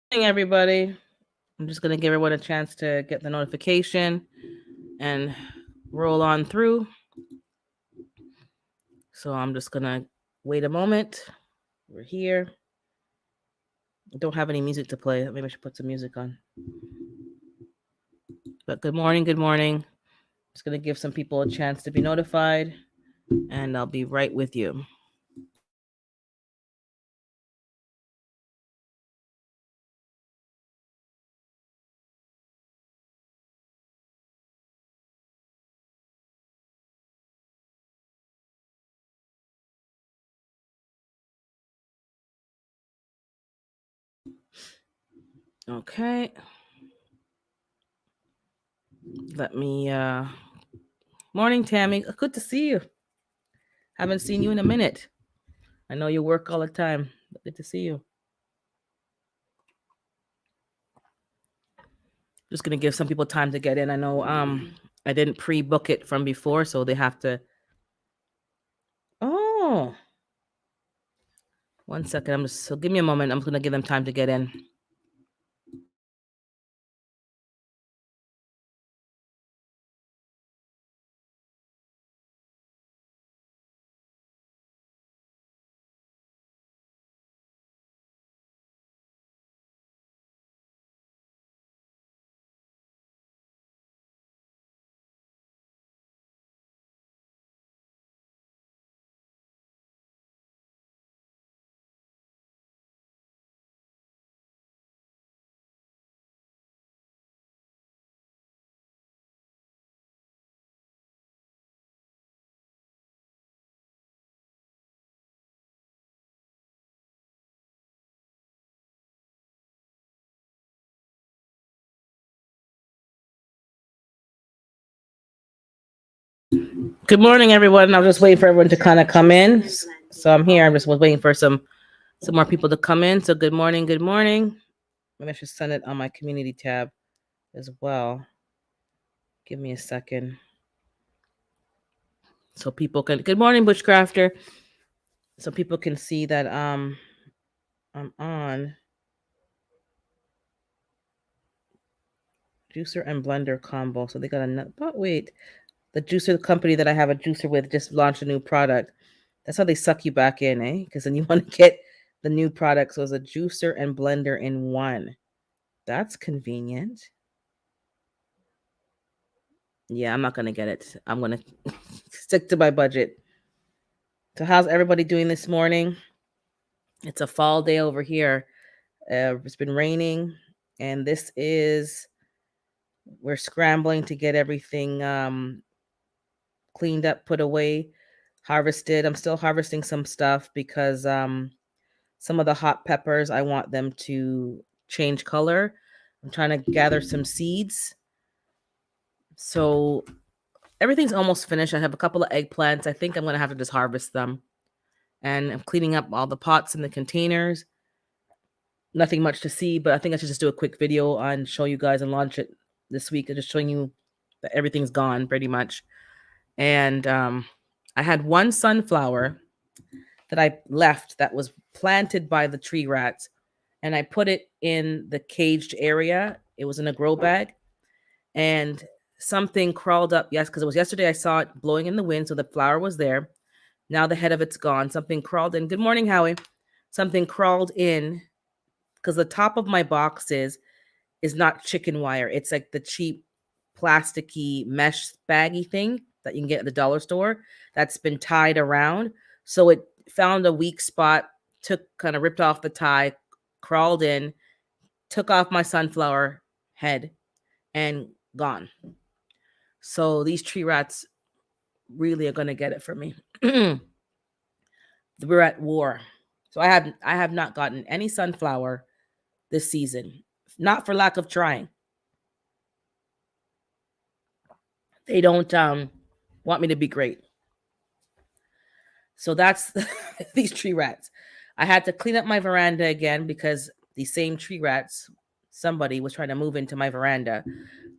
Morning, everybody. I'm just going to give everyone a chance to get the notification and roll on through. So I'm just going to wait a moment. We're here. I don't have any music to play. Maybe I should put some music on. But good morning. Good morning. Just going to give some people a chance to be notified, and I'll be right with you. Okay. Let me. Morning, Tammy. Good to see you. Haven't seen you in a minute. I know you work all the time, but good to see you. Just gonna give some people time to get in. I know I didn't pre-book it from before, so they have to. Oh, 1 second. So give me a moment. I'm just gonna give them time to get in. Good morning, everyone. I was just waiting for everyone to kind of come in. So I'm here. I'm just waiting for some more people to come in. So good morning. Good morning. Maybe I should send it on my community tab as well. Give me a second. So people can. Good morning, Bushcrafter. So people can see that I'm on juicer and blender combo. So they got a. But wait, the juicer company that I have a juicer with just launched a new product. That's how they suck you back in, eh? Because then you want to get the new product. So it's a juicer and blender in one. That's convenient. Yeah, I'm not gonna get it. I'm gonna stick to my budget. So how's everybody doing this morning? It's a fall day over here. It's been raining, and this is we're scrambling to get everything cleaned up, put away, harvested. I'm still harvesting some stuff because some of the hot peppers I want them to change color. I'm trying to gather some seeds. So everything's almost finished. I have a couple of eggplants. I think I'm going to have to just harvest them. And I'm cleaning up all the pots and the containers. Nothing much to see, but I think I should just do a quick video on show you guys and launch it this week. And just showing you that everything's gone pretty much. And I had one sunflower that I left that was planted by the tree rats, and I put it in the caged area. It was in a grow bag, and something crawled up. Yes, because it was yesterday. I saw it blowing in the wind, so the flower was there. Now the head of it's gone. Something crawled in. Good morning, Howie. Something crawled in because the top of my boxes is not chicken wire. It's like the cheap plasticky mesh baggy thing that you can get at the dollar store that's been tied around. So it found a weak spot, took kind of ripped off the tie, crawled in, took off my sunflower head, and gone. So these tree rats really are gonna get it for me. We're at war. So I have not gotten any sunflower this season. Not for lack of trying. They don't want me to be great. So that's these tree rats. I had to clean up my veranda again because these same tree rats, somebody was trying to move into my veranda.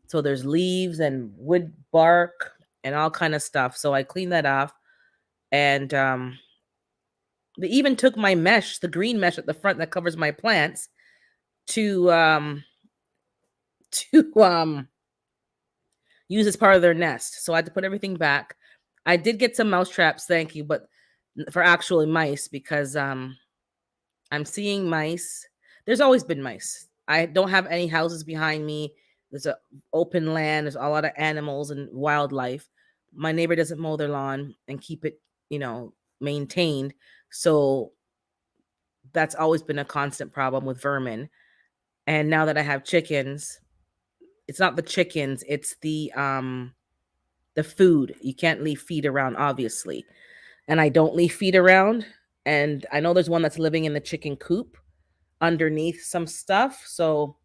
So there's leaves and wood bark and all kind of stuff. So I cleaned that off, and they even took my mesh, the green mesh at the front that covers my plants, to to use as part of their nest. So I had to put everything back. I did get some mouse traps, thank you, but for actually mice because I'm seeing mice. There's always been mice. I don't have any houses behind me. There's a open land. There's a lot of animals and wildlife. My neighbor doesn't mow their lawn and keep it, maintained. So that's always been a constant problem with vermin. And now that I have chickens, it's not the chickens, it's the food. You can't leave feed around, obviously. And I don't leave feed around. And I know there's one that's living in the chicken coop underneath some stuff. So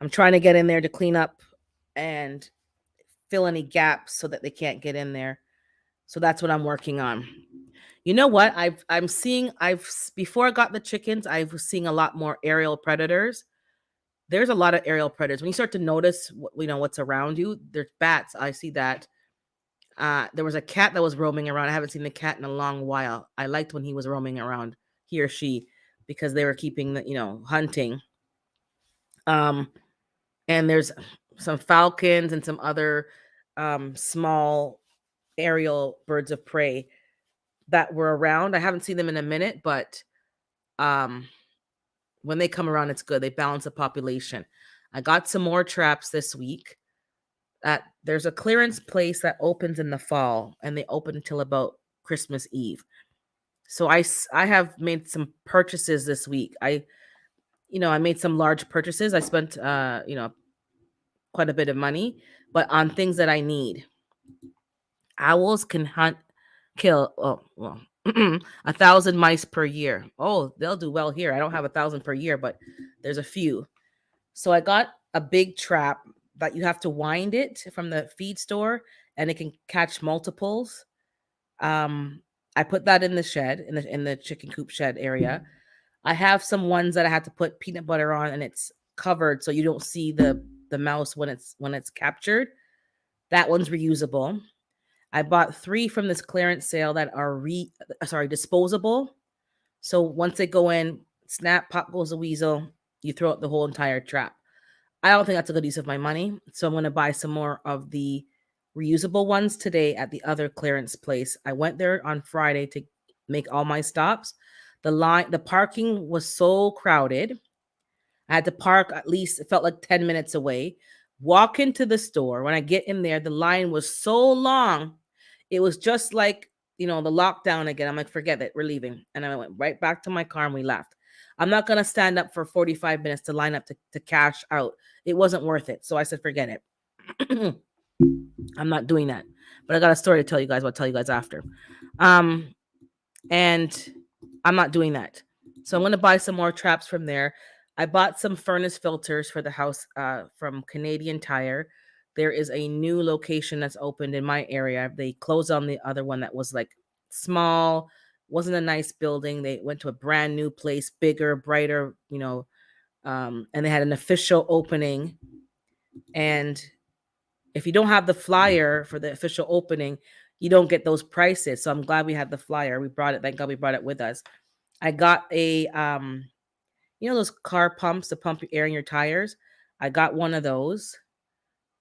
I'm trying to get in there to clean up and fill any gaps so that they can't get in there. So that's what I'm working on. You know what? I'm seeing before I got the chickens, I was seeing a lot more aerial predators. There's a lot of aerial predators. When you start to notice what's around you, there's bats. I see that. There was a cat that was roaming around. I haven't seen the cat in a long while. I liked when he was roaming around, he or she, because they were keeping hunting. And there's some falcons and some other small aerial birds of prey that were around. I haven't seen them in a minute, but when they come around, it's good. They balance the population. I got some more traps this week. There's a clearance place that opens in the fall, and they open until about Christmas Eve. So I have made some purchases this week. I made some large purchases. I spent quite a bit of money, but on things that I need. Owls can kill 1,000 mice per year. Oh, they'll do well here. I don't have 1,000 per year, but there's a few. So I got a big trap that you have to wind it from the feed store, and it can catch multiples. I put that in the shed, in the chicken coop shed area. I have some ones that I had to put peanut butter on, and it's covered so you don't see the mouse when it's captured. That one's reusable. I bought 3 from this clearance sale that are disposable. So once they go in, snap, pop goes the weasel. You throw out the whole entire trap. I don't think that's a good use of my money. So I'm going to buy some more of the reusable ones today at the other clearance place. I went there on Friday to make all my stops. The parking was so crowded. I had to park at least, it felt like 10 minutes away. Walk into the store. When I get in there, the line was so long. It was just like, the lockdown again. I'm like, forget it. We're leaving. And I went right back to my car and we left. I'm not going to stand up for 45 minutes to line up to cash out. It wasn't worth it. So I said, forget it. I'm not doing that. But I got a story to tell you guys. I'll tell you guys after. And I'm not doing that. So I'm going to buy some more traps from there. I bought some furnace filters for the house from Canadian Tire. There is a new location that's opened in my area. They closed on the other one that was like small, wasn't a nice building. They went to a brand new place, bigger, brighter, and they had an official opening. And if you don't have the flyer for the official opening, you don't get those prices. So I'm glad we had the flyer. We brought it. Thank God we brought it with us. I got a those car pumps to pump your air in your tires. I got one of those.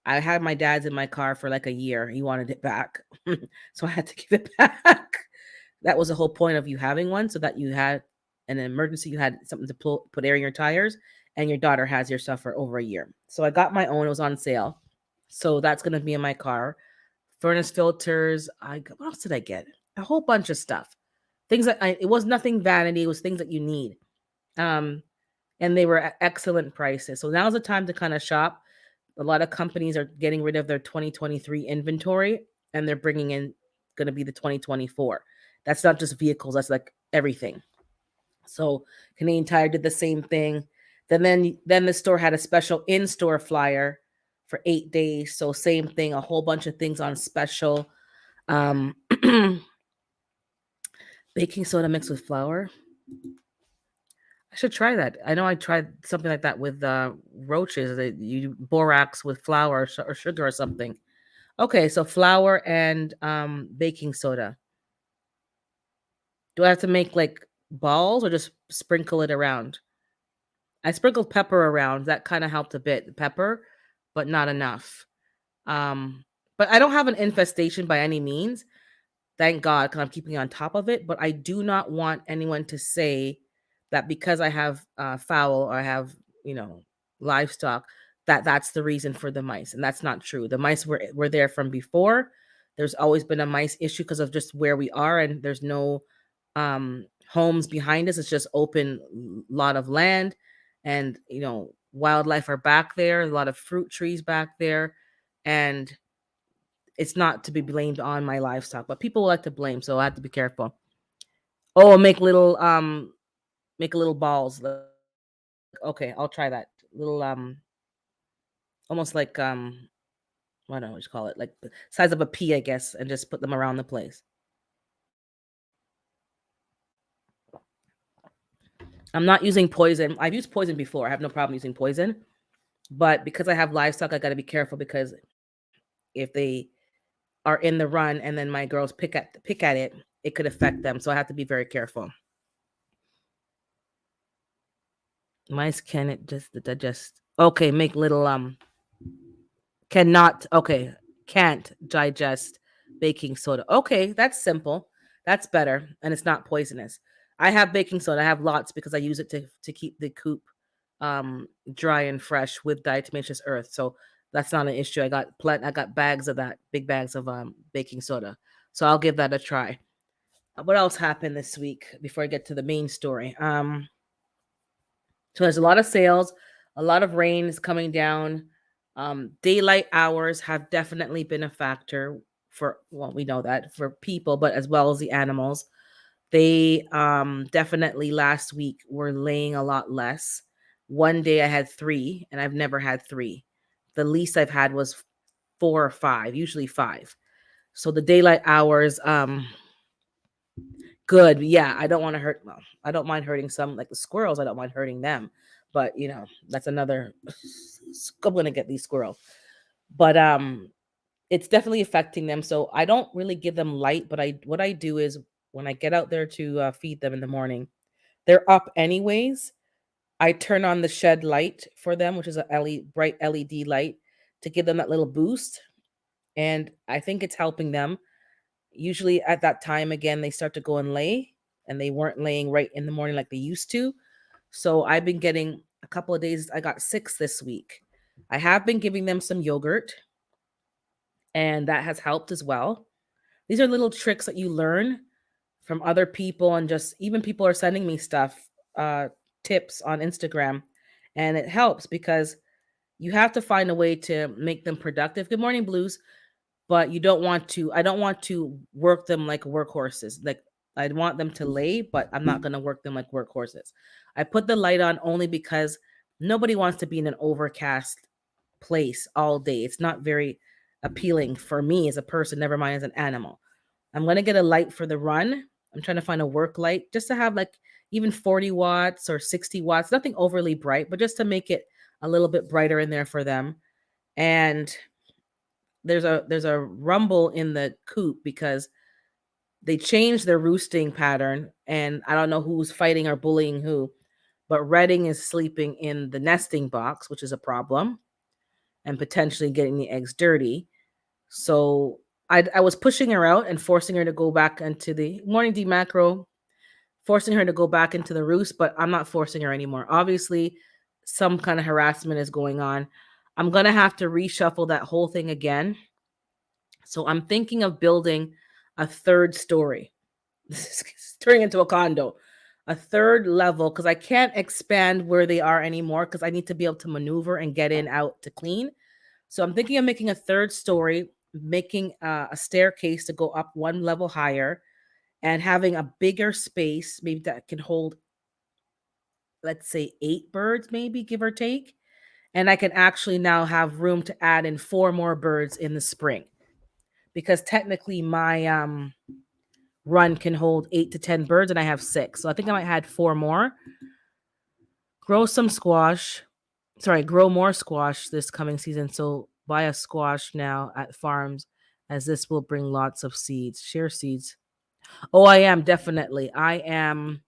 I had my dad's in my car for like a year. He wanted it back. So I had to give it back. That was the whole point of you having one, so that you had an emergency, you had something to put air in your tires, and your daughter has your stuff for over a year. So I got my own. It was on sale. So that's going to be in my car. Furnace filters. What else did I get? A whole bunch of stuff. Things that it was nothing vanity. It was things that you need. And they were at excellent prices. So now's the time to kind of shop. A lot of companies are getting rid of their 2023 inventory, and they're bringing in going to be the 2024. That's not just vehicles. That's like everything. So Canadian Tire did the same thing. Then the store had a special in-store flyer for 8 days. So same thing, a whole bunch of things on special. Baking soda mixed with flour. I should try that. I know I tried something like that with roaches. You borax with flour or sugar or something. Okay, so flour and baking soda. Do I have to make like balls or just sprinkle it around? I sprinkled pepper around. That kind of helped a bit, pepper, but not enough. Um, but I don't have an infestation by any means. Thank God, because I'm keeping on top of it. But I do not want anyone to say that because I have fowl or I have, you know, livestock, that that's the reason for the mice, and that's not true. The mice were there from before. There's always been a mice issue because of just where we are, and there's no homes behind us. It's just open lot of land, and you know, wildlife are back there. A lot of fruit trees back there, and it's not to be blamed on my livestock, but people like to blame, so I have to be careful. Oh, make little balls. Okay, I'll try that. Little almost like I don't know what you call it, like the size of a pea, I guess, and just put them around the place. I'm not using poison. I've used poison before. I have no problem using poison, but because I have livestock, I got to be careful because if they are in the run and then my girls pick at it, it could affect them. So I have to be very careful. Mice can it just digest? Okay, make little cannot okay, can't digest baking soda. Okay, that's simple. That's better and it's not poisonous. I have baking soda. I have lots because I use it to keep the coop dry and fresh with diatomaceous earth. So that's not an issue. I got bags of that, big bags of baking soda. So I'll give that a try. What else happened this week before I get to the main story? So there's a lot of sales, a lot of rain is coming down. Daylight hours have definitely been a factor for, well, we know that for people, but as well as the animals. They definitely last week were laying a lot less. One day I had three, and I've never had three. The least I've had was four or five, usually five. So the daylight hours, good. Yeah, I don't want to hurt. Well, I don't mind hurting some, like the squirrels. I don't mind hurting them, but you know that's another. I'm gonna get these squirrels, but it's definitely affecting them. So I don't really give them light, but I what I do is when I get out there to feed them in the morning, they're up anyways. I turn on the shed light for them, which is a bright LED light, to give them that little boost, and I think it's helping them. Usually at that time again they start to go and lay, and they weren't laying right in the morning like they used to. So I've been getting a couple of days. I got six this week. I have been giving them some yogurt, and that has helped as well. These are little tricks that you learn from other people, and just even people are sending me stuff, uh tips on Instagram, and it helps because you have to find a way to make them productive. Good morning, Blues. But you don't want to I don't want to work them like workhorses. Like I'd want them to lay, but I'm not going to work them like workhorses. I put the light on only because nobody wants to be in an overcast place all day. It's not very appealing for me as a person, never mind as an animal. I'm going to get a light for the run. I'm trying to find a work light just to have like even 40 watts or 60 watts, nothing overly bright, but just to make it a little bit brighter in there for them. And there's a rumble in the coop because they changed their roosting pattern, and I don't know who's fighting or bullying who, but Redding is sleeping in the nesting box, which is a problem, and potentially getting the eggs dirty. So I was pushing her out and forcing her to go back into the morning D macro, forcing her to go back into the roost, but I'm not forcing her anymore. Obviously, some kind of harassment is going on. I'm gonna have to reshuffle that whole thing again. So I'm thinking of building a third story. This is turning into a condo, a third level, because I can't expand where they are anymore because I need to be able to maneuver and get in, out to clean. So I'm thinking of making a third story, making a staircase to go up one level higher, and having a bigger space, maybe that can hold, let's say, 8 birds, maybe give or take. And I can actually now have room to add in 4 more birds in the spring because technically my run can hold 8 to 10 birds, and I have six. So I think I might add 4 more. Grow some squash. Sorry, grow more squash this coming season. So buy a squash now at farms, as this will bring lots of seeds. Share seeds. Oh, I am definitely. I am.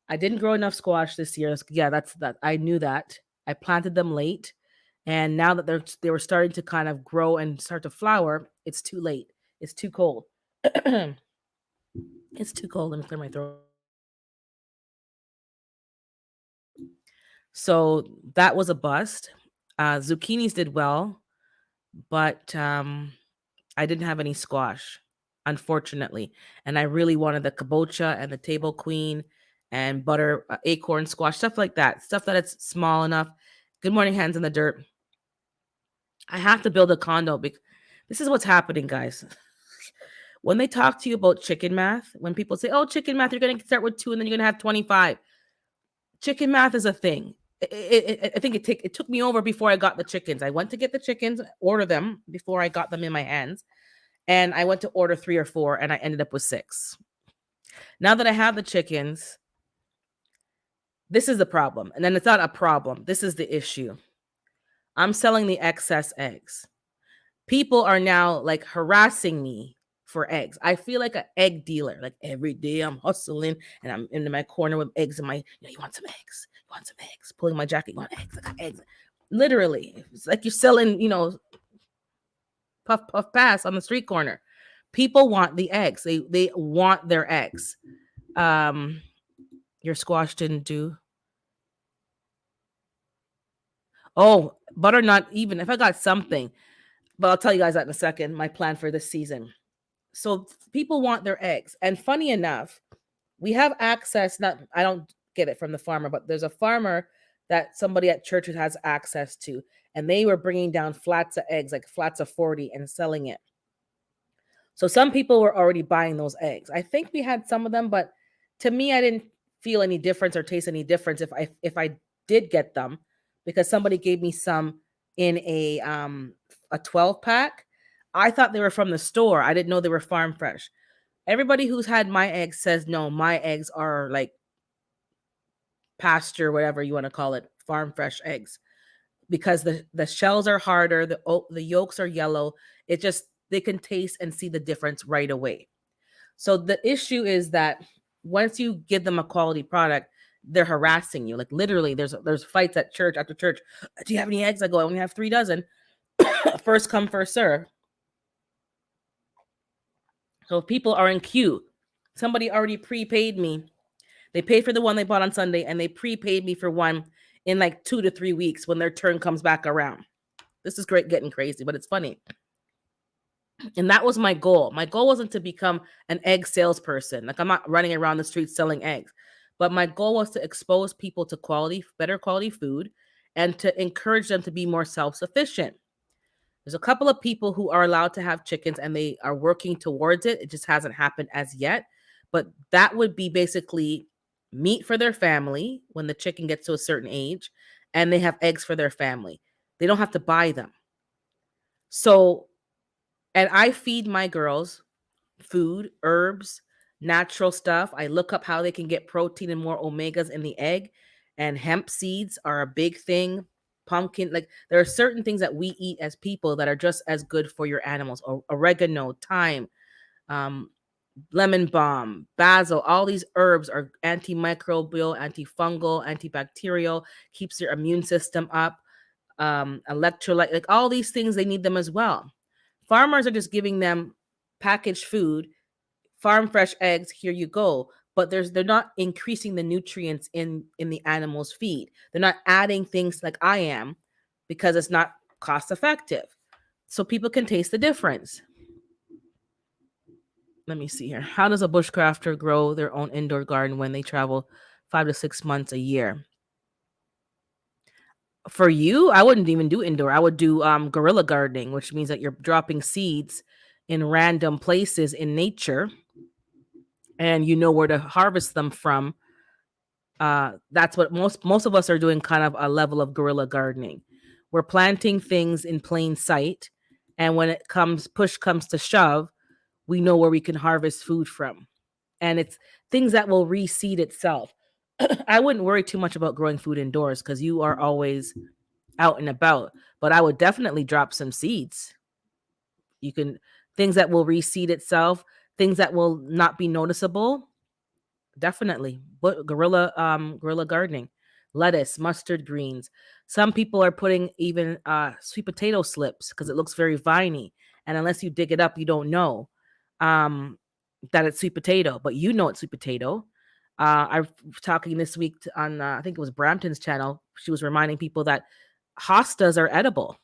I didn't grow enough squash this year. Yeah, that's that. I knew that. I planted them late, and now that they were starting to kind of grow and start to flower, it's too late. It's too cold. It's too cold. Let me clear my throat. So that was a bust. Zucchinis did well, but I didn't have any squash, unfortunately. And I really wanted the kabocha and the table queen and butter acorn squash, stuff like that, stuff that it's small enough. Good morning, hands in the dirt. I have to build a condo because this is what's happening, guys. When they talk to you about chicken math, when people say, "Oh, chicken math, you're going to start with 2 and then you're going to have 25." Chicken math is a thing. I think it took me over before I got the chickens. I went to get the chickens, order them before I got them in my hands. And I went to order 3 or 4 and I ended up with 6. Now that I have the chickens, this is the problem. And then it's not a problem. This is the issue. I'm selling the excess eggs. People are now like harassing me for eggs. I feel like an egg dealer. Like every day I'm hustling and I'm in my corner with eggs in my, you want some eggs? You want some eggs? Pulling my jacket, you want eggs? I got eggs. Literally. It's like you're selling, puff, puff, pass on the street corner. People want the eggs. They want their eggs. Your squash didn't do. Oh, butternut even. If I got something, but I'll tell you guys that in a second. My plan for this season. So people want their eggs. And funny enough, we have access. Not I don't get it from the farmer, but there's a farmer that somebody at church has access to. And they were bringing down flats of eggs, like flats of 40 and selling it. So some people were already buying those eggs. I think we had some of them, but to me, I didn't feel any difference or taste any difference if I did get them, because somebody gave me some in a 12 pack. I thought they were from the store. I didn't know they were farm fresh. Everybody who's had my eggs says no, my eggs are like pasture, whatever you want to call it, farm fresh eggs, because the shells are harder, the yolks are yellow. It just they can taste and see the difference right away. So the issue is that once you give them a quality product, they're harassing you. Like literally, there's fights at church after church. Do you have any eggs? I go, I only have 3 dozen. First come, first serve. So if people are in queue, somebody already prepaid me. They paid for the one they bought on Sunday, and they prepaid me for one in like 2 to 3 weeks when their turn comes back around. This is great, getting crazy, but it's funny. And that was my goal. My goal wasn't to become an egg salesperson. Like I'm not running around the streets selling eggs. But my goal was to expose people to better quality food and to encourage them to be more self-sufficient. There's a couple of people who are allowed to have chickens and they are working towards it. It just hasn't happened as yet. But that would be basically meat for their family when the chicken gets to a certain age, and they have eggs for their family. They don't have to buy them. So, and I feed my girls food, herbs, natural stuff. I look up how they can get protein and more omegas in the egg. And hemp seeds are a big thing. Pumpkin, like there are certain things that we eat as people that are just as good for your animals. Oregano, thyme, lemon balm, basil, all these herbs are antimicrobial, antifungal, antibacterial, keeps your immune system up. Electrolyte, like all these things, they need them as well. Farmers are just giving them packaged food, farm fresh eggs, here you go. But they're not increasing the nutrients in the animal's feed. They're not adding things like I am, because it's not cost effective. So people can taste the difference. Let me see here. How does a bushcrafter grow their own indoor garden when they travel 5 to 6 months a year? For you, I wouldn't even do indoor. I would do guerrilla gardening, which means that you're dropping seeds in random places in nature and you know where to harvest them from. That's what most of us are doing, kind of a level of guerrilla gardening. We're planting things in plain sight, and when push comes to shove, we know where we can harvest food from. And it's things that will reseed itself. I wouldn't worry too much about growing food indoors because you are always out and about, but I would definitely drop some seeds. You can, things that will reseed itself, things that will not be noticeable. Definitely. But guerrilla gardening. Lettuce, mustard greens. Some people are putting even sweet potato slips because it looks very viney. And unless you dig it up, you don't know um that it's sweet potato, but you know it's sweet potato. I was talking this week on I think it was Brampton's channel. She was reminding people that hostas are edible.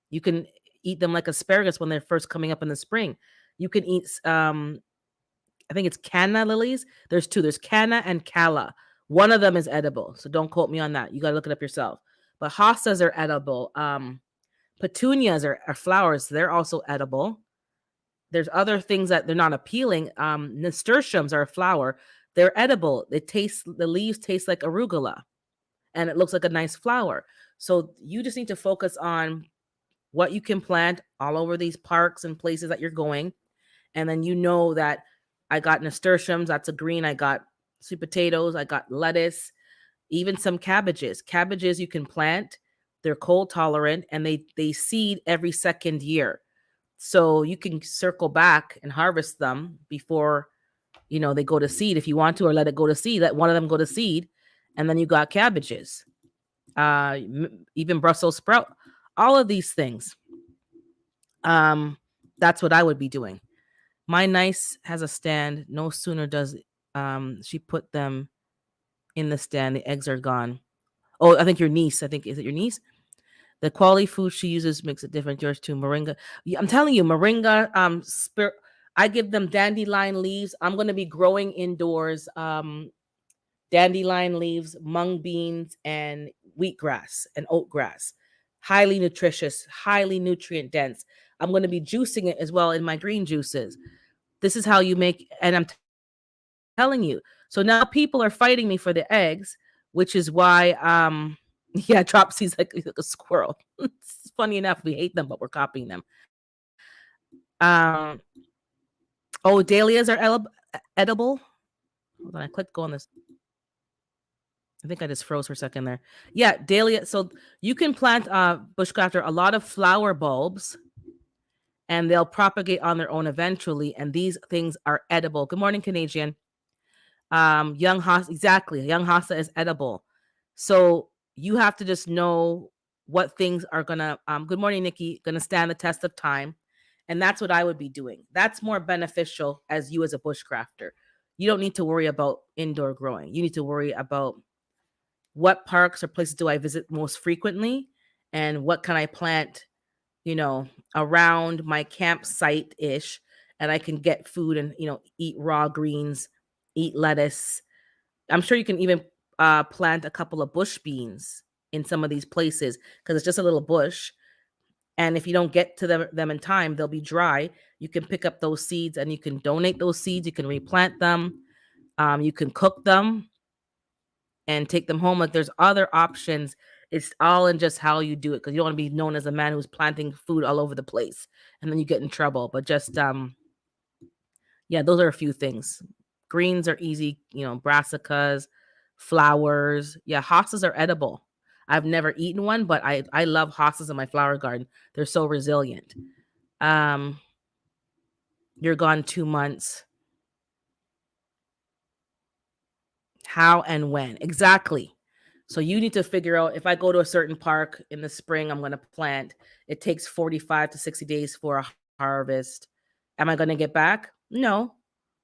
You can eat them like asparagus when they're first coming up in the spring. You can eat I think it's canna lilies. There's two. There's canna and calla. One of them is edible, so don't quote me on that. You gotta look it up yourself. But hostas are edible. Petunias are flowers. They're also edible. There's other things that they're not appealing. Nasturtiums are a flower. They're edible. The leaves taste like arugula, and it looks like a nice flower. So you just need to focus on what you can plant all over these parks and places that you're going, and then you know that I got nasturtiums, that's a green. I got sweet potatoes, I got lettuce, even some cabbages. Cabbages you can plant. They're cold tolerant and they seed every second year. So you can circle back and harvest them before they go to seed if you want to, or let it go to seed. Let one of them go to seed, and then you got cabbages. Even Brussels sprout. All of these things. That's what I would be doing. My niece has a stand. No sooner does she put them in the stand, the eggs are gone. Oh, I think your niece. I think is it your niece? The quality food she uses makes it different. Yours too, moringa. I'm telling you, moringa. I give them dandelion leaves. I'm gonna be growing indoors. Dandelion leaves, mung beans, and wheatgrass and oatgrass. Highly nutritious, highly nutrient dense. I'm going to be juicing it as well in my green juices. This is how you make, and I'm telling you. So now people are fighting me for the eggs, which is why, yeah, Dropsy's like a squirrel. It's funny enough, we hate them, but we're copying them. Um, oh, dahlias are edible. Hold on, I clicked go on this. I think I just froze for a second there. Yeah, dahlia. So you can plant bushcrafter a lot of flower bulbs, and they'll propagate on their own eventually. And these things are edible. Good morning, Canadian. Young hosta, exactly. Young hosta is edible. So you have to just know what things are gonna. Good morning, Nikki. Gonna stand the test of time, and that's what I would be doing. That's more beneficial as you as a bushcrafter. You don't need to worry about indoor growing. You need to worry about what parks or places do I visit most frequently, and what can I plant, around my campsite ish, and I can get food and eat raw greens, eat lettuce. I'm sure you can even plant a couple of bush beans in some of these places because it's just a little bush. And if you don't get to them in time, they'll be dry. You can pick up those seeds and you can donate those seeds. You can replant them. You can cook them and take them home. Like there's other options. It's all in just how you do it because you don't want to be known as a man who's planting food all over the place and then you get in trouble. But just yeah, those are a few things. Greens are easy, brassicas, flowers. Yeah, hostas are edible. I've never eaten one, but I love hostas in my flower garden. They're so resilient. Um, you're gone 2 months. How and when? Exactly. So you need to figure out if I go to a certain park in the spring, I'm going to plant. It takes 45 to 60 days for a harvest. Am I going to get back? No.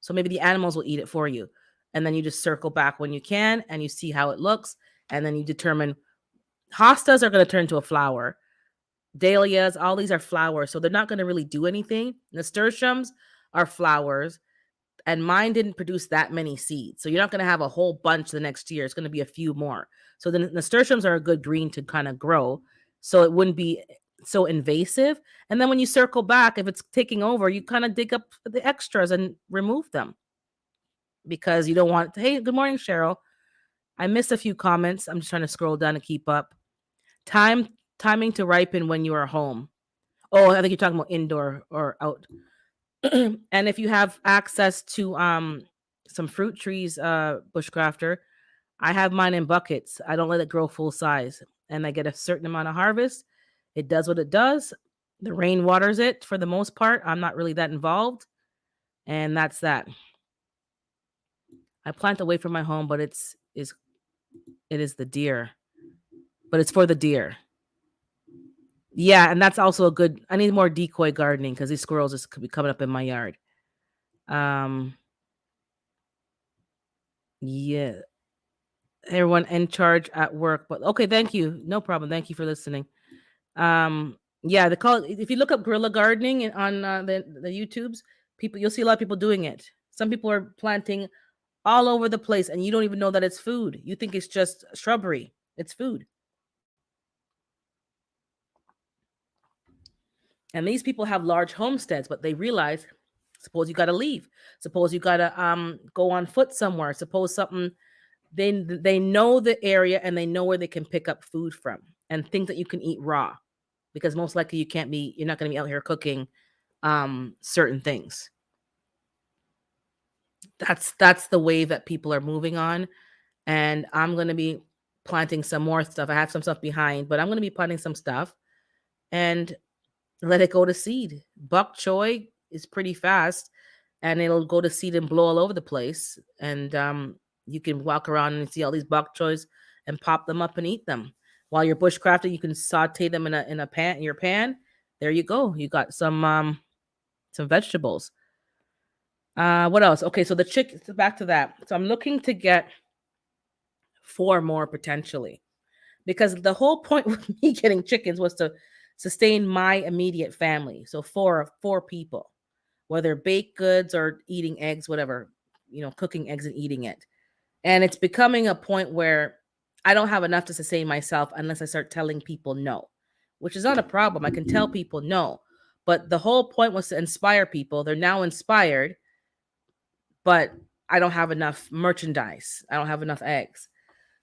So maybe the animals will eat it for you. And then you just circle back when you can and you see how it looks. And then you determine hostas are going to turn into a flower. Dahlias, all these are flowers. So they're not going to really do anything. Nasturtiums are flowers, and mine didn't produce that many seeds. So you're not going to have a whole bunch the next year. It's going to be a few more. So the nasturtiums are a good green to kind of grow. So it wouldn't be so invasive. And then when you circle back, if it's taking over, you kind of dig up the extras and remove them because you don't want, hey, good morning, Cheryl. I missed a few comments. I'm just trying to scroll down to keep up. Timing to ripen when you are home. Oh, I think you're talking about indoor or out. And if you have access to some fruit trees, bushcrafter, I have mine in buckets. I don't let it grow full size, and I get a certain amount of harvest. It does what it does. The rain waters it for the most part. I'm not really that involved, and that's that. I plant away from my home, but it is the deer. But it's for the deer. Yeah, and that's also a good. I need more decoy gardening because these squirrels just could be coming up in my yard. Um, yeah, everyone in charge at work. But okay, thank you. No problem. Thank you for listening. Yeah, they call it, if you look up guerrilla gardening on the YouTubes, people you'll see a lot of people doing it. Some people are planting all over the place, and you don't even know that it's food. You think it's just shrubbery. It's food. And these people have large homesteads, but they realize, suppose you got to leave. Suppose you got to go on foot somewhere. Suppose something they know the area and they know where they can pick up food from and things that you can eat raw because most likely you're not going to be out here cooking certain things. That's the wave that people are moving on, and I'm going to be planting some more stuff. I have some stuff behind, but I'm going to be planting some stuff and let it go to seed. Bok choy is pretty fast and it'll go to seed and blow all over the place. And you can walk around and see all these bok choys and pop them up and eat them. While you're bushcrafting, you can saute them in a pan in your pan. There you go. You got some vegetables. What else? Okay, so the chick back to that. So I'm looking to get 4 more potentially. Because the whole point with me getting chickens was to sustain my immediate family. So four people, whether baked goods or eating eggs, whatever, cooking eggs and eating it. And it's becoming a point where I don't have enough to sustain myself unless I start telling people no, which is not a problem. I can tell people no. But the whole point was to inspire people. They're now inspired, but I don't have enough merchandise. I don't have enough eggs.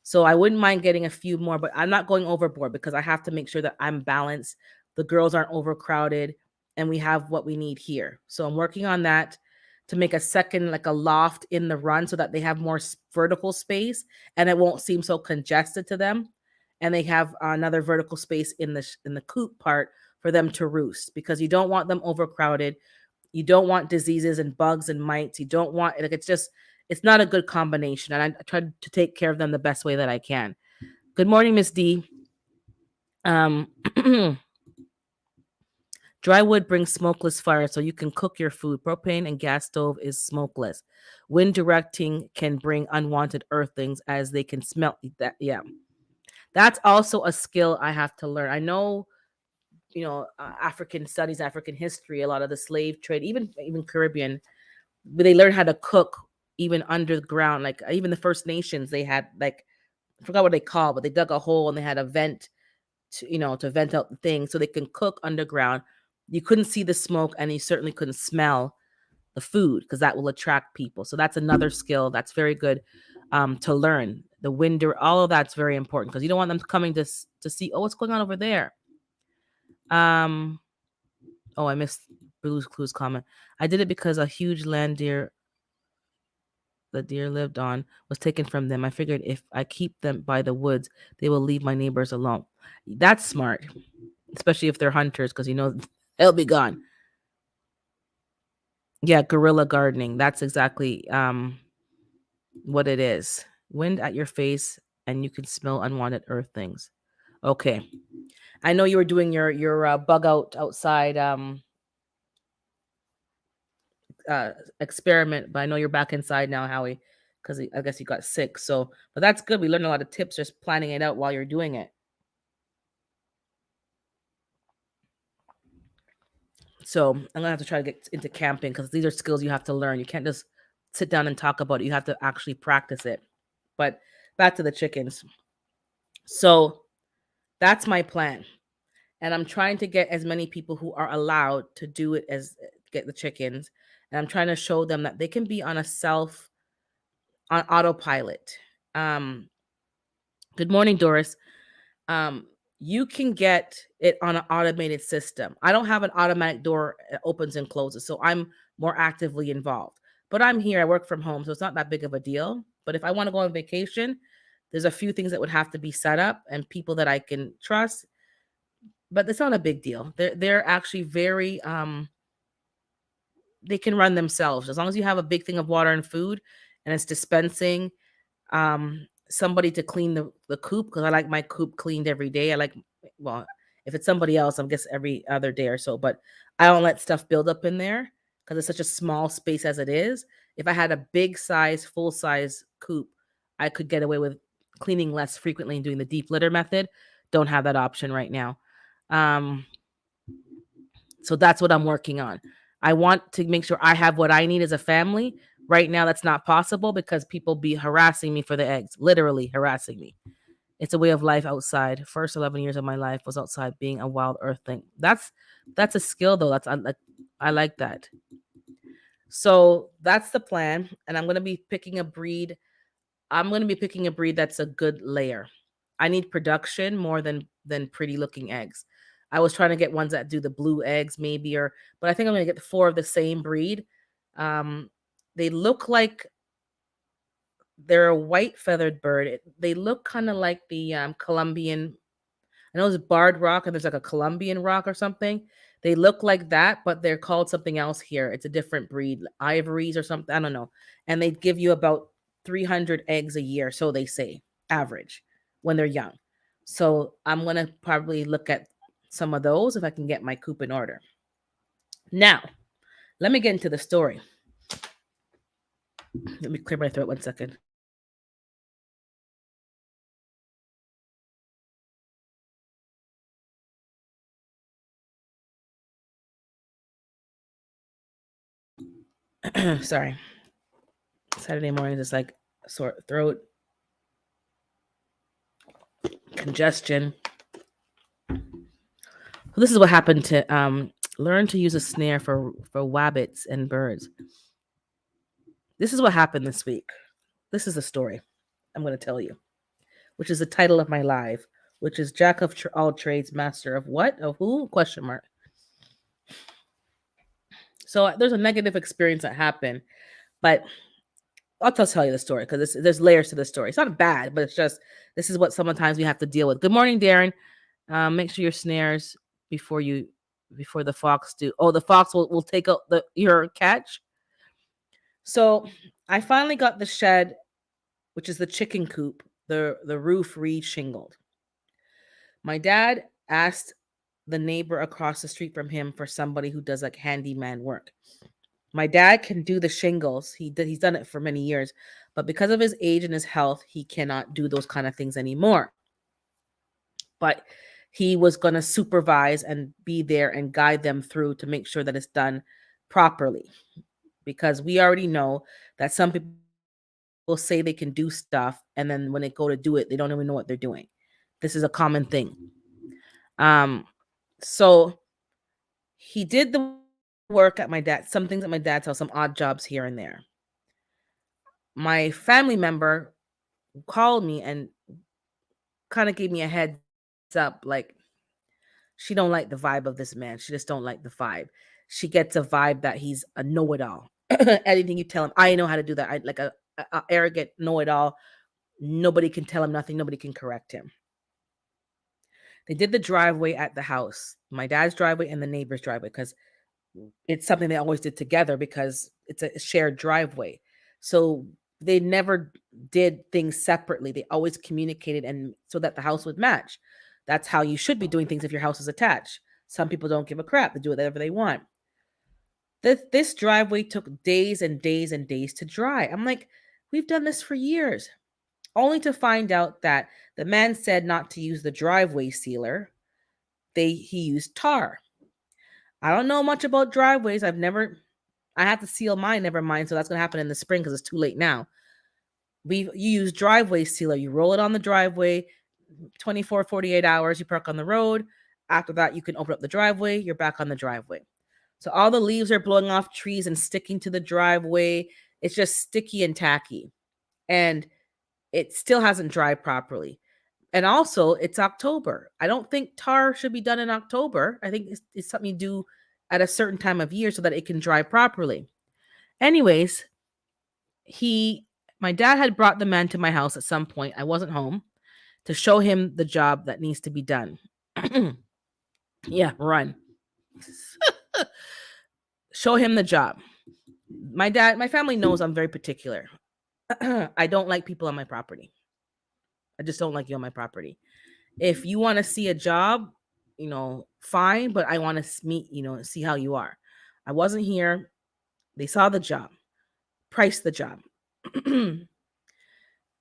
So I wouldn't mind getting a few more, but I'm not going overboard because I have to make sure that I'm balanced. The girls aren't overcrowded and we have what we need here. So I'm working on that to make a second, like a loft in the run so that they have more vertical space and it won't seem so congested to them. And they have another vertical space in the coop part for them to roost because you don't want them overcrowded. You don't want diseases and bugs and mites. You don't want like it's not a good combination. And I try to take care of them the best way that I can. Good morning, Miss D. Um, dry wood brings smokeless fire, so you can cook your food. Propane and gas stove is smokeless. Wind directing can bring unwanted earthings as they can smell that. Yeah, that's also a skill I have to learn. I know, African studies, African history, a lot of the slave trade, even Caribbean, but they learn how to cook even underground. Like even the First Nations, they had like I forgot what they call, but they dug a hole and they had a vent to vent out the thing so they can cook underground. You couldn't see the smoke and you certainly couldn't smell the food because that will attract people. So that's another skill that's very good to learn. The window, all of that's very important because you don't want them coming to see, oh, what's going on over there. Um, oh, I missed Blue's Clues comment. I did it because a huge land deer the deer lived on was taken from them. I figured if I keep them by the woods, they will leave my neighbors alone. That's smart, especially if they're hunters, because they'll be gone. Yeah, guerrilla gardening. That's exactly what it is. Wind at your face, and you can smell unwanted earth things. Okay, I know you were doing your bug out outside experiment, but I know you're back inside now, Howie, because I guess you got sick. So, but that's good. We learned a lot of tips just planning it out while you're doing it. So I'm gonna have to try to get into camping because these are skills you have to learn. You can't just sit down and talk about it. You have to actually practice it. But back to the chickens. So that's my plan. And I'm trying to get as many people who are allowed to do it as get the chickens. And I'm trying to show them that they can be on autopilot. Um, Good morning, Doris. Um, you can get it on an automated system. I don't have an automatic door that opens and closes, so I'm more actively involved. But I'm here, I work from home, so it's not that big of a deal. But if I want to go on vacation, there's a few things that would have to be set up and people that I can trust. But it's not a big deal. They're actually very they can run themselves as long as you have a big thing of water and food. and it's dispensing somebody to clean the coop, because I like my coop cleaned every day. I like, well, if it's somebody else, I guess every other day or so, but I don't let stuff build up in there because it's such a small space as it is. If I had a big size, full size coop, I could get away with cleaning less frequently and doing the deep litter method. Don't have that option right now. Um, so that's what I'm working on. I want to make sure I have what I need as a family. Right now, that's not possible because people be harassing me for the eggs, literally harassing me. It's a way of life outside. First 11 years of my life was outside being a wild earthling. That's a skill though. I like that. So that's the plan, and I'm gonna be picking a breed. I'm gonna be picking a breed that's a good layer. I need production more than pretty looking eggs. I was trying to get ones that do the blue eggs, maybe, but I think I'm gonna get 4 of the same breed. Um, they look like they're a white feathered bird. They look kind of like the Colombian. I know it's barred rock and there's like a Colombian rock or something. They look like that, but they're called something else here. It's a different breed, ivories or something. I don't know. And they give you about 300 eggs a year, so they say, average, when they're young. So I'm going to probably look at some of those if I can get my coop in order. Now, let me get into the story. Let me clear my throat 1 second. Sorry. Saturday morning is like sore throat, congestion. So this is what happened to learn to use a snare for wabbits and birds. This is what happened this week. This is the story I'm going to tell you, which is the title of my live, which is Jack of all trades, master of what? Of who? Question mark. So there's a negative experience that happened, but I'll just tell you the story because there's layers to the story. It's not bad, but it's just this is what sometimes we have to deal with. Good morning, Darren. Make sure your snares before the fox do. Oh, the fox will take out your catch. So I finally got the shed, which is the chicken coop, the roof re-shingled. My dad asked the neighbor across the street from him for somebody who does like handyman work. My dad can do the shingles. He's done it for many years, but because of his age and his health, he cannot do those kind of things anymore. But he was going to supervise and be there and guide them through to make sure that it's done properly. Because we already know that some people will say they can do stuff, and then when they go to do it, they don't even know what they're doing. This is a common thing. So he did the work at my dad, some things at my dad's house, some odd jobs here and there. My family member called me and kind of gave me a heads up, like she don't like the vibe of this man. She just don't like the vibe. She gets a vibe that he's a know-it-all. Anything you tell him, I know how to do that. I like a arrogant know-it-all. Nobody can tell him nothing. Nobody can correct him. They did the driveway at the house, my dad's driveway and the neighbor's driveway, because it's something they always did together because it's a shared driveway. So they never did things separately. They always communicated, and so that the house would match. That's how you should be doing things if your house is attached. Some people don't give a crap. They do whatever they want. This driveway took days and days and days to dry. I'm like, we've done this for years. Only to find out that the man said not to use the driveway sealer. He used tar. I don't know much about driveways. I have to seal mine, never mind. So that's going to happen in the spring because it's too late now. You use driveway sealer. You roll it on the driveway, 24, 48 hours, you park on the road. After that, you can open up the driveway. You're back on the driveway. So all the leaves are blowing off trees and sticking to the driveway. It's just sticky and tacky. And it still hasn't dried properly. And also, it's October. I don't think tar should be done in October. I think it's something you do at a certain time of year so that it can dry properly. Anyways, my dad had brought the man to my house at some point. I wasn't home to show him the job that needs to be done. Yeah, run. Show him the job. My family knows I'm very particular. I don't like people on my property. I just don't like you on my property. If you want to see a job, fine, but I want to meet, see how you are. I wasn't here. They saw the job, priced the job.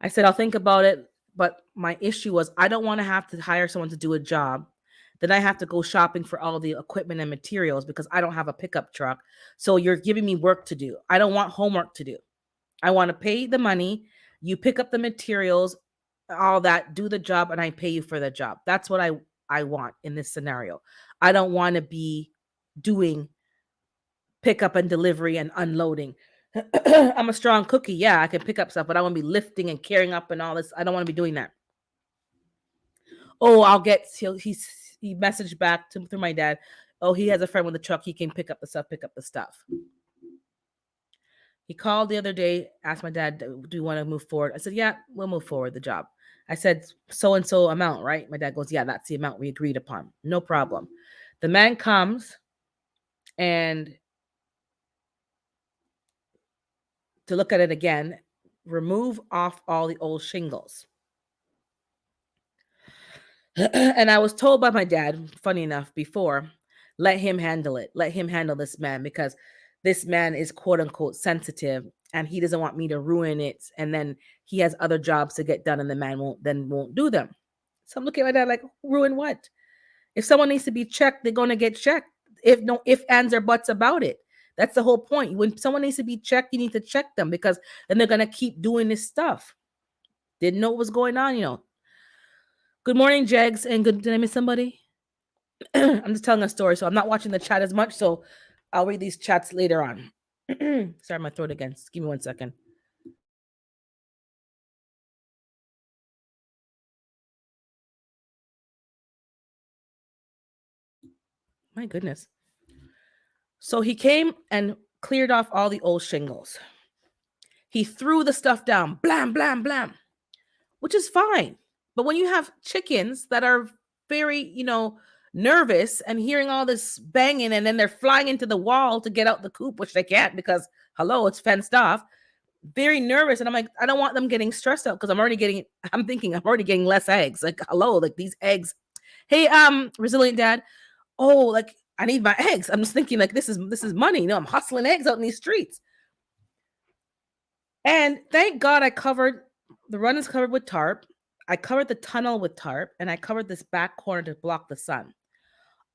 I said, I'll think about it. But my issue was I don't want to have to hire someone to do a job. Then I have to go shopping for all the equipment and materials because I don't have a pickup truck. So you're giving me work to do. I don't want homework to do. I want to pay the money. You pick up the materials, all that, do the job, and I pay you for the job. That's what I want in this scenario. I don't want to be doing pickup and delivery and unloading. I'm a strong cookie. Yeah, I can pick up stuff, but I want to be lifting and carrying up and all this. I don't want to be doing that. Oh, he messaged back through my dad. Oh, he has a friend with a truck. He can pick up the stuff. He called the other day, asked my dad, do you want to move forward? I said, yeah, we'll move forward the job. I said, so-and-so amount, right? My dad goes, yeah, that's the amount we agreed upon. No problem. The man comes and to look at it again, remove off all the old shingles. And I was told by my dad, funny enough, before, let him handle it. Let him handle this man because this man is quote unquote sensitive and he doesn't want me to ruin it. And then he has other jobs to get done and the man won't do them. So I'm looking at my dad like, ruin what? If someone needs to be checked, they're going to get checked. If no ifs, ands, or buts about it. That's the whole point. When someone needs to be checked, you need to check them because then they're going to keep doing this stuff. Didn't know what was going on, Good morning, Jegs. And did I miss somebody? I'm just telling a story, so I'm not watching the chat as much, so I'll read these chats later on. Sorry, my throat again. Just give me 1 second. My goodness. So he came and cleared off all the old shingles. He threw the stuff down, blam, blam, blam, which is fine. But when you have chickens that are very, nervous and hearing all this banging and then they're flying into the wall to get out the coop, which they can't because, hello, it's fenced off, very nervous. And I'm like, I don't want them getting stressed out because I'm already getting less eggs. Like, hello, like these eggs. Hey, resilient dad. Oh, like I need my eggs. I'm just thinking like this is money. I'm hustling eggs out in these streets. And thank God the run is covered with tarp. I covered the tunnel with tarp and I covered this back corner to block the sun.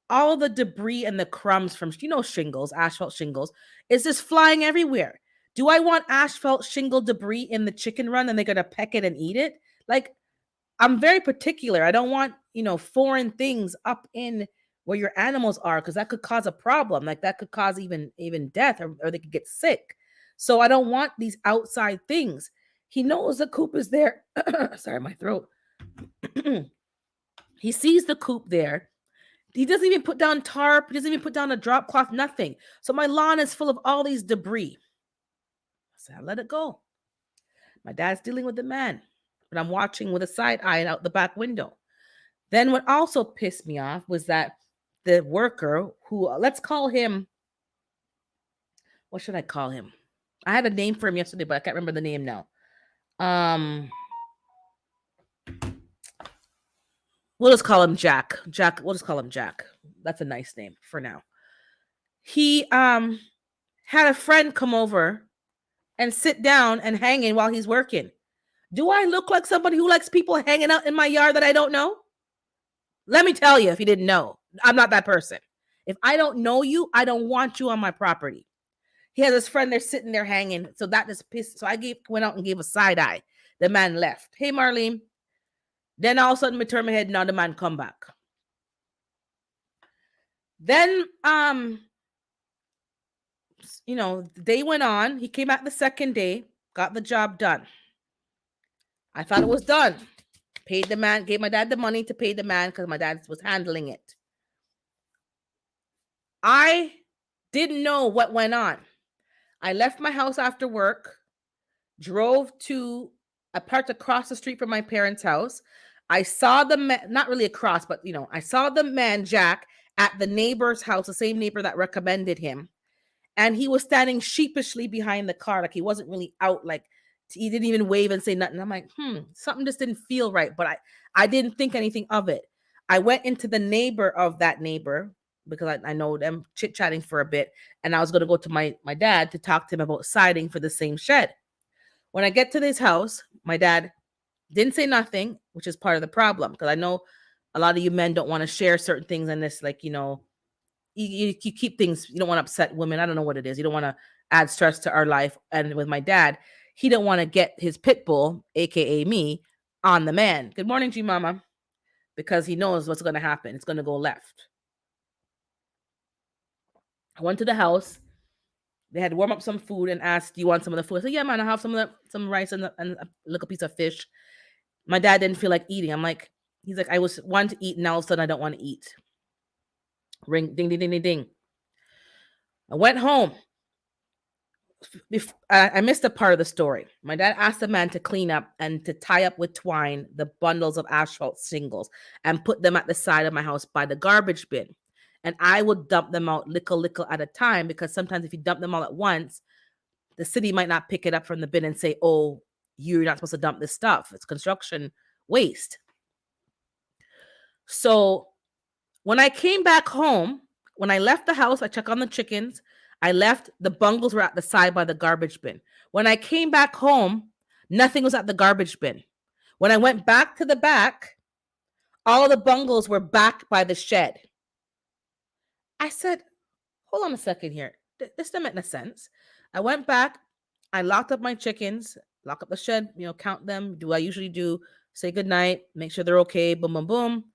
All the debris and the crumbs from, shingles, asphalt shingles, is just flying everywhere. Do I want asphalt shingle debris in the chicken run and they're going to peck it and eat it? Like, I'm very particular. I don't want, foreign things up in where your animals are because that could cause a problem. Like that could cause even death or they could get sick. So I don't want these outside things. He knows the coop is there. Sorry, my throat. He sees the coop there. He doesn't even put down tarp. He doesn't even put down a drop cloth, nothing. So my lawn is full of all these debris. I said, let it go. My dad's dealing with the man, but I'm watching with a side eye out the back window. Then what also pissed me off was that the worker who, let's call him, what should I call him? I had a name for him yesterday, but I can't remember the name now. We'll just call him Jack. We'll just call him Jack. That's a nice name for now. He had a friend come over and sit down and hanging while he's working. Do I look like somebody who likes people hanging out in my yard that I don't know? Let me tell you, if you didn't know, I'm not that person. If I don't know you, I don't want you on my property. He has his friend there sitting there hanging. So that just pissed. So I went out and gave a side eye. The man left. Hey, Marlene. Then all of a sudden, I turn my head. Now the man come back. Then, day went on. He came back the second day, got the job done. I thought it was done. Paid the man, gave my dad the money to pay the man because my dad was handling it. I didn't know what went on. I left my house after work, drove to a part across the street from my parents' house. I saw the man, not really across, but I saw the man, Jack, at the neighbor's house, the same neighbor that recommended him. And he was standing sheepishly behind the car, like he wasn't really out, like He didn't even wave and say nothing. I'm like, something just didn't feel right. But I didn't think anything of it. I went into the neighbor of that neighbor because I know them, chit-chatting for a bit. And I was going to go to my dad to talk to him about siding for the same shed. When I get to this house, my dad didn't say nothing, which is part of the problem. Because I know a lot of you men don't want to share certain things in this, like, you keep things, you don't want to upset women. I don't know what it is. You don't want to add stress to our life. And with my dad, he didn't want to get his pit bull, aka me, on the man. Good morning to you, mama. Because he knows what's going to happen. It's going to go left. I went to the house. They had to warm up some food and asked, "Do you want some of the food?" I said, "Yeah, man, I have some rice and a little piece of fish." My dad didn't feel like eating. He's like, I was wanting to eat, and now all of a sudden I don't want to eat. Ring, ding, ding, ding, ding, ding. I went home. I missed a part of the story. My dad asked the man to clean up and to tie up with twine the bundles of asphalt shingles and put them at the side of my house by the garbage bin. And I would dump them out little at a time, because sometimes if you dump them all at once, the city might not pick it up from the bin and say, "Oh, you're not supposed to dump this stuff. It's construction waste." So when I came back home, when I left the house, I checked on the chickens. I left, the bungles were at the side by the garbage bin. When I came back home, nothing was at the garbage bin. When I went back to the back, all the bungles were back by the shed. I said, hold on a second here. This doesn't make no sense. I went back. I locked up my chickens, lock up the shed, count them. Do I usually do, say goodnight, make sure they're okay, boom, boom, boom,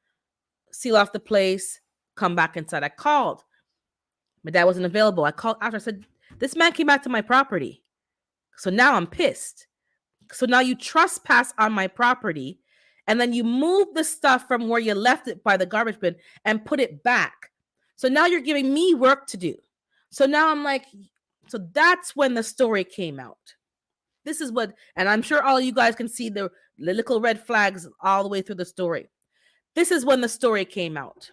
seal off the place, come back inside. I called. My dad wasn't available. I called after. I said, this man came back to my property. So now I'm pissed. So now you trespass on my property, and then you move the stuff from where you left it by the garbage bin and put it back. So now you're giving me work to do. So now I'm like, so that's when the story came out. This is what, and I'm sure all you guys can see the little red flags all the way through the story. This is when the story came out.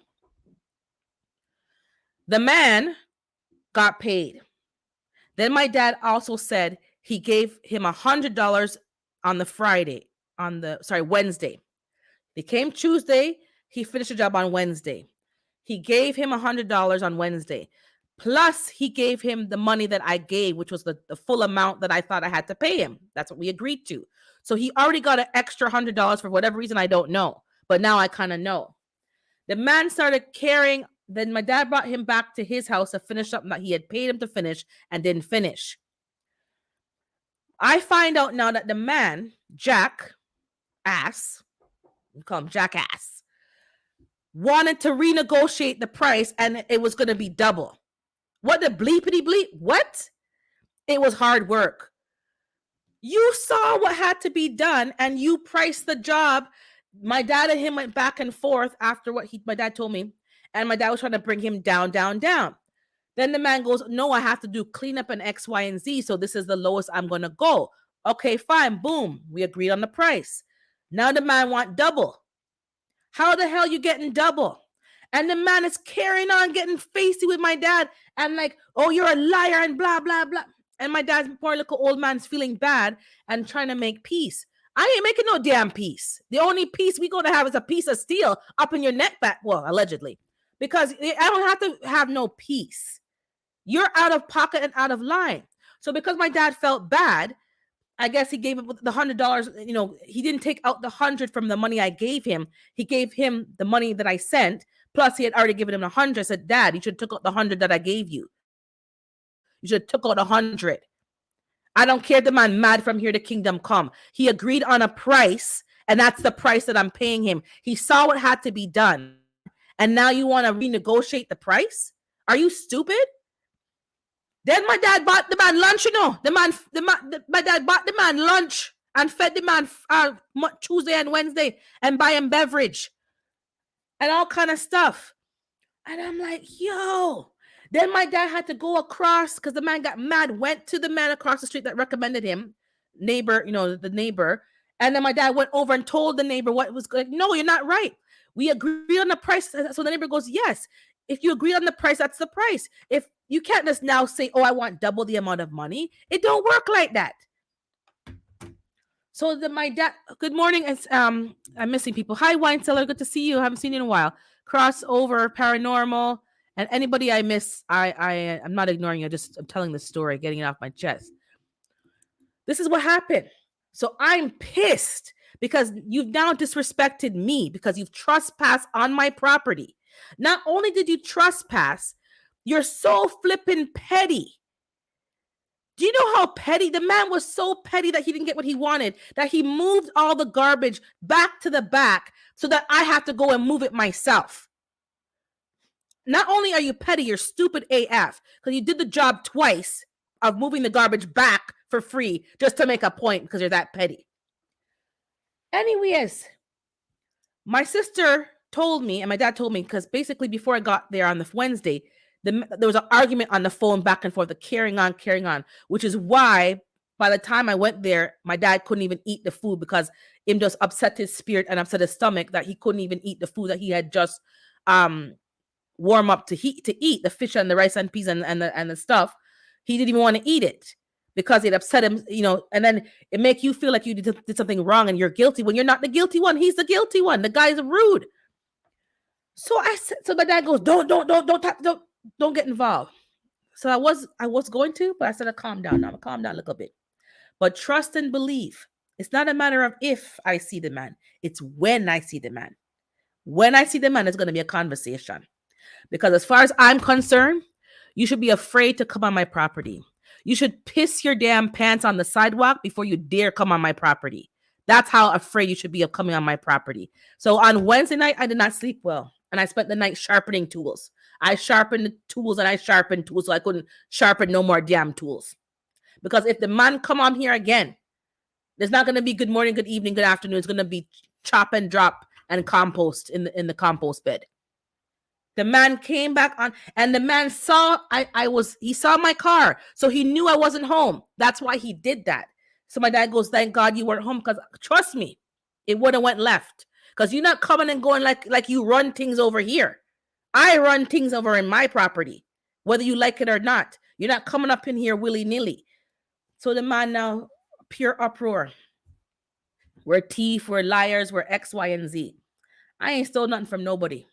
The man got paid. Then my dad also said he gave him $100 on the Wednesday. They came Tuesday. He finished the job on Wednesday. He gave him $100 on Wednesday. Plus, he gave him the money that I gave, which was the full amount that I thought I had to pay him. That's what we agreed to. So he already got an extra $100 for whatever reason I don't know. But now I kind of know. The man started carrying. Then my dad brought him back to his house to finish something that he had paid him to finish and didn't finish. I find out now that the man, Jack Ass, we call him Jackass, wanted to renegotiate the price, and it was going to be double. What the bleepity bleep? What? It was hard work. You saw what had to be done, and you priced the job. My dad and him went back and forth after what my dad told me, and my dad was trying to bring him down, down, down. Then the man goes, "No, I have to do cleanup and X, Y, and Z, so this is the lowest I'm going to go." Okay, fine. Boom. We agreed on the price. Now the man want double. How the hell you getting double? And the man is carrying on, getting facey with my dad, and like, "Oh, you're a liar," and blah, blah, blah. And my dad's poor little old man's feeling bad and trying to make peace. I ain't making no damn peace. The only peace we going to have is a piece of steel up in your neck back. Well, allegedly. Because I don't have to have no peace. You're out of pocket and out of line. So because my dad felt bad, I guess he gave him the $100. He didn't take out the 100 from the money I gave him. He gave him the money that I sent. Plus, he had already given him 100. I said, "Dad, you should have took out the 100 that I gave you. You should have took out 100. I don't care if the man mad from here to kingdom come. He agreed on a price, and that's the price that I'm paying him. He saw what had to be done, and now you want to renegotiate the price? Are you stupid?" Then my dad bought the man lunch, my dad bought the man lunch and fed the man Tuesday and Wednesday and buy him beverage and all kind of stuff. And I'm like, yo. Then my dad had to go across because the man got mad, went to the man across the street that recommended him, neighbor, the neighbor. And then my dad went over and told the neighbor what was like. "No, you're not right. We agreed on the price." So the neighbor goes, "Yes. If you agree on the price, that's the price. If you can't just now say, 'Oh, I want double the amount of money.' It don't work like that." So my dad, good morning. It's I'm missing people. Hi, wine cellar, good to see you. Haven't seen you in a while. Crossover, paranormal, and anybody I miss, I'm not ignoring you. I'm telling the story, getting it off my chest. This is what happened. So I'm pissed because you've now disrespected me because you've trespassed on my property. Not only did you trespass, you're so flippin' petty. Do you know how petty? The man was so petty that he didn't get what he wanted, that he moved all the garbage back to the back so that I have to go and move it myself. Not only are you petty, you're stupid AF because you did the job twice of moving the garbage back for free just to make a point because you're that petty. Anyways, my sister told me, and my dad told me, because basically before I got there on the Wednesday, there was an argument on the phone back and forth, the carrying on, which is why by the time I went there, my dad couldn't even eat the food because it just upset his spirit and upset his stomach that he couldn't even eat the food that he had just warm up to eat the fish and the rice and peas and the stuff. He didn't even want to eat it because it upset him, and then it make you feel like you did something wrong and you're guilty when you're not the guilty one. He's the guilty one. The guy's rude. So my dad goes, don't get involved. So I was going to, but I said, calm down. I'm gonna calm down a little bit. But trust and believe. It's not a matter of if I see the man. It's when I see the man. When I see the man, it's going to be a conversation. Because as far as I'm concerned, you should be afraid to come on my property. You should piss your damn pants on the sidewalk before you dare come on my property. That's how afraid you should be of coming on my property. So on Wednesday night, I did not sleep well. And I spent the night sharpening tools. I sharpened the tools and I sharpened tools so I couldn't sharpen no more damn tools. Because if the man come on here again, there's not going to be good morning, good evening, good afternoon. It's going to be chop and drop and compost in the compost bed. The man came back on, and the man saw he saw my car, so he knew I wasn't home. That's why he did that. So my dad goes, "Thank God you weren't home, because trust me, it would have went left. Because you're not coming and going like you run things over here. I run things over in my property, whether you like it or not. You're not coming up in here willy-nilly." So the man now, pure uproar. We're thief, we're liars, we're X, Y, and Z. I ain't stole nothing from nobody.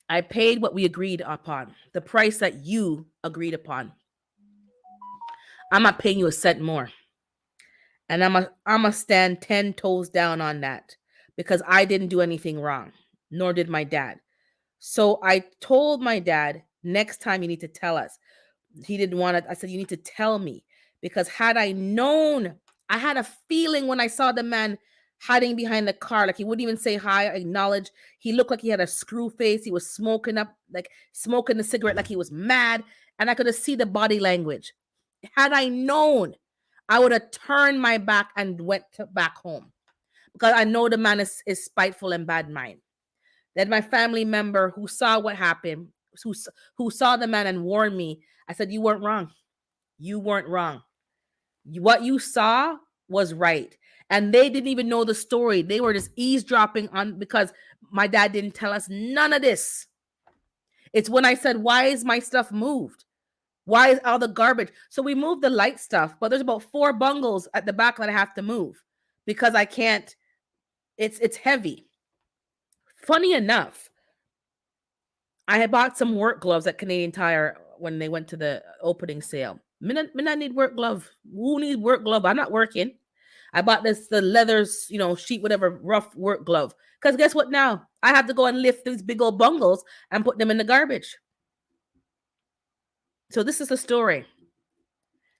I paid what we agreed upon, the price that you agreed upon. I'm not paying you a cent more. And I'm a stand 10 toes down on that because I didn't do anything wrong, nor did my dad. So I told my dad, next time you need to tell us. He didn't want it. I said, you need to tell me, because had I known, I had a feeling when I saw the man hiding behind the car, like he wouldn't even say hi, acknowledge. He looked like he had a screw face. He was smoking the cigarette like he was mad. And I could have seen the body language. Had I known, I would have turned my back and went back home, because I know the man is spiteful and bad mind. Then my family member who saw what happened, who saw the man and warned me, I said, you weren't wrong. You weren't wrong. What you saw was right. And they didn't even know the story. They were just eavesdropping on, because my dad didn't tell us none of this. It's when I said, why is my stuff moved? Why is all the garbage? So we moved the light stuff, but there's about 4 bungles at the back that I have to move because I can't. It's heavy. Funny enough, I had bought some work gloves at Canadian Tire when they went to the opening sale. Me not need work glove. Who needs work glove? I'm not working. I bought the leathers, sheet, whatever, rough work glove. Because guess what now? I have to go and lift these big old bungles and put them in the garbage. So this is the story.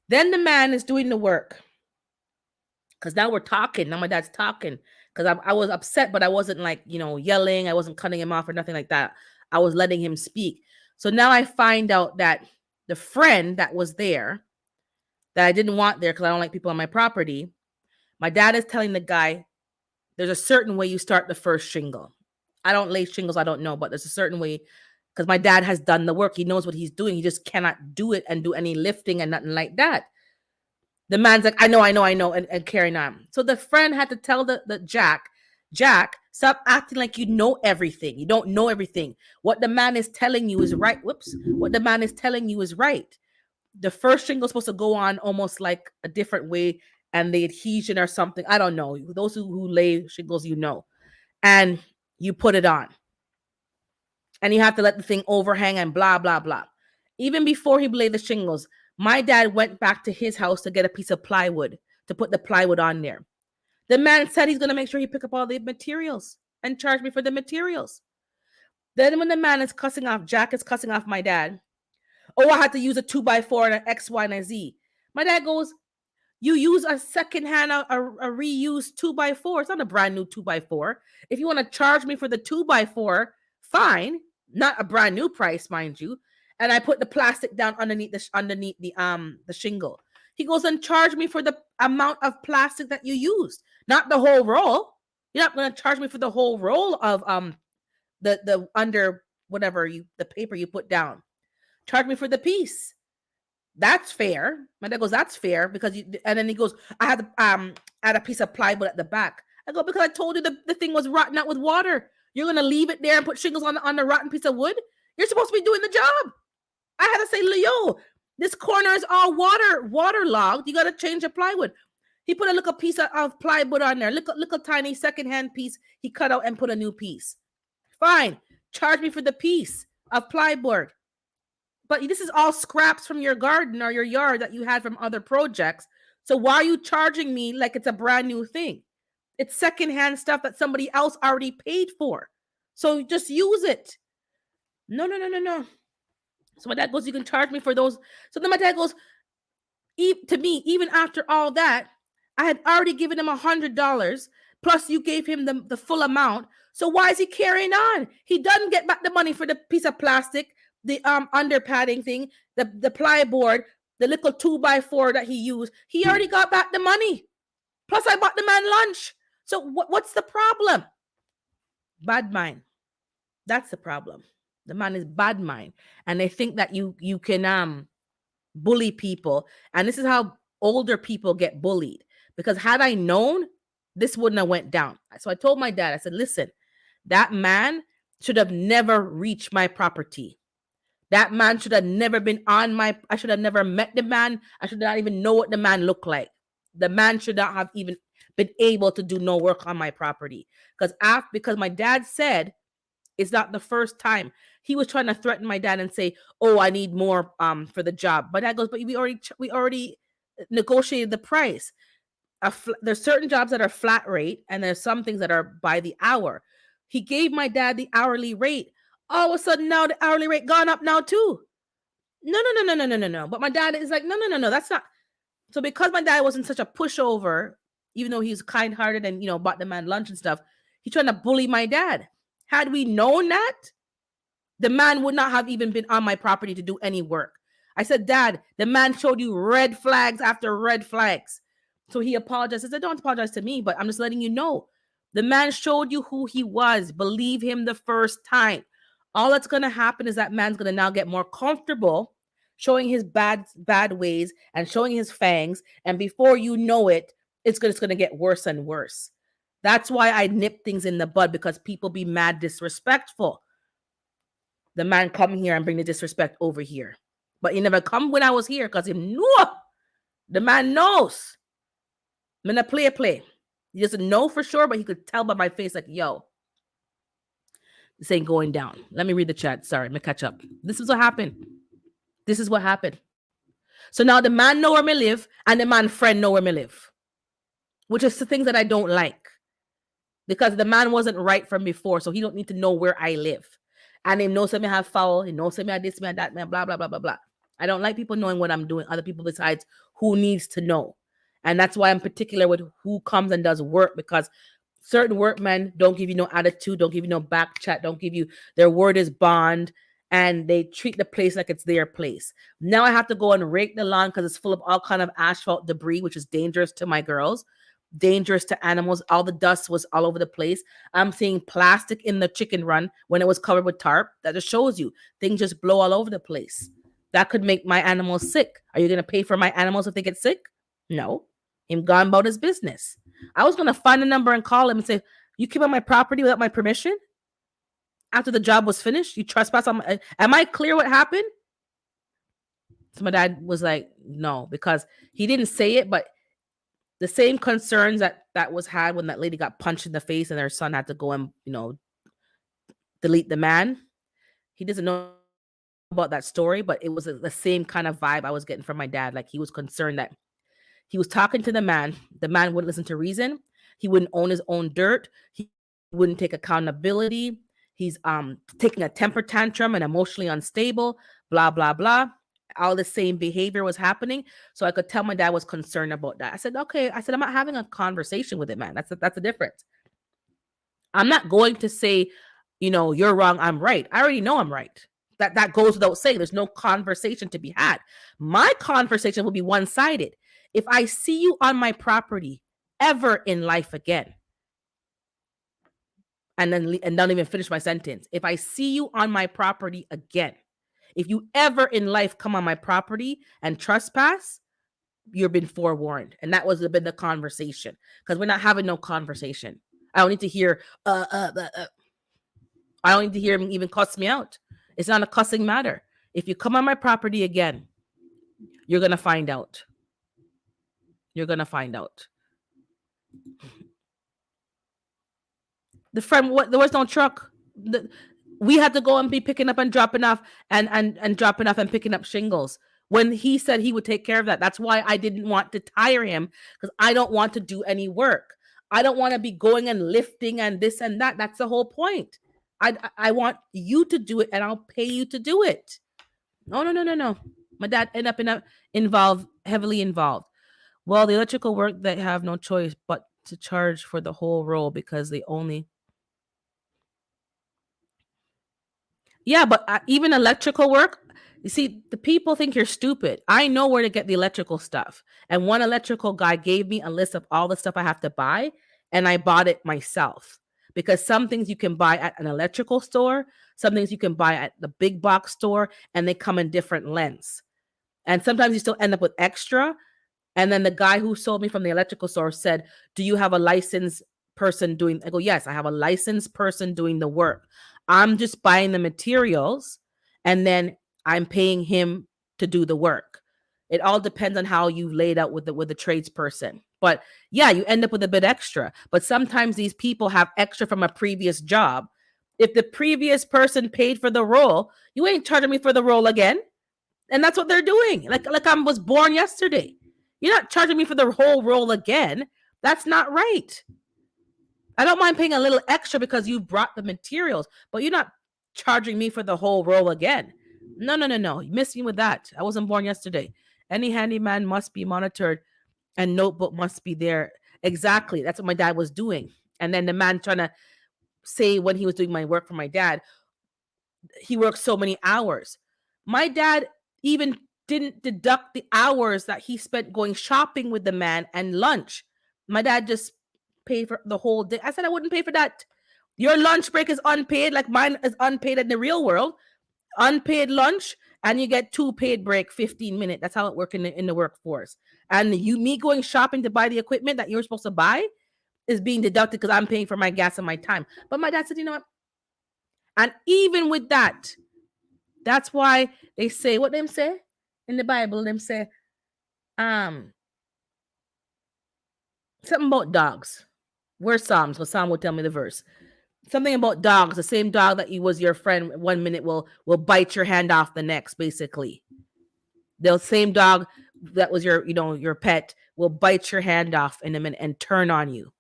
Then the man is doing the work. Because now we're talking. Now my dad's talking. Because I was upset, but I wasn't yelling. I wasn't cutting him off or nothing like that. I was letting him speak. So now I find out that the friend that was there, that I didn't want there because I don't like people on my property, my dad is telling the guy, there's a certain way you start the first shingle. I don't lay shingles, I don't know, but there's a certain way, because my dad has done the work. He knows what he's doing. He just cannot do it and do any lifting and nothing like that. The man's like, I know, and carrying on. So the friend had to tell the Jack, stop acting like you know everything. You don't know everything. What the man is telling you is right. What the man is telling you is right. The first shingle supposed to go on almost like a different way, and the adhesion or something. I don't know. Those who lay shingles, and you put it on, and you have to let the thing overhang and blah blah blah. Even before he laid the shingles, my dad went back to his house to get a piece of plywood to put the plywood on there. The man said he's going to make sure he pick up all the materials and charge me for the materials. Then when the man is cussing off, Jack is cussing off my dad. Oh, I had to use a 2x4 and an X, Y, and a Z. My dad goes, you use a secondhand, a reused 2x4. It's not a brand new 2x4. If you want to charge me for the 2x4, fine. Not a brand new price, mind you. And I put the plastic down underneath the shingle. He goes, and charge me for the amount of plastic that you used, not the whole roll. You're not going to charge me for the whole roll of the under whatever the paper you put down. Charge me for the piece. That's fair. My dad goes, that's fair because and then he goes, I had to add a piece of plywood at the back. I go, because I told you the thing was rotten out with water. You're gonna leave it there and put shingles on the rotten piece of wood? You're supposed to be doing the job. I had to say, Leo, this corner is all waterlogged. You gotta change the plywood. He put a little piece of plywood on there. Look a tiny secondhand piece he cut out and put a new piece. Fine. Charge me for the piece of plywood. But this is all scraps from your garden or your yard that you had from other projects. So why are you charging me like it's a brand new thing? It's secondhand stuff that somebody else already paid for. So just use it. No. So my dad goes, you can charge me for those. So then my dad goes, to me, even after all that, I had already given him $100. Plus you gave him the full amount. So why is he carrying on? He doesn't get back the money for the piece of plastic, the under padding thing, the plyboard, the little 2x4 that he used. He already got back the money. Plus I bought the man lunch. So what's the problem? Bad mind. That's the problem. The man is bad mind. And they think that you can bully people. And this is how older people get bullied. Because had I known, this wouldn't have went down. So I told my dad, I said, listen, that man should have never reached my property. That man should have never been I should have never met the man. I should not even know what the man looked like. The man should not have even been able to do no work on my property. Because my dad said it's not the first time. He was trying to threaten my dad and say, oh, I need more for the job. But dad goes, but we already negotiated the price. There's certain jobs that are flat rate, and there's some things that are by the hour. He gave my dad the hourly rate. All of a sudden now the hourly rate gone up now too. No. But my dad is like, no, that's not. So because my dad wasn't such a pushover, even though he's kind-hearted and, bought the man lunch and stuff, he's trying to bully my dad. Had we known that, the man would not have even been on my property to do any work. I said, Dad, the man showed you red flags after red flags. So he apologized. I said, don't apologize to me, but I'm just letting you know. The man showed you who he was. Believe him the first time. All that's going to happen is that man's going to now get more comfortable showing his bad ways and showing his fangs. And before you know it, it's going to get worse and worse. That's why I nip things in the bud, because people be mad disrespectful. The man come here and bring the disrespect over here. But he never come when I was here because he knew. The man knows. I'm going to play. He doesn't know for sure, but he could tell by my face like, yo, this ain't going down. Let me read the chat. Sorry, let me catch up. This is what happened. So now the man know where me live and the man friend know where me live, which is the things that I don't like, because the man wasn't right from before, so he don't need to know where I live. And he knows me have foul. He knows me have this, me have that, man, blah, blah, blah, blah, blah. I don't like people knowing what I'm doing, other people besides who needs to know. And that's why I'm particular with who comes and does work, because certain workmen don't give you no attitude, don't give you no back chat, don't give you, their word is bond, and they treat the place like it's their place. Now I have to go and rake the lawn because it's full of all kind of asphalt debris, which is dangerous to my girls, dangerous to animals. All the dust was all over the place. I'm seeing plastic in the chicken run when it was covered with tarp. That just shows you things just blow all over the place. That could make my animals sick. Are you going to pay for my animals if they get sick? No. Him gone about his business. I was going to find a number and call him and say, you came on my property without my permission? After the job was finished, you trespass on my... Am I clear what happened? So my dad was like, no, because he didn't say it, but the same concerns that was had when that lady got punched in the face and her son had to go and, delete the man. He doesn't know about that story, but it was the same kind of vibe I was getting from my dad. Like, he was concerned that he was talking to the man wouldn't listen to reason. He wouldn't own his own dirt. He wouldn't take accountability. He's taking a temper tantrum and emotionally unstable, blah, blah, blah. All the same behavior was happening. So I could tell my dad was concerned about that. I said, okay. I said, I'm not having a conversation with it, man. That's the difference. I'm not going to say, you're wrong, I'm right. I already know I'm right. That goes without saying. There's no conversation to be had. My conversation will be one-sided. If I see you on my property ever in life again, and don't even finish my sentence. If I see you on my property again, if you ever in life come on my property and trespass, you've been forewarned. And that was been the conversation, because we're not having no conversation. I don't need to hear I don't need to hear him even cuss me out. It's not a cussing matter. If you come on my property again, you're gonna find out. You're gonna find out. The friend, what? There was no truck. We had to go and be picking up and dropping off and dropping off and picking up shingles. When he said he would take care of that, that's why I didn't want to tire him, because I don't want to do any work. I don't want to be going and lifting and this and that. That's the whole point. I want you to do it, and I'll pay you to do it. No. My dad ended up heavily involved. Well, the electrical work, they have no choice but to charge for the whole roll, because they only. Yeah, but even electrical work, you see, the people think you're stupid. I know where to get the electrical stuff. And one electrical guy gave me a list of all the stuff I have to buy, and I bought it myself. Because some things you can buy at an electrical store, some things you can buy at the big box store, and they come in different lengths. And sometimes you still end up with extra. And then the guy who sold me from the electrical store said, do you have a licensed person doing? I go, yes, I have a licensed person doing the work. I'm just buying the materials, and then I'm paying him to do the work. It all depends on how you laid out with the tradesperson. But yeah, you end up with a bit extra. But sometimes these people have extra from a previous job. If the previous person paid for the role, you ain't charging me for the role again. And that's what they're doing. Like I was born yesterday. You're not charging me for the whole role again. That's not right. I don't mind paying a little extra because you brought the materials, but you're not charging me for the whole role again. No. You missed me with that. I wasn't born yesterday. Any handyman must be monitored, and notebook must be there. Exactly. That's what my dad was doing. And then the man trying to say, when he was doing my work for my dad, he worked so many hours. My dad even didn't deduct the hours that he spent going shopping with the man and lunch. My dad just paid for the whole day. I said I wouldn't pay for that. Your lunch break is unpaid, like mine is unpaid in the real world. Unpaid lunch, and you get 2 paid break, 15 minutes. That's how it works in the workforce. And me going shopping to buy the equipment that you're supposed to buy is being deducted because I'm paying for my gas and my time. But my dad said, you know what? And even with that, that's why they say, what them say in the Bible, them say, something about dogs. Where's Psalms? Because Psalm will tell me the verse. Something about dogs. The same dog that was your friend 1 minute will bite your hand off the next, basically. The same dog that was your pet will bite your hand off in a minute and turn on you.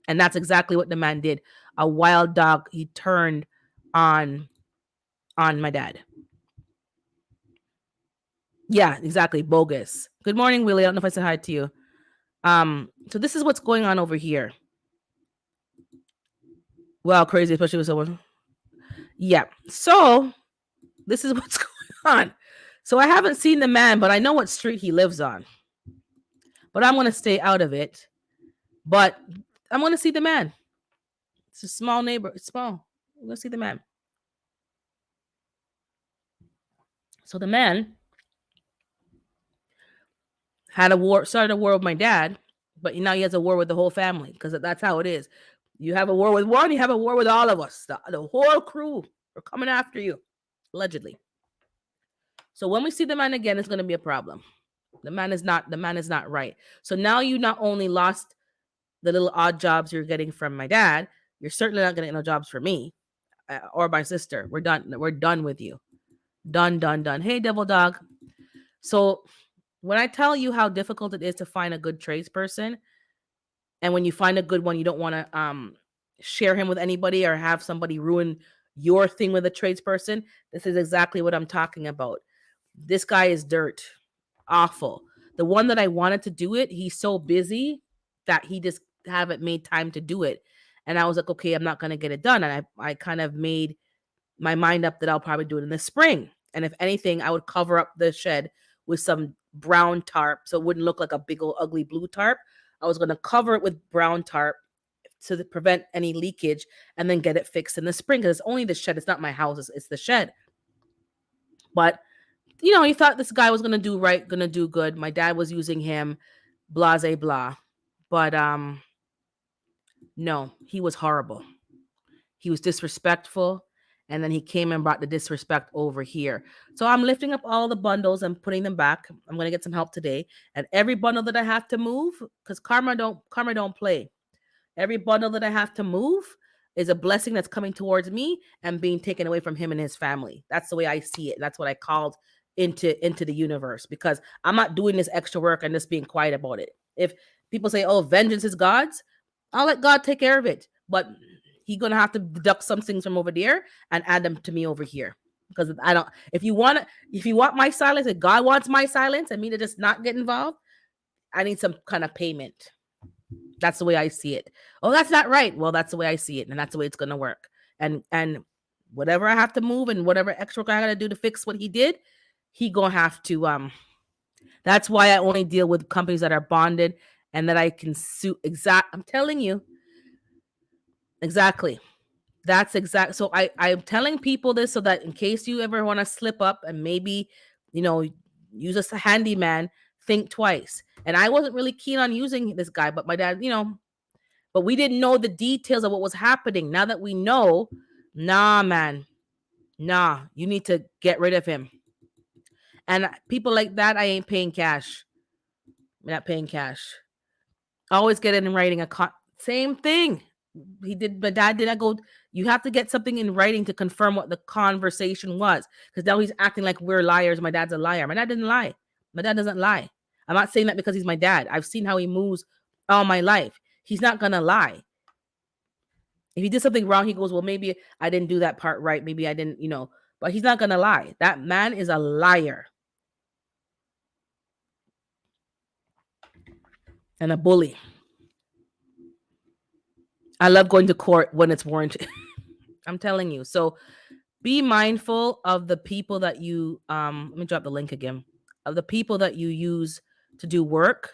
And that's exactly what the man did. A wild dog, he turned on my dad. Yeah, exactly. Bogus. Good morning, Willie. I don't know if I said hi to you. So this is what's going on over here. Wow, crazy, especially with someone. Yeah. So this is what's going on. So I haven't seen the man, but I know what street he lives on. But I'm going to stay out of it. But I'm going to see the man. It's a small neighbor. It's small. I'm going to see the man. So the man started a war with my dad, but now he has a war with the whole family, because that's how it is. You have a war with one, you have a war with all of us. The whole crew are coming after you, allegedly. So when we see the man again, it's going to be a problem. The man is not right. So now you not only lost the little odd jobs you're getting from my dad, you're certainly not going to get no jobs for me or my sister. We're done. We're done with you. Done, done, done. Hey, devil dog. So when I tell you how difficult it is to find a good tradesperson, and when you find a good one, you don't want to share him with anybody or have somebody ruin your thing with a tradesperson. This is exactly what I'm talking about. This guy is dirt. Awful. The one that I wanted to do it, he's so busy that he just haven't made time to do it. And I was like, okay, I'm not gonna get it done. And I kind of made my mind up that I'll probably do it in the spring. And if anything, I would cover up the shed with some brown tarp so it wouldn't look like a big old ugly blue tarp. I was gonna cover it with brown tarp to prevent any leakage and then get it fixed in the spring because it's only the shed. It's not my house, it's the shed. But he thought this guy was gonna do right, gonna do good. My dad was using him, blah, blah, blah. But no, he was horrible. He was disrespectful. And then he came and brought the disrespect over here. So I'm lifting up all the bundles and putting them back. I'm gonna get some help today. And every bundle that I have to move, because karma don't play. Every bundle that I have to move is a blessing that's coming towards me and being taken away from him and his family. That's the way I see it. That's what I called into the universe, because I'm not doing this extra work and just being quiet about it. If people say, "Oh, vengeance is God's," I'll let God take care of it. But he's gonna have to deduct some things from over there and add them to me over here. Because I don't. If you want my silence, if God wants my silence and me to just not get involved, I need some kind of payment. That's the way I see it. Oh, that's not right. Well, that's the way I see it, and that's the way it's gonna work. And whatever I have to move and whatever extra work I gotta do to fix what he did, he gonna have to. That's why I only deal with companies that are bonded and that I can sue. I'm telling you, exactly. That's exact. So I'm telling people this so that in case you ever want to slip up and maybe, use us a handyman, think twice. And I wasn't really keen on using this guy, but my dad, but we didn't know the details of what was happening. Now that we know, nah, man, nah, you need to get rid of him. And people like that, I ain't paying cash. I'm not paying cash. Always get it in writing. Same thing. He did. My dad did. I go. You have to get something in writing to confirm what the conversation was, because now he's acting like we're liars. My dad's a liar. My dad didn't lie. My dad doesn't lie. I'm not saying that because he's my dad. I've seen how he moves all my life. He's not gonna lie. If he did something wrong, he goes, well, maybe I didn't do that part right. Maybe I didn't, but he's not gonna lie. That man is a liar and a bully. I love going to court when it's warranted. I'm telling you. So be mindful of the people that you let me drop the link again, of the people that you use to do work.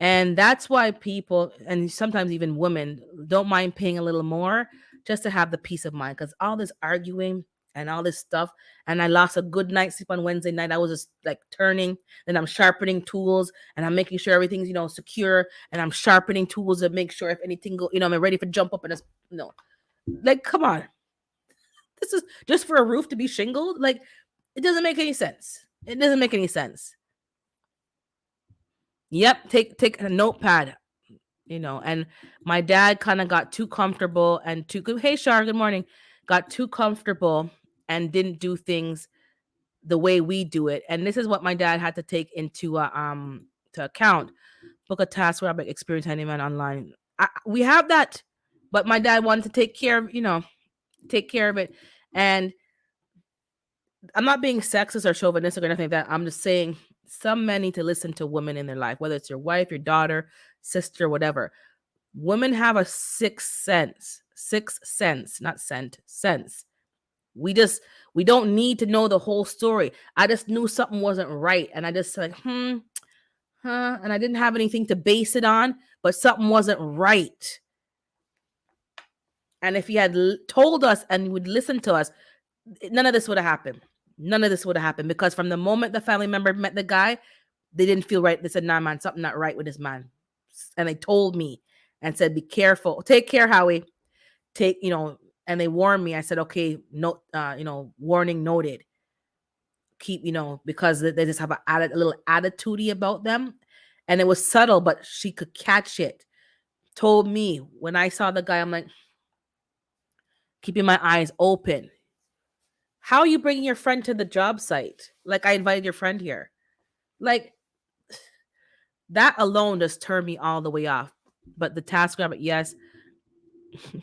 And that's why people, and sometimes even women, don't mind paying a little more just to have the peace of mind, because all this arguing and all this stuff, and I lost a good night's sleep on Wednesday night. I was just like turning, then I'm sharpening tools and I'm making sure everything's secure, and I'm sharpening tools to make sure if anything go, I'm ready for jump up, and it's like, come on. This is just for a roof to be shingled. Like, it doesn't make any sense. It doesn't make any sense. Yep, take a notepad, and my dad kind of got too comfortable and too good. Hey, Shar, good morning. Got too comfortable and didn't do things the way we do it. And this is what my dad had to take into to account. Book a task where I experience handyman online. We have that, but my dad wanted to take care of it. And I'm not being sexist or chauvinistic or anything like that. I'm just saying some men need to listen to women in their life, whether it's your wife, your daughter, sister, whatever. Women have a sixth sense, not sense. We don't need to know the whole story. I just knew something wasn't right. And I just like, and I didn't have anything to base it on, but something wasn't right. And if he had told us and would listen to us, none of this would have happened. None of this would have happened, because from the moment the family member met the guy, they didn't feel right. They said, nah, man, something not right with this man. And they told me and said, be careful. Take care, Howie. And they warned me. I said, okay, no, warning noted. keep, because they just have a little attitudey about them. And it was subtle, but she could catch it. Told me when I saw the guy, I'm like, keeping my eyes open. How are you bringing your friend to the job site? Like, I invited your friend here. Like, that alone just turned me all the way off. But the task rabbit, yes,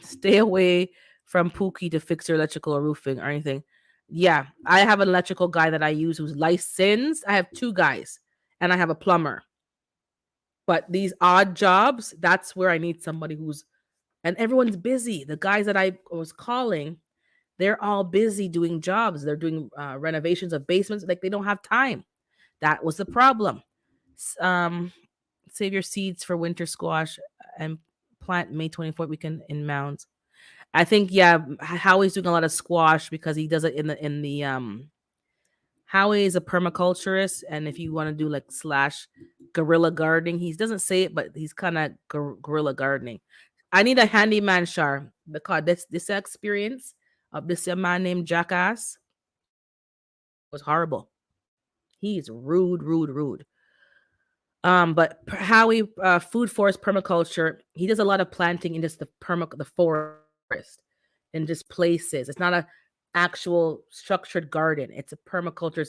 stay away from Pookie to fix your electrical or roofing or anything. Yeah, I have an electrical guy that I use who's licensed. I have 2 guys, and I have a plumber. But these odd jobs, that's where I need somebody who's, and everyone's busy. The guys that I was calling, they're all busy doing jobs. They're doing renovations of basements. Like, they don't have time. That was the problem. Save your seeds for winter squash and plant May 24th weekend in mounds. I think, yeah, Howie's doing a lot of squash because he does it in the Howie is a permaculturist, and if you want to do like / guerrilla gardening, he doesn't say it, but he's kind of guerrilla gardening. I need a handyman, Shar, because this experience of this man named Jackass was horrible. He's rude, rude, rude. But Howie, food forest permaculture, he does a lot of planting in just the forest in just places. It's not a actual structured garden. It's a permaculture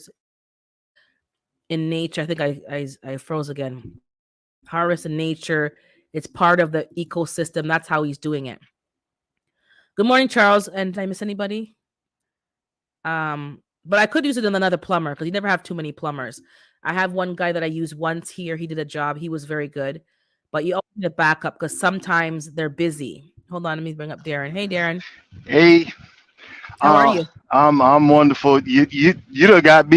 in nature. I think I froze again. Harvest in nature. It's part of the ecosystem. That's how he's doing it. Good morning, Charles. And did I miss anybody? But I could use it in another plumber because you never have too many plumbers. I have one guy that I used once here. He did a job. He was very good. But you always need a backup because sometimes they're busy. Hold on, let me bring up Darren. Hey, Darren. Hey, How are you? I'm wonderful. You done got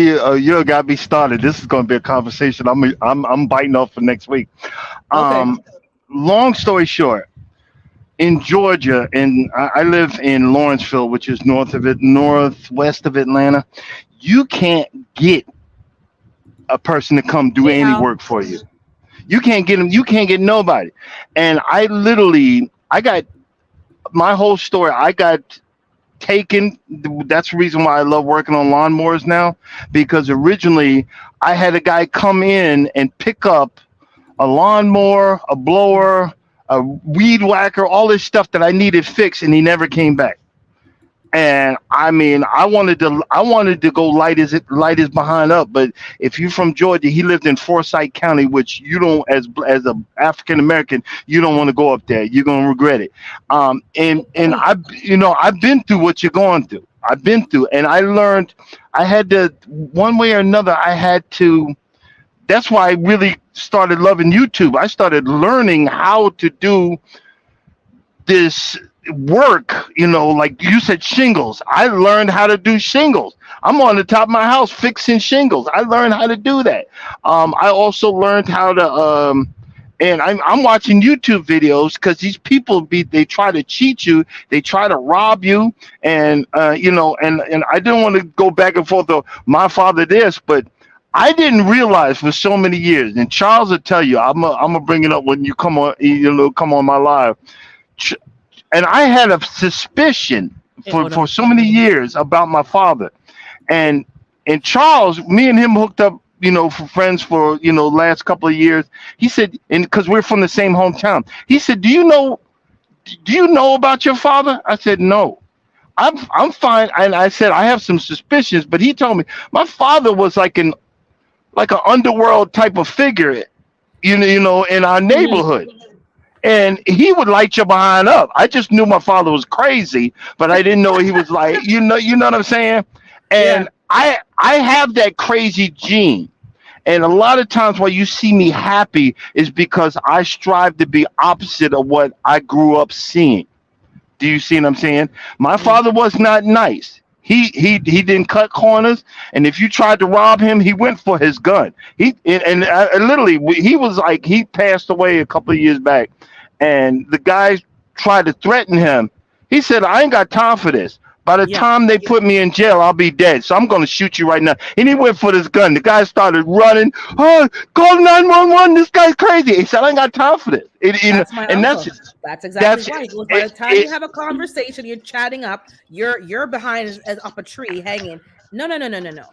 me started. This is going to be a conversation. I'm biting off for next week. Okay. Um, Long story short, in Georgia, and I live in Lawrenceville, which is northwest of Atlanta. You can't get a person to come do Hey, any Hal. work for you. You can't get them. You can't get nobody. And I got my whole story. I got taken. That's the reason why I love working on lawnmowers now, because originally I had a guy come in and pick up a lawnmower, a blower, a weed whacker, all this stuff that I needed fixed, and he never came back. And I mean, I wanted to go light his behind up. But if you're from Georgia, he lived in Forsyth County, which you don't, as a African American, you don't want to go up there. You're gonna regret it. And I've been through what you're going through. I've been through, and I learned. I had to, one way or another. I had to. That's why I really started loving YouTube. I started learning how to do this work, like you said, shingles. I learned how to do shingles. I'm on the top of my house fixing shingles. I learned how to do that. I also learned how to, and I'm watching YouTube videos because these people they try to cheat you, they try to rob you, and and I didn't want to go back and forth of my father this, but I didn't realize for so many years, and Charles will tell you, I'm gonna bring it up when you come on, come on my live. And I had a suspicion Hey, for, hold on. for so many years about my father. And Charles, me and him hooked up, for friends for, last couple of years. He said, and because we're from the same hometown, he said, do you know about your father? I said, no. I'm fine. And I said, I have some suspicions, but he told me my father was like an underworld type of figure, in our Mhm. neighborhood, and he would light your behind up. I just knew my father was crazy, but I didn't know he was like, you know what I'm saying? Yeah. And I have that crazy gene. And a lot of times why you see me happy is because I strive to be opposite of what I grew up seeing. Do you see what I'm saying? My Mhm. father was not nice. He didn't cut corners, and if you tried to rob him, he went for his gun. Literally, he was like, he passed away a couple of years back, and the guy tried to threaten him. He said, "I ain't got time for this. By the Yeah. time they put me in jail, I'll be dead. So I'm going to shoot you right now." And he went for this gun. The guy started running. Oh, call 911. This guy's crazy. He said, "I ain't got time for this." That's my And uncle. That's exactly that's why. He goes, by the it, time you it. have a conversation, you're chatting up, you're behind as up a tree hanging. No, no, no, no, no, no.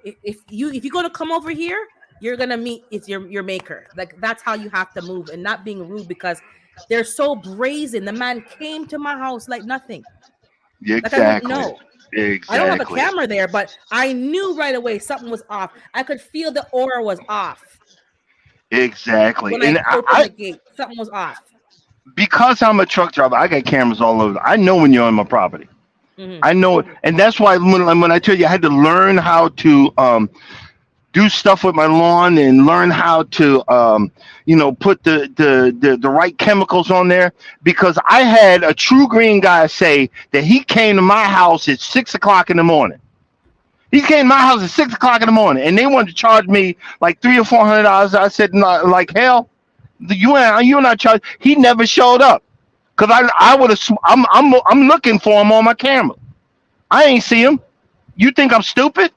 If you're gonna come over here, you're gonna meet it's your maker. Like that's how you have to move, and not being rude because they're so brazen. The man came to my house like nothing, like I didn't Exactly. know. I don't have a Exactly. camera there, but I knew right away something was off. I could feel the aura was off Exactly. when I And opened the gate. Something was off. because I'm a truck driver, I got cameras all over. I know when you're on my property. Hmm. I know it, and that's why when I tell you I had to learn how to do stuff with my lawn and learn how to put the right chemicals on there, because I had a True Green guy say that he came to my house at 6 o'clock in the morning. He came to my house at 6 o'clock in the morning, and they wanted to charge me like $300 or $400. I said, no, like hell, you're not charged. He never showed up because I would have. I'm looking for him on my camera. I ain't see him. You think I'm stupid?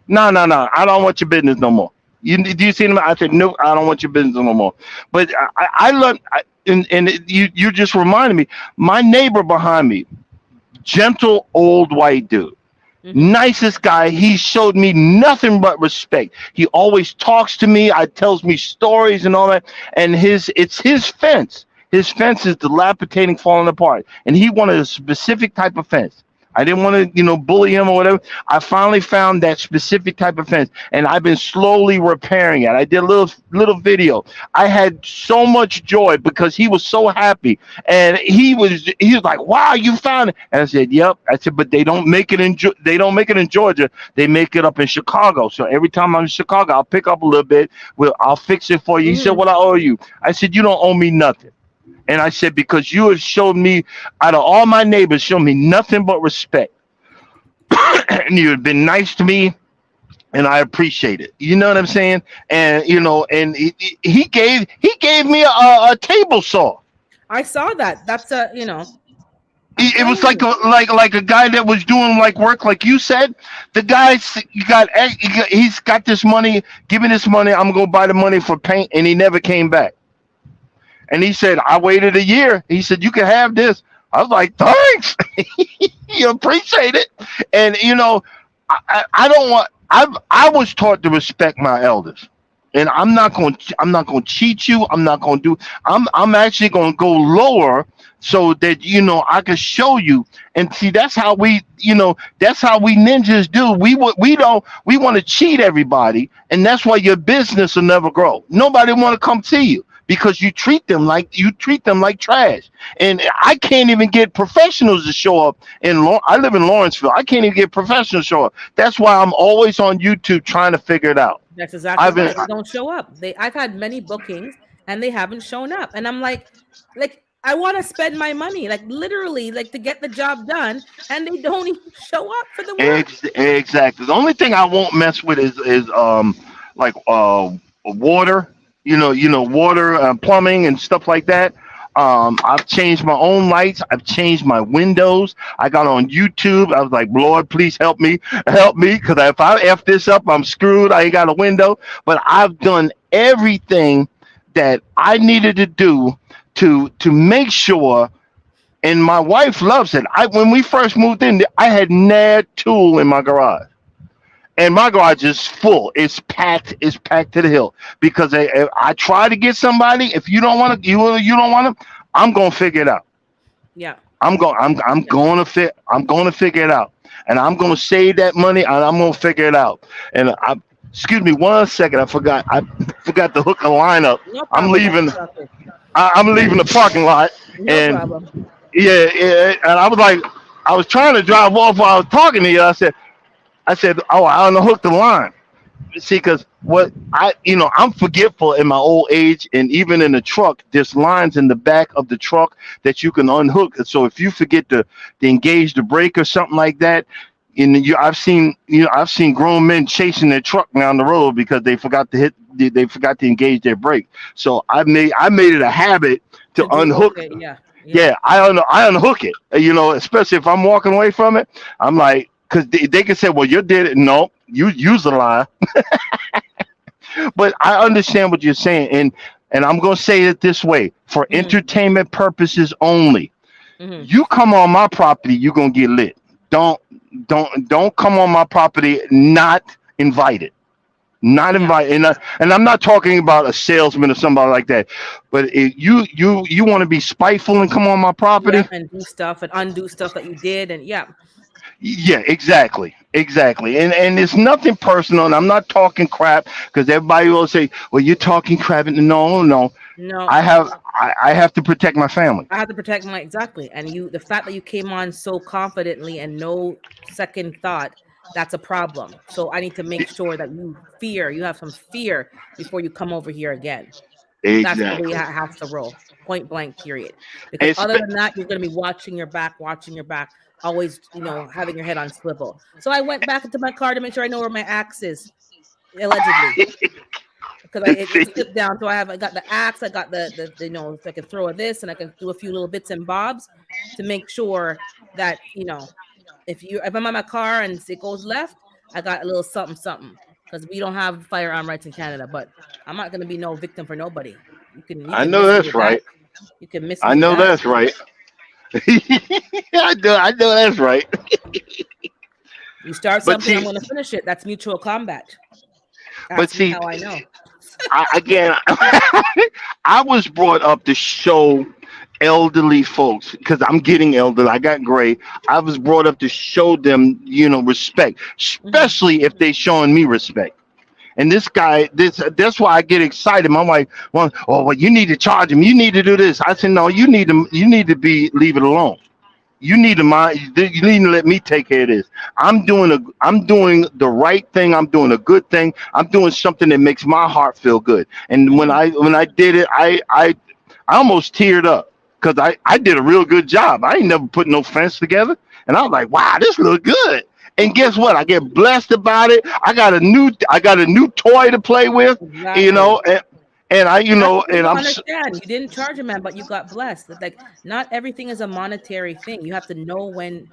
No, no, no. I don't want your business no more. Do you see him? I said, no, I don't want your business no more. But I learned, you just reminded me. My neighbor behind me, gentle old white dude, Hmm. nicest guy. He showed me nothing but respect. He always talks to me. I tells me stories and all that. And it's his fence. His fence is dilapidating, falling apart, and he wanted a specific type of fence. I didn't want to, bully him or whatever. I finally found that specific type of fence, and I've been slowly repairing it. I did a little video. I had so much joy because he was so happy, and he was like, "Wow, you found it!" And I said, "Yep." I said, "But they don't make it in Georgia. They make it up in Chicago. So every time I'm in Chicago, I'll pick up a little bit. I'll fix it for you." He said, Hmm. "What I owe you?" I said, "You don't owe me nothing." And I said, because you have showed me, out of all my neighbors, show me nothing but respect. And you have been nice to me, and I appreciate it. You know what I'm saying? And and he gave me a table saw. I saw that. That's I'm It was telling like you. a guy that was doing like work, like you said. The guy, he's got this money. Give me this money. I'm gonna buy the money for paint, and he never came back. And he said, I waited a year. He said, you can have this. I was like, thanks. You appreciate it. And I don't want. I was taught to respect my elders, and I'm not going to cheat you. I'm not going to do. I'm actually going to go lower so that I can show you. And see, that's how we ninjas do. We want to cheat everybody, and that's why your business will never grow. Nobody want to come see you because you treat them like trash. And I can't even get professionals to show up I live in Lawrenceville. I can't even get professionals to show up. That's why I'm always on YouTube trying to figure it out. That's exactly I've been why they don't show up. I've had many bookings and they haven't shown up. And I'm like I want to spend my money, like literally, like to get the job done, and they don't even show up for the work. exactly. The only thing I won't mess with is like water, water, plumbing and stuff like that. I've changed my own lights. I've changed my windows. I got on YouTube. I was like, Lord, please help me, because if I f this up, I'm screwed. I ain't got a window. But I've done everything that I needed to do to make sure. And my wife loves it. When we first moved in, I had nad tool in my garage, and my garage is full. It's packed. It's packed to the hill because I try to get somebody. If you don't want to, you don't want to. I'm gonna figure it out. Yeah. I'm Yeah. going to figure it out, and I'm gonna save that money, and I'm gonna figure it out. And excuse me 1 second. I forgot to hook a line up. No I'm problem. leaving. That's okay. I'm leaving the parking lot, No and problem. yeah, yeah, and I was like, I was trying to drive off while I was talking to you. I said, oh, I don't know, hook the line. See, because I'm forgetful in my old age, and even in the truck, there's lines in the back of the truck that you can unhook. So if you forget to engage the brake or something like that, I've seen grown men chasing their truck down the road because they forgot to engage their brake. So I made it a habit To to do unhook. okay. Yeah. Yeah. Yeah, I unhook it. Especially if I'm walking away from it, I'm like, because they can say, "Well, you did it." No, you use the line. But I understand what you're saying, and I'm gonna say it this way: for Hmm. entertainment purposes only. Hmm. You come on my property, you're gonna get lit. Don't come on my property not invited. Not Yeah. invited, and I'm not talking about a salesman or somebody like that. But if you want to be spiteful and come on my Yeah, property, and do stuff and undo stuff that you did, and yeah, yeah, exactly, exactly. And it's nothing personal. And I'm not talking crap because everybody will say, "Well, you're talking crap." And no, no, no, I have to protect my family. I have to protect my exactly. And you, the fact that you came on so confidently and no second thought, that's a problem. So I need to make sure that you have some fear before you come over here again. That's the way it Exactly. has to roll. Point blank, period. Because And other than that, you're going to be watching your back, always, having your head on swivel. So I went back into my car to make sure I know where my axe is, allegedly, because it see, slipped down. So I got the axe, I got so I can throw this and I can do a few little bits and bobs to make sure that if I'm on my car and it goes left, I got a little something something because we don't have firearm rights in Canada. But I'm not gonna be no victim for nobody. You I can know miss me that's with that. right. You can miss I me with know that. that's right. I know that's right. You start But something, I'm see, gonna finish it. That's mutual combat. but Ask me see, how I know. again, I was brought up to show elderly folks because I'm getting elderly. I got gray. I was brought up to show them, respect, Hmm. especially if they showing me respect. And this guy, that's why I get excited. My wife, well, you need to charge him. You need to do this. I said, no, you need to leave it alone. You need to mind. You need to let me take care of this. I'm doing the right thing. I'm doing a good thing. I'm doing something that makes my heart feel good. And when Hmm. I did it, I almost teared up because I did a real good job. I ain't never put no fence together, and I was like, wow, this look good. And guess what? I get blessed about it. I got a new toy to play with, you Exactly. know, and I, That's what and people understand. You didn't charge a man, but you got blessed. It's like not everything is a monetary thing. You have to know when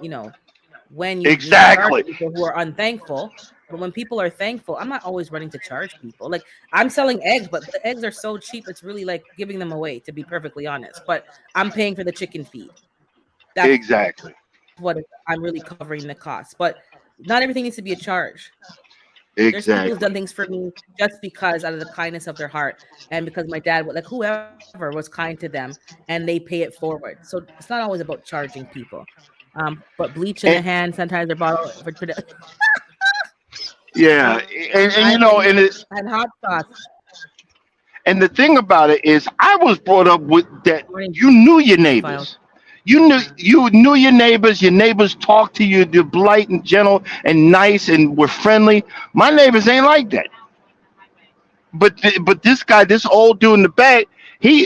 you need to charge exactly, people who are unthankful. But when people are thankful, I'm not always running to charge people. Like I'm selling eggs, but the eggs are so cheap, it's really like giving them away, to be perfectly honest. But I'm paying for the chicken feed. That's exactly, I'm really covering the cost. But not everything needs to be a charge. There's people who've exactly. done things for me just because out of the kindness of their heart and because my dad would like whoever was kind to them and they pay it forward. So it's not always about charging people. But bleach in the And hand, sanitizer bottle for the yeah, and and hot sauce. and the thing about it is, I was brought up with that. Morning You knew your files. neighbors. You knew your neighbors. Your neighbors talked to you. They're polite and gentle and nice and were friendly. My neighbors ain't like that. But this guy, this old dude in the back,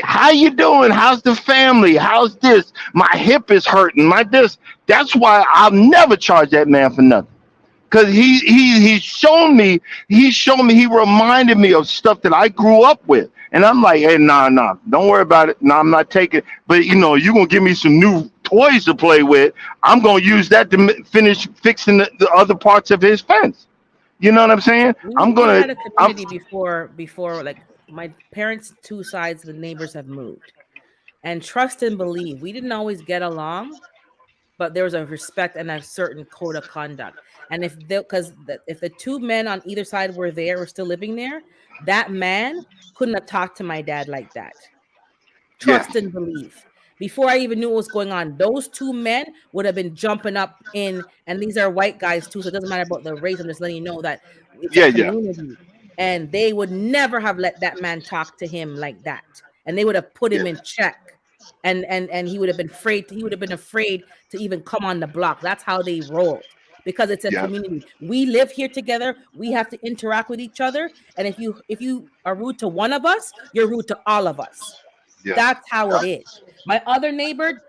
how you doing? How's the family? How's this? My hip is hurting. My this. That's why I'll never charge that man for nothing. Cause he reminded me of stuff that I grew up with, and I'm like, hey, nah, don't worry about it. No, I'm not taking. But you're gonna give me some new toys to play with. I'm gonna use that to finish fixing the other parts of his fence. You know what I'm saying? We had a community before like my parents' two sides, the neighbors have moved. And trust and believe. We didn't always get along, but there was a respect and a certain code of conduct. And if the two men on either side were still living there, that man couldn't have talked to my dad like that. Yeah, Trust and believe. Before I even knew what was going on, those two men would have been jumping up in, and these are white guys too, so it doesn't matter about the race. I'm just letting you know that it's a yeah, community, and they would never have let that man talk to him like that, and they would have put yeah, him in check, and he would have been afraid. He would have been afraid to even come on the block. That's how they rolled because it's a yeah, community. We live here together. We have to interact with each other, and if you are rude to one of us, you're rude to all of us. yeah, That's how yeah, it is. My other neighbor,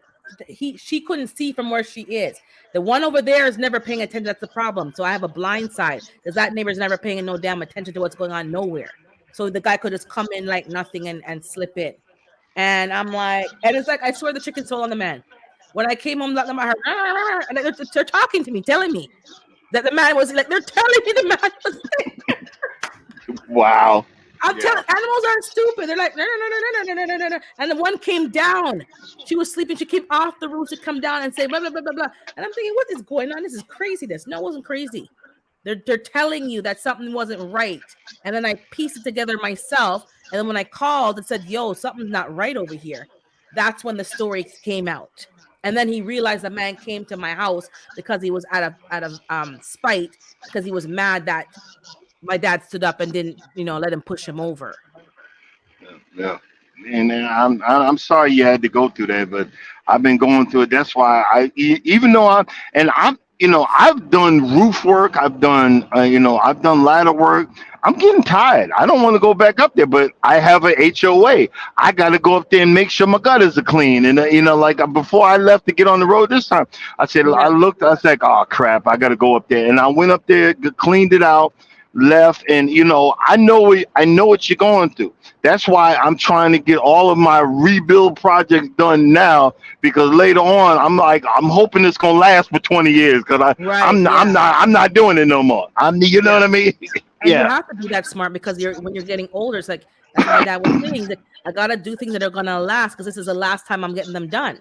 she couldn't see from where she is. The one over there is never paying attention. That's the problem. So I have a blind side because that neighbor's never paying no damn attention to what's going on nowhere. So the guy could just come in like nothing and slip in. And I'm like, and it's like I swear the chicken stole on the man. When I came home, I heard, and they're talking to me, telling me that the man was like, they're telling me the man was wow, I'm yeah, telling animals aren't stupid. They're like, no, no, no, no, no, no, no, no, no, no. And the one came down. She was sleeping. She came off the roof to come down and say, blah, blah, blah, blah, blah. And I'm thinking, what is going on? This is craziness. No, it wasn't crazy. They're telling you that something wasn't right. And then I pieced it together myself. And then when I called, it said, yo, something's not right over here. That's when the story came out. And then he realized the man came to my house because he was out of spite, because he was mad that my dad stood up and didn't, let him push him over. Yeah. And I'm sorry you had to go through that, but I've been going through it. That's why even though I'm I've done roof work, I've done I've done ladder work. I'm getting tired. I don't want to go back up there, but I have a HOA. I got to go up there and make sure my gutters are clean. And like before I left to get on the road this time, I said I Yeah. looked. I was like, oh crap, I got to go up there. And I went up there, cleaned it out, left, and I know what you're going through. That's why I'm trying to get all of my rebuild projects done now, because later on I'm hoping it's gonna last for 20 years, because Right. Yeah. I'm not doing it no more. You know Yeah. what I mean? And you Yeah, have to be that smart, because when you're getting older, it's like that's what my dad was saying. He's like, I gotta do things that are gonna last, because this is the last time I'm getting them done.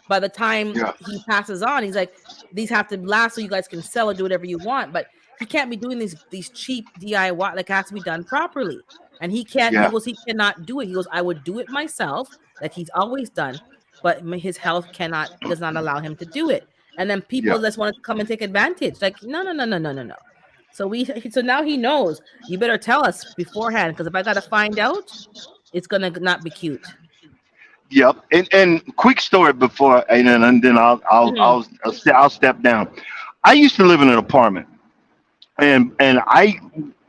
By the time yeah, he passes on, he's like, these have to last so you guys can sell or do whatever you want. But he can't be doing these cheap DIY. Like, it has to be done properly. And he can't. He yeah, goes, he cannot do it. He goes, I would do it myself, like he's always done, but his health does not allow him to do it. And then people yeah. just want to come and take advantage. Like, no, no, no, no, no, no, no. So now he knows. You better tell us beforehand, because if I gotta find out, it's gonna not be cute. Yep. And quick story before, and then Mhm. I'll step down. I used to live in an apartment, and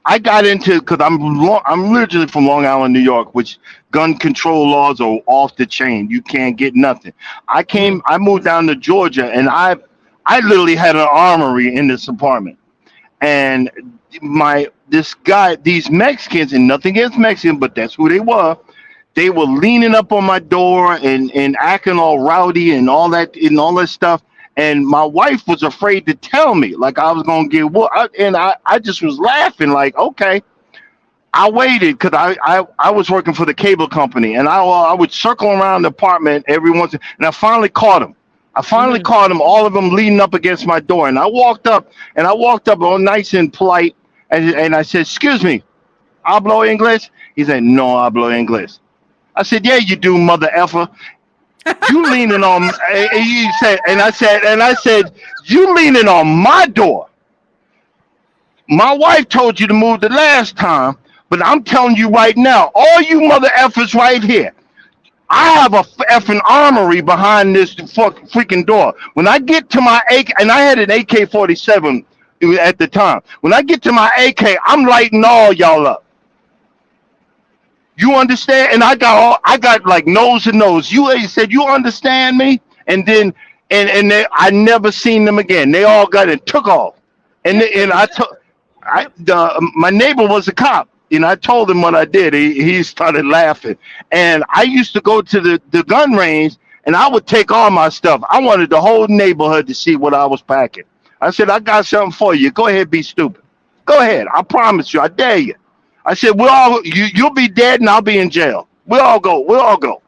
I got into, because I'm originally from Long Island, New York, which gun control laws are off the chain. You can't get nothing. Mhm. I moved down to Georgia, and I literally had an armory in this apartment. And this guy, these Mexicans, and nothing against Mexicans, but that's who they were. They were leaning up on my door and acting all rowdy and all that stuff. And my wife was afraid to tell me, like I was gonna get what. And I just was laughing, like, okay. I waited, because I was working for the cable company, and I would circle around the apartment every once, and I finally caught him. Mhm. All of them leaning up against my door, and I walked up all nice and polite, and I said, "Excuse me, hablo English?" He said, "No, hablo English." I said, "Yeah, you do, mother effer. You leaning on?" He said, and I said, "You leaning on my door? My wife told you to move the last time, but I'm telling you right now, all you mother effers right here, I have a effing armory behind this freaking door. When I get to my AK, and I had an AK-47 at the time. When I get to my AK, I'm lighting all y'all up. You understand?" And I got like nose to nose. You said, "You understand me?" And then I never seen them again. They all got and took off. And Yep. and I took Yep. my neighbor was a cop. I told him what I did. He started laughing. And I used to go to the gun range, and I would take all my stuff. I wanted the whole neighborhood to see what I was packing. I said, "I got something for you. Go ahead, be stupid. Go ahead. I promise you. I dare you." I said, you'll be dead and I'll be in jail. We'll all go. We'll all go.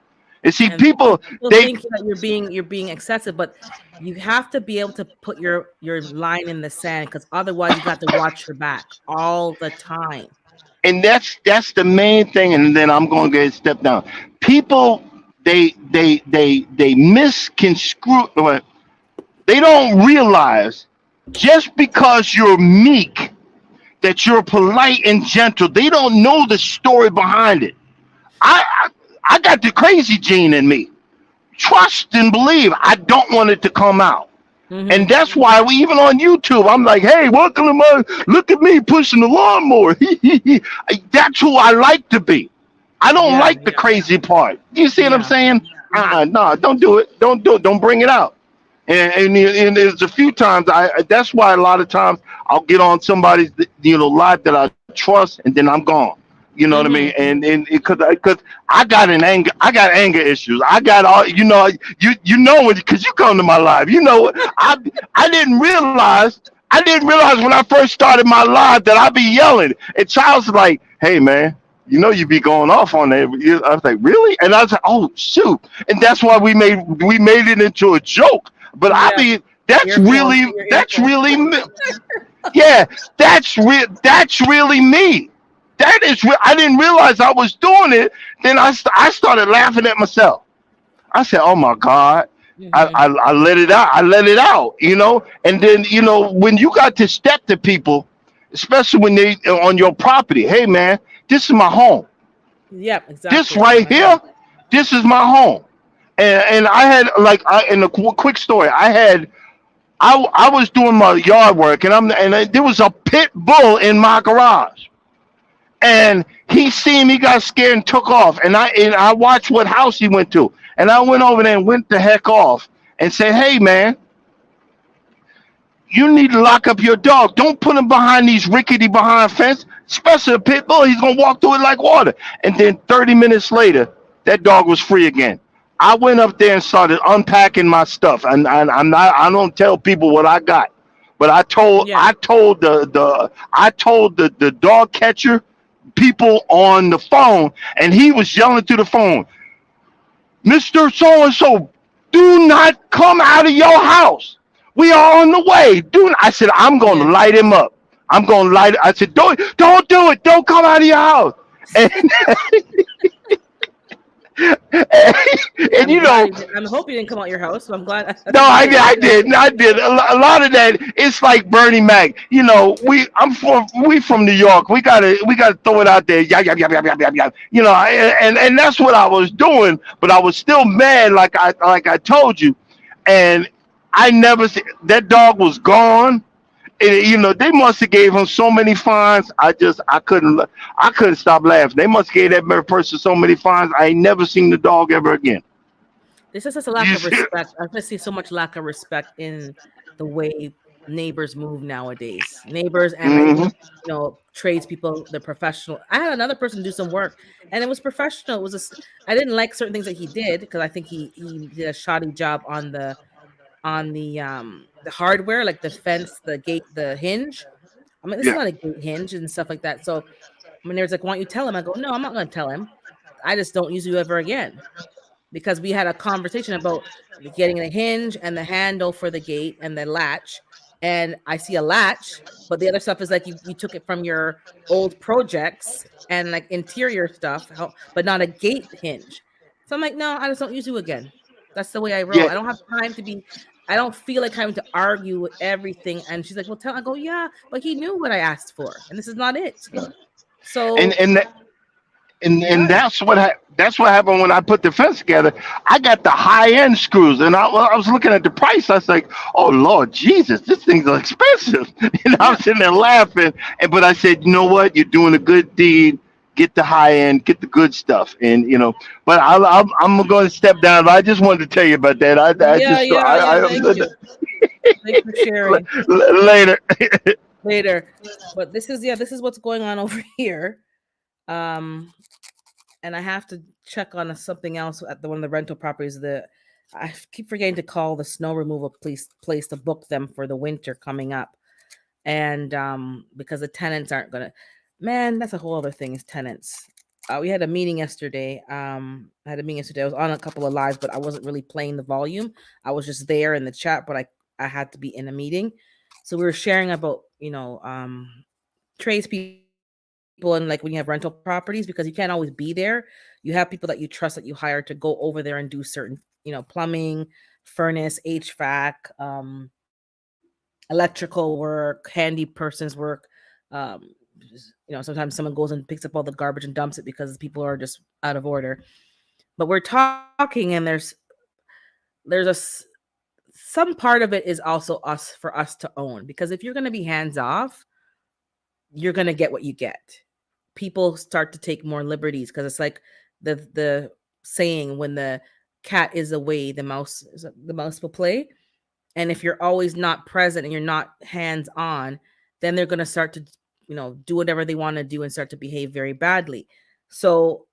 And see, And people, people they think that you're being excessive, but you have to be able to put your line in the sand, because otherwise you got to watch your back all the time. and that's the main thing. And then I'm going to get a step down. People, they misconstrue. They don't realize, just because you're meek, that you're polite and gentle. They don't know the story behind it. I I, I got the crazy gene in me. Trust and believe. I don't want it to come out. And Mhm. that's why even on YouTube, I'm like, "Hey, welcome to my, look at me pushing the lawnmower." That's who I like to be. I don't Yeah. like the crazy part. You see what I'm Yeah. saying? Mhm. No, don't do it. Don't do it. Don't bring it out. And there's a few times that's why a lot of times I'll get on somebody's live that I trust, and then I'm gone. You know what I mean? Mhm. And because I got anger issues. I got all you know it, because you come to my live. You know it. I didn't realize when I first started my live that I'd be yelling. And Charles was like, "Hey man, you be going off on that." I was like, "Really?" And I was like, "Oh shoot!" And that's why we made it into a joke. But I Yeah. mean, Earphones. Put your that's earphones. really Yeah, that's really me. That is real. I didn't realize I was doing it. Then I started laughing at myself. I said, "Oh my God." Hmm. I let it out. I let it out, And then, when you got to step to people, especially when they on your property, hey man, this is my home. Yep, This exactly. right I know. here, this is my home. And I had like in a quick story, I was doing my yard work, there was a pit bull in my garage, and he seen me, got scared, and took off. And I watched what house he went to, and I went over there and went the heck off and said, "Hey man, you need to lock up your dog. Don't put him behind these rickety behind fence, especially a pit bull. He's gonna walk through it like water." And then 30 minutes later, that dog was free again. I went up there and started unpacking my stuff, and I'm not. I don't tell people what I got, but I told Yeah. I told the dog catcher people on the phone, and he was yelling through the phone, "Mr. So and so, do not come out of your house. We are on the way." Dude, I said, "I'm going to Yeah. light him up. I'm going to light." I said, "Don't do it. Don't come out of your house." And, and I'm glad you did. I'm hope you didn't come out your house, so I'm glad. I no, think you I did. did. I did. I did. A lot of that. It's like Bernie Mac. We from New York. We gotta throw it out there. Yeah, yeah, yeah, yeah, yeah, yeah, yeah. And that's what I was doing. But I was still mad, like I told you. And I never. That dog was gone. And, they must have gave him so many fines. I couldn't stop laughing. They must have gave that person so many fines. I ain't never seen the dog ever again. There's just a lack You of see? respect. I just see so much lack of respect in the way neighbors move nowadays. Neighbors and like Hmm. tradespeople, they're professional. I had another person do some work, and it was professional. It was just I didn't like certain things that he did because I think he did a shoddy job on the hardware, like the fence, the gate, the hinge. I mean, this is Yeah. not a gate hinge and stuff like that. So when there's like, "Why don't you tell him?" I go, "No, I'm not going to tell him. I just don't use you ever again." Because we had a conversation about getting the hinge and the handle for the gate and the latch. And I see a latch, but the other stuff is like you took it from your old projects and like interior stuff, but not a gate hinge. So I'm like, no, I just don't use you again. That's the way I roll. Yeah. I don't have time to be. I don't feel like having to argue with everything. And she's like, well, tell. I go, yeah, but he knew what I asked for, and this is not it. and So and and yeah, that's what happened when I put the fence together. I got the high end screws, and I was looking at the price. I was like, "Oh Lord Jesus, this thing's expensive." And I yeah, was sitting there laughing, but I said, "You know what? You're doing a good deed. Get the high end, get the good stuff." And but I'm going to step down. But I just wanted to tell you about that. I yeah, just yeah, yeah. I Thank you. Thanks for sharing. later. Later. But this is what's going on over here. Um, and I have to check on something else at the one of the rental properties. I keep forgetting to call the snow removal place to book them for the winter coming up, and because the tenants aren't gonna. Man, that's a whole other thing. Is tenants. We had a meeting yesterday. I had a meeting yesterday. I was on a couple of lives, but I wasn't really playing the volume. I was just there in the chat, but I had to be in a meeting. So we were sharing about tradespeople and like when you have rental properties because you can't always be there. You have people that you trust that you hire to go over there and do certain, plumbing, furnace, HVAC, electrical work, handy person's work. Um, sometimes someone goes and picks up all the garbage and dumps it because people are just out of order. But we're talking, and there's some part of it is also us for us to own because if you're going to be hands off, you're going to get what you get. People start to take more liberties because it's like the saying, when the cat is away, the mouse will play. And if you're always not present and you're not hands on, then they're going to start to do whatever they want to do and start to behave very badly. So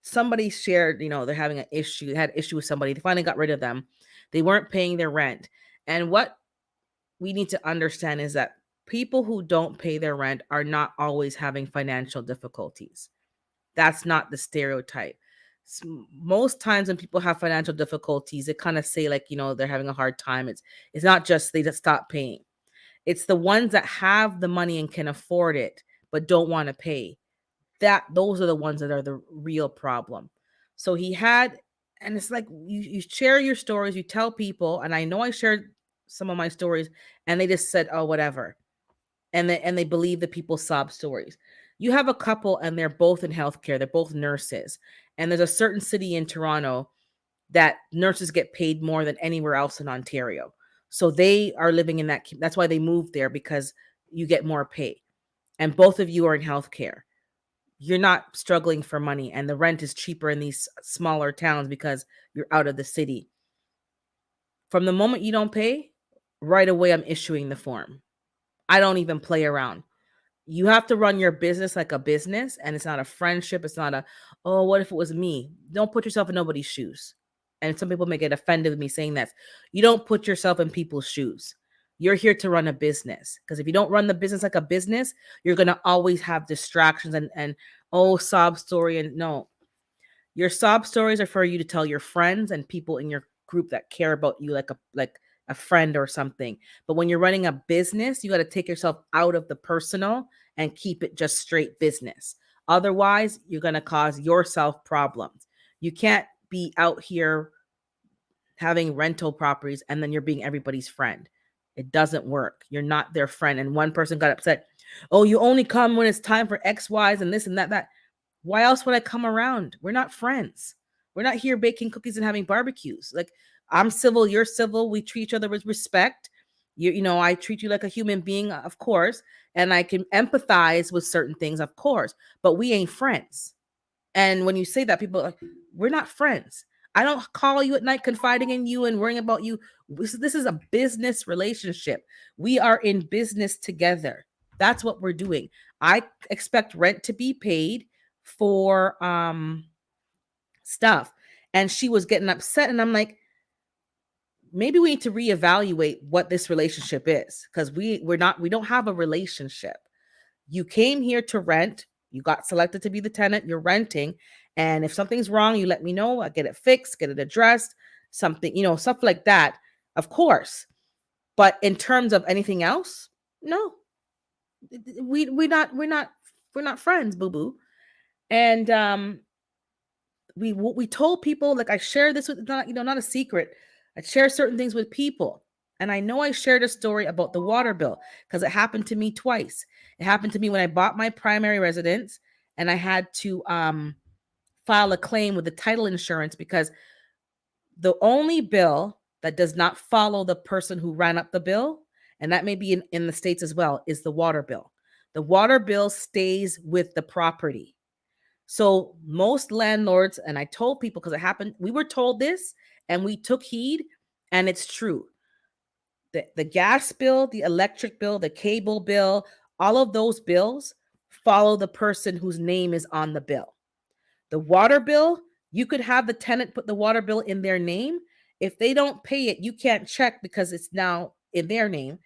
somebody shared, they're having had issue with somebody. They finally got rid of them. They weren't paying their rent. And what we need to understand is that people who don't pay their rent are not always having financial difficulties. That's not the stereotype. Most times when people have financial difficulties, they kind of say like, they're having a hard time. It's not just they just stop paying. It's the ones that have the money and can afford it but don't want to pay. Those are the ones that are the real problem. So he had, and it's like you share your stories, you tell people, and I know I shared some of my stories, and they just said, "Oh, whatever," and they believe the people's sob stories. You have a couple, and they're both in healthcare. They're both nurses, and there's a certain city in Toronto that nurses get paid more than anywhere else in Ontario. So they are living in that. That's why they moved there, because you get more pay, and both of you are in healthcare. You're not struggling for money, and the rent is cheaper in these smaller towns because you're out of the city. From the moment you don't pay, right away I'm issuing the form. I don't even play around. You have to run your business like a business, and it's not a friendship. It's not a, oh, what if it was me? Don't put yourself in nobody's shoes. And some people may get offended with me saying that. You don't put yourself in people's shoes. You're here to run a business, because if you don't run the business like a business, you're going to always have distractions and oh, sob story. And no, your sob stories are for you to tell your friends and people in your group that care about you, like a friend or something. But when you're running a business, you got to take yourself out of the personal and keep it just straight business. Otherwise, you're going to cause yourself problems. You can't be out here having rental properties and then you're being everybody's friend. It doesn't work. You're not their friend. And one person got upset. Oh, you only come when it's time for X, Y's, and this and that. Why else would I come around? We're not friends. We're not here baking cookies and having barbecues. Like, I'm civil, you're civil. We treat each other with respect. You know, I treat you like a human being, of course, and I can empathize with certain things, of course, but we ain't friends. And when you say that, people are like, we're not friends. I don't call you at night confiding in you and worrying about you. This is a business relationship. We are in business together. That's what we're doing. I expect rent to be paid for stuff. And she was getting upset. And I'm like, maybe we need to reevaluate what this relationship is, because we don't have a relationship. You came here to rent. You got selected to be the tenant. You're renting. And if something's wrong, you let me know. I get it fixed, get it addressed, something, stuff like that. Of course. But in terms of anything else, no. We're not friends, boo boo. And we told people, like, I share this with, not a secret. I share certain things with people. And I know I shared a story about the water bill because it happened to me twice. It happened to me when I bought my primary residence, and I had to file a claim with the title insurance, because the only bill that does not follow the person who ran up the bill, and that may be in the States as well, is the water bill. The water bill stays with the property. So most landlords, and I told people, because it happened, we were told this and we took heed, and it's true. The gas bill, the electric bill, the cable bill, all of those bills follow the person whose name is on the bill. The water bill, you could have the tenant put the water bill in their name. If they don't pay it, you can't check because it's now in their name.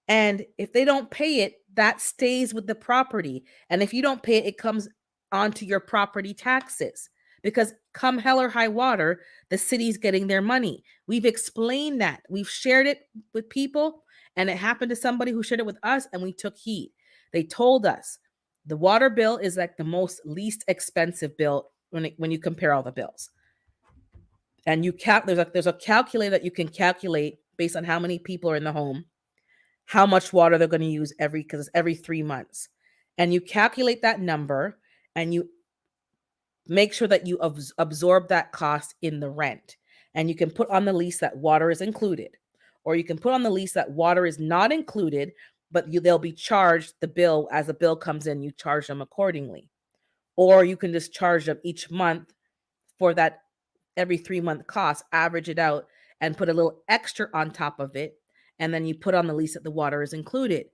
And if they don't pay it, that stays with the property. And if you don't pay it, it comes onto your property taxes. Because come hell or high water, the city's getting their money. We've explained that. We've shared it with people, and it happened to somebody who shared it with us, and we took heed. They told us the water bill is like the most least expensive bill when you compare all the bills. And there's a calculator that you can calculate based on how many people are in the home, how much water they're going to use because it's every 3 months. And you calculate that number, and you make sure that you absorb that cost in the rent. And you can put on the lease that water is included, or you can put on the lease that water is not included, but they'll be charged the bill as the bill comes in. You charge them accordingly, or you can just charge them each month for that every 3 month cost, average it out, and put a little extra on top of it. And then you put on the lease that the water is included.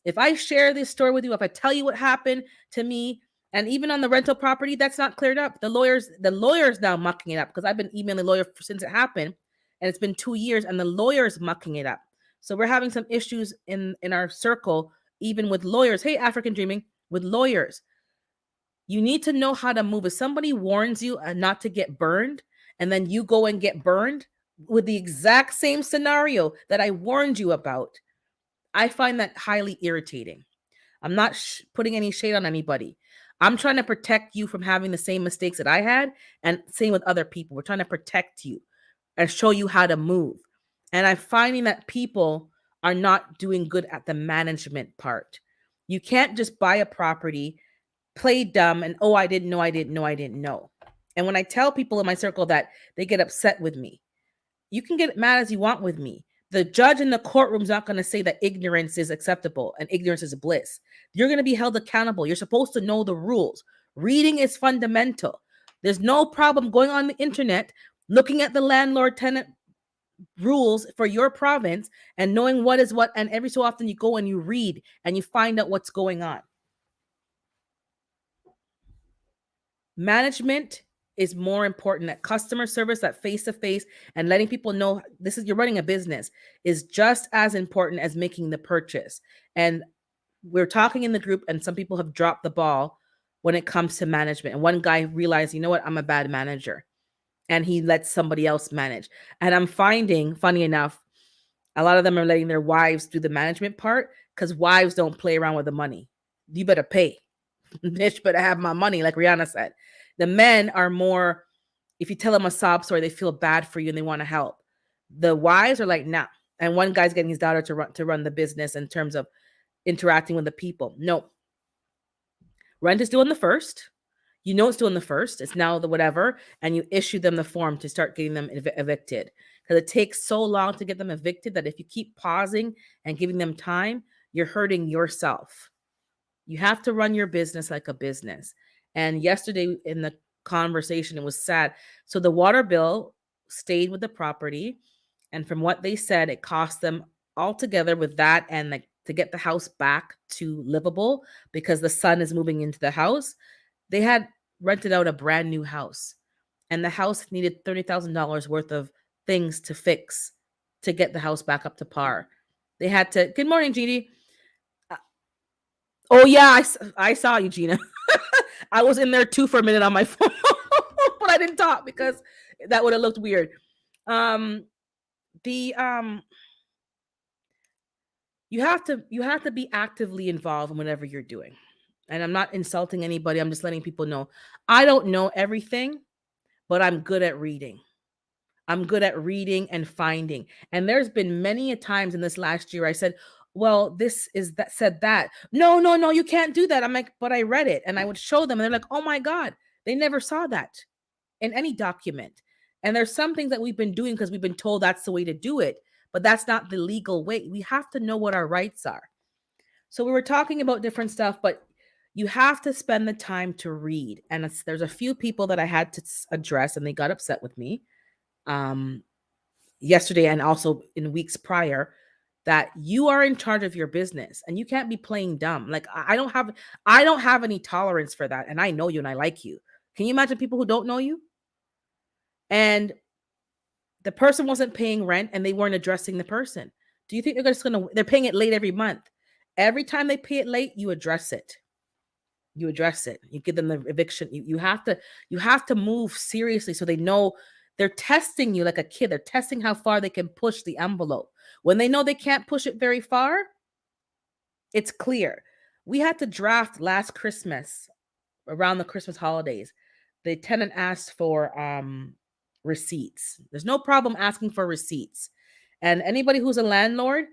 If I share this story with you, if I tell you what happened to me, and even on the rental property, that's not cleared up. The lawyer's now mucking it up, because I've been emailing the lawyer since it happened, and it's been 2 years, and the lawyer's mucking it up. So we're having some issues in our circle, even with lawyers. Hey, African Dreaming, with lawyers. You need to know how to move. If somebody warns you not to get burned, and then you go and get burned with the exact same scenario that I warned you about, I find that highly irritating. I'm not putting any shade on anybody. I'm trying to protect you from having the same mistakes that I had, and same with other people. We're trying to protect you and show you how to move. And I'm finding that people are not doing good at the management part. You can't just buy a property, play dumb, and oh, I didn't know, I didn't know, I didn't know. And when I tell people in my circle that, they get upset with me. You can get mad as you want with me. The judge in the courtroom is not going to say that ignorance is acceptable and ignorance is bliss. You're going to be held accountable. You're supposed to know the rules. Reading is fundamental. There's no problem going on the internet, looking at the landlord tenant rules for your province and knowing what is what. And every so often you go and you read and you find out what's going on. Management is more important. That customer service, that face to face, and letting people know this is, you're running a business, is just as important as making the purchase. And we're talking in the group, and some people have dropped the ball when it comes to management. And one guy realized, you know what, I'm a bad manager, and he lets somebody else manage. And I'm finding, funny enough, a lot of them are letting their wives do the management part, because wives don't play around with the money. You better pay. Bitch better have my money, like Rihanna said. The men are more, if you tell them a sob story, they feel bad for you and they want to help. The wives are like, nah. And one guy's getting his daughter to run the business in terms of interacting with the people. No. Rent is due on the first. You know it's due on the first. It's now the whatever. And you issue them the form to start getting them evicted. Because it takes so long to get them evicted that if you keep pausing and giving them time, you're hurting yourself. You have to run your business like a business. And yesterday in the conversation, it was sad. So the water bill stayed with the property. And from what they said, it cost them altogether with that and like to get the house back to livable, because the son is moving into the house. They had rented out a brand new house, and the house needed $30,000 worth of things to fix to get the house back up to par. They had to, good morning, Jeannie. Oh yeah, I saw you, Gina. I was in there too for a minute on my phone, but I didn't talk because that would have looked weird. Um, the you have to be actively involved in whatever you're doing. And I'm not insulting anybody. I'm just letting people know I don't know everything, but I'm good at reading. I'm good at reading and finding. And there's been many a times in this last year I said, well, this is that said that. No, no, no, you can't do that. I'm like, but I read it. And I would show them and they're like, oh my God, they never saw that in any document. And there's some things that we've been doing because we've been told that's the way to do it, but that's not the legal way. We have to know what our rights are. So we were talking about different stuff, but you have to spend the time to read. And there's a few people that I had to address and they got upset with me. Um, Yesterday and also in weeks prior, that you are in charge of your business and you can't be playing dumb. Like I don't have any tolerance for that. And I know you and I like you. Can you imagine people who don't know you? And the person wasn't paying rent and they weren't addressing the person. Do you think they're paying it late every month? Every time they pay it late, you address it. You address it. You give them the eviction. You have to move seriously so they know they're testing you like a kid. They're testing how far they can push the envelope. When they know they can't push it very far, it's clear. We had to draft last Christmas, around the Christmas holidays. The tenant asked for receipts. There's no problem asking for receipts. And anybody who's a landlord,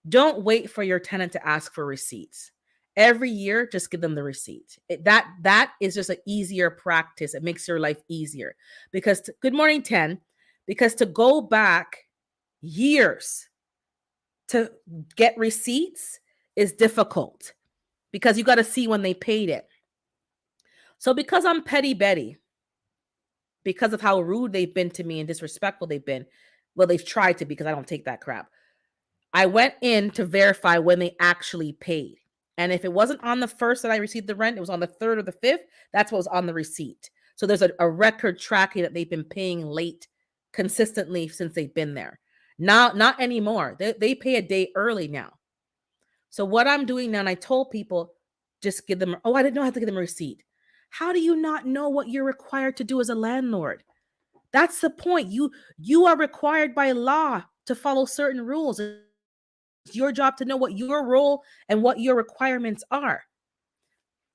don't wait for your tenant to ask for receipts. Every year, just give them the receipt. That is just an easier practice. It makes your life easier. Because good morning, 10. Because to go back years to get receipts is difficult because you got to see when they paid it. So because I'm petty Betty, because of how rude they've been to me and disrespectful they've been, well, they've tried to be, because I don't take that crap. I went in to verify when they actually paid. And if it wasn't on the first that I received the rent, it was on the third or the fifth, that's what was on the receipt. So there's a record tracking that they've been paying late consistently since they've been there. Now, not anymore. They pay a day early now. So what I'm doing now, and I told people, just give them, oh, I didn't know I had to give them a receipt. How do you not know what you're required to do as a landlord? That's the point. You are required by law to follow certain rules. It's your job to know what your role and what your requirements are.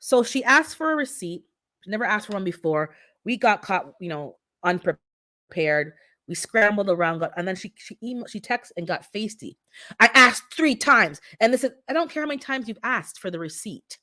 So she asked for a receipt. She never asked for one before. We got caught, unprepared. We scrambled around, and then she texted and got feisty. I asked 3 times, and this is, I don't care how many times you've asked for the receipt.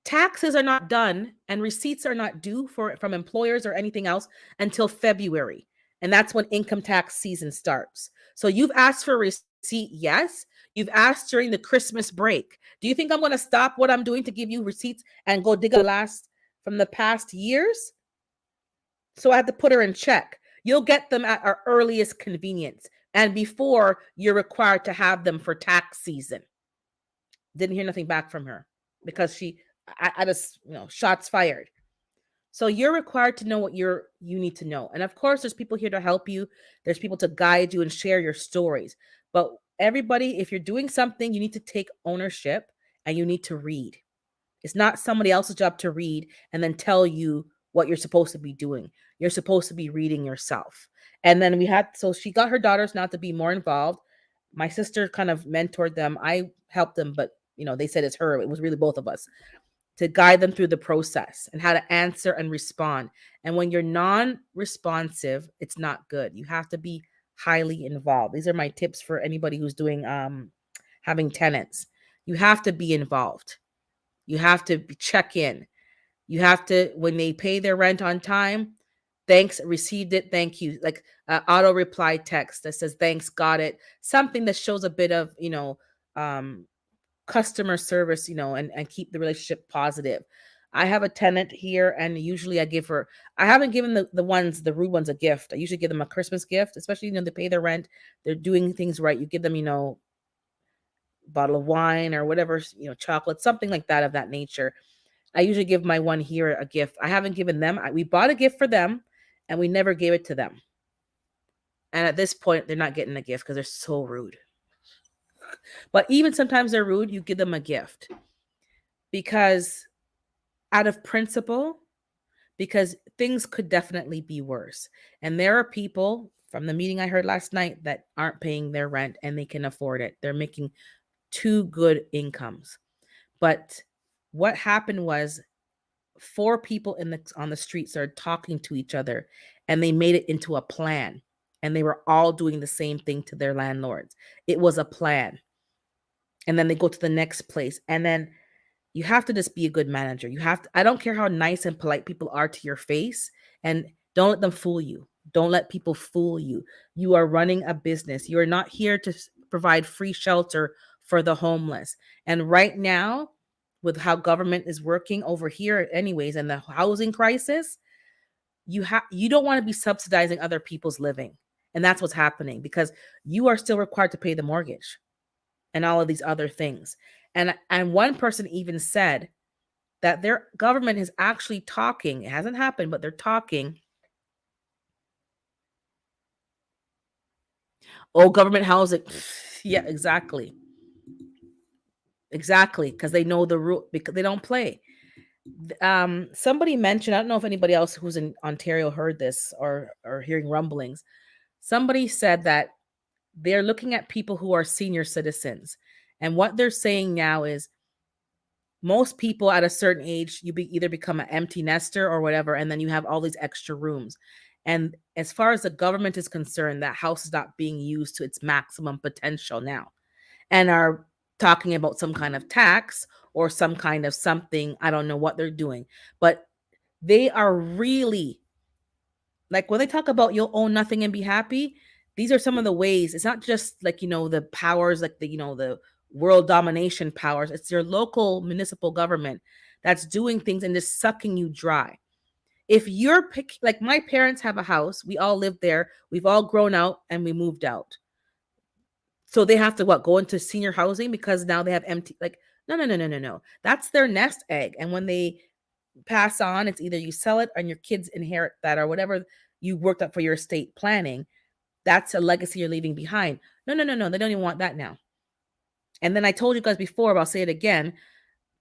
Taxes are not done and receipts are not due from employers or anything else until February. And that's when income tax season starts. So you've asked for a receipt, yes. You've asked during the Christmas break. Do you think I'm going to stop what I'm doing to give you receipts and go dig a last from the past years? So I had to put her in check. You'll get them at our earliest convenience and before you're required to have them for tax season. Didn't hear nothing back from her because I just, shots fired. So you're required to know what you need to know. And of course, there's people here to help you. There's people to guide you and share your stories. But everybody, if you're doing something, you need to take ownership and you need to read. It's not somebody else's job to read and then tell you what you're supposed to be doing. You're supposed to be reading yourself. And then so she got her daughters now to be more involved. My sister kind of mentored them. I helped them, but they said it's her. It was really both of us to guide them through the process and how to answer and respond. And when you're non-responsive, it's not good. You have to be highly involved. These are my tips for anybody who's doing having tenants. You have to be involved. You have to check in. You have to, when they pay their rent on time, thanks, received it, thank you. Like auto reply text that says thanks, got it. Something that shows a bit of, customer service, and keep the relationship positive. I have a tenant here and usually I haven't given the rude ones a gift. I usually give them a Christmas gift, especially, they pay their rent. They're doing things right. You give them, bottle of wine or whatever, chocolate, something like that of that nature. I usually give my one here a gift. I haven't given them. We bought a gift for them and we never gave it to them. And at this point, they're not getting a gift because they're so rude. But even sometimes they're rude, you give them a gift. Because out of principle, because things could definitely be worse. And there are people from the meeting I heard last night that aren't paying their rent and they can afford it. They're making 2 good incomes. But what happened was 4 people on the street started talking to each other and they made it into a plan. And they were all doing the same thing to their landlords. It was a plan. And then they go to the next place. And then you have to just be a good manager. I don't care how nice and polite people are to your face, and don't let them fool you. Don't let people fool you. You are running a business. You are not here to provide free shelter for the homeless. And right now, with how government is working over here anyways, and the housing crisis, you don't want to be subsidizing other people's living. And that's what's happening because you are still required to pay the mortgage and all of these other things. And one person even said that their government is actually talking. It hasn't happened, but they're talking. Oh, government housing. Yeah, exactly. Exactly. Because they know the rule, because they don't play. Somebody mentioned, I don't know if anybody else who's in Ontario heard this or hearing rumblings. Somebody said that they're looking at people who are senior citizens. And what they're saying now is most people at a certain age, either become an empty nester or whatever, and then you have all these extra rooms. And as far as the government is concerned, that house is not being used to its maximum potential now, and are talking about some kind of tax or some kind of something. I don't know what they're doing, but they are really, like, when they talk about you'll own nothing and be happy, these are some of the ways. It's not just like, the powers, like the world domination powers. It's your local municipal government that's doing things and just sucking you dry. If you're like, my parents have a house, we all lived there, we've all grown out and we moved out. So they have to go into senior housing because now they have empty, like, no. That's their nest egg. And when they pass on, it's either you sell it and your kids inherit that or whatever you worked up for your estate planning. That's a legacy you're leaving behind. No. They don't even want that now. And then I told you guys before, but I'll say it again.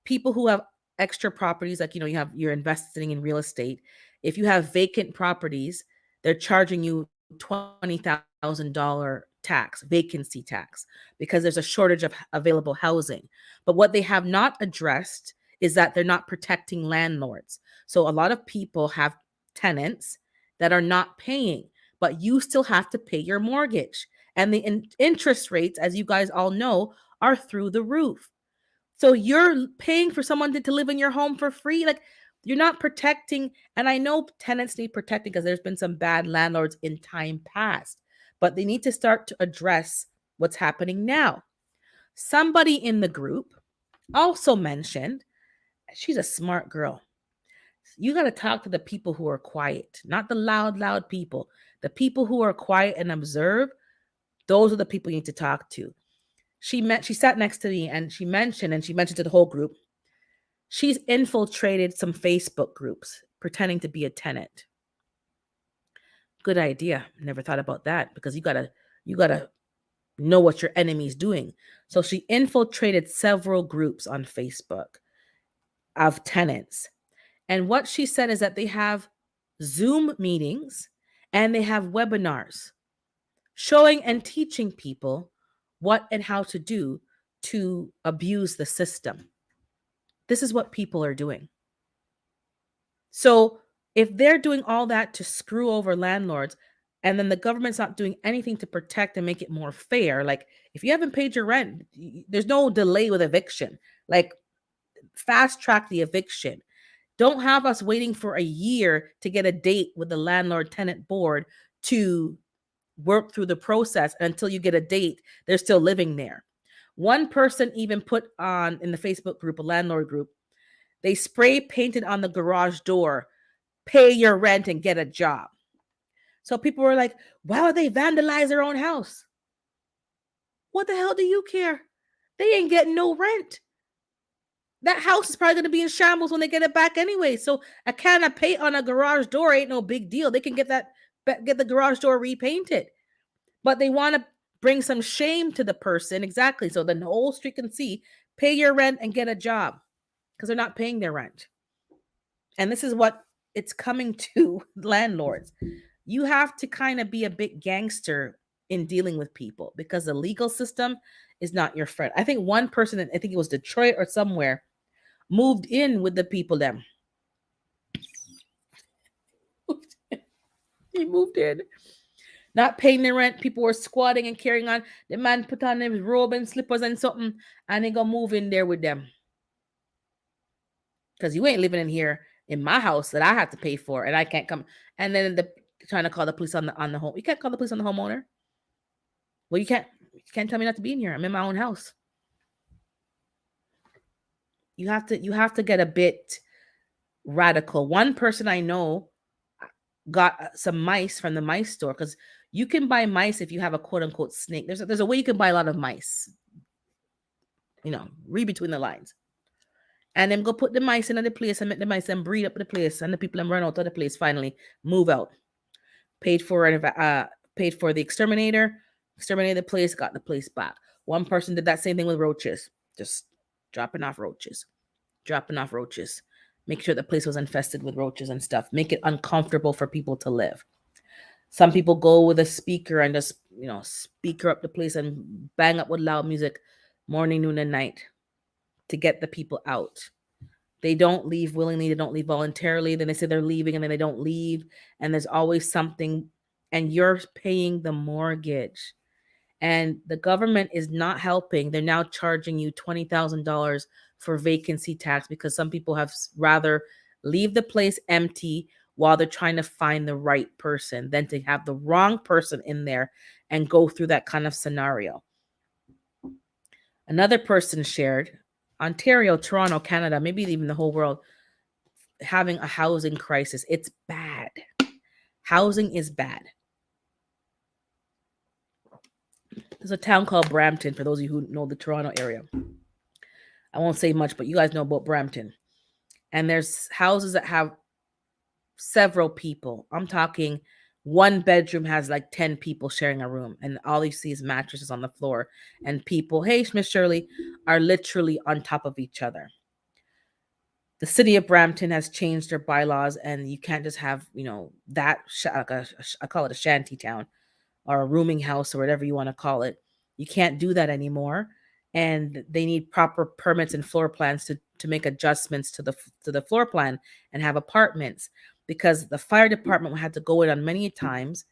People who have extra properties, like, you're investing in real estate. If you have vacant properties, they're charging you $20,000 tax, vacancy tax, because there's a shortage of available housing. But what they have not addressed is that they're not protecting landlords. So a lot of people have tenants that are not paying, but you still have to pay your mortgage. And the interest rates, as you guys all know, are through the roof. So you're paying for someone to live in your home for free. Like, you're not protecting. And I know tenants need protecting because there's been some bad landlords in time past, but they need to start to address what's happening now. Somebody in the group also mentioned, she's a smart girl. You got to talk to the people who are quiet, not the loud people. The people who are quiet and observe, those are the people you need to talk to. She sat next to me and she mentioned to the whole group, she's infiltrated some Facebook groups pretending to be a tenant. Good idea. Never thought about that, because you gotta know what your enemy's doing. So she infiltrated several groups on Facebook of tenants. And what she said is that they have Zoom meetings and they have webinars showing and teaching people what and how to do to abuse the system. This is what people are doing. So if they're doing all that to screw over landlords, and then the government's not doing anything to protect and make it more fair, like if you haven't paid your rent, there's no delay with eviction. Like, fast track the eviction. Don't have us waiting for a year to get a date with the landlord tenant board to work through the process. Until you get a date, they're still living there. One person even put on in the Facebook group, a landlord group, they spray painted on the garage door, pay your rent and get a job. So people were like, why would they vandalize their own house? What the hell do you care? They ain't getting no rent. That house is probably going to be in shambles when they get it back anyway. So a can of paint on a garage door ain't no big deal. They can get the garage door repainted. But they want to bring some shame to the person. Exactly. So the whole street can see, pay your rent and get a job, because they're not paying their rent. And this is what it's coming to landlords. You have to kind of be a bit gangster in dealing with people, because the legal system is not your friend. I think one person, I think it was Detroit or somewhere, moved in with the people them. He moved in, not paying the rent. People were squatting and carrying on. The man put on his robe and slippers and something, and he gonna move in there with them. Because you ain't living in here in my house that I have to pay for, and I can't come. And then trying to call the police on the home. You can't call the police on the homeowner. Well, you can't tell me not to be in here. I'm in my own house. You have to get a bit radical. One person I know got some mice from the mice store, because you can buy mice if you have a quote unquote snake. There's a way you can buy a lot of mice. Read between the lines. And then go put the mice in the place and make the mice and breed up the place, and the people and run out of the place, finally move out. Paid for the exterminator, exterminated the place, got the place back. One person did that same thing with roaches, just dropping off roaches. Make sure the place was infested with roaches and stuff. Make it uncomfortable for people to live. Some people go with a speaker and just, speaker up the place and bang up with loud music morning, noon, and night to get the people out. They don't leave willingly. They don't leave voluntarily. Then they say they're leaving and then they don't leave. And there's always something, and you're paying the mortgage. And the government is not helping. They're now charging you $20,000 for vacancy tax, because some people have rather leave the place empty while they're trying to find the right person than to have the wrong person in there and go through that kind of scenario. Another person shared, Ontario, Toronto, Canada, maybe even the whole world, having a housing crisis. It's bad. Housing is bad. There's a town called Brampton, for those of you who know the Toronto area. I won't say much, but you guys know about Brampton. And there's houses that have several people. I'm talking one bedroom has like 10 people sharing a room, and all you see is mattresses on the floor, and people, hey, Miss Shirley, are literally on top of each other. The city of Brampton has changed their bylaws, and you can't just have, that, I call it a shanty town, or a rooming house or whatever you want to call it. You can't do that anymore, and they need proper permits and floor plans to make adjustments to the floor plan and have apartments, because the fire department had to go in on many times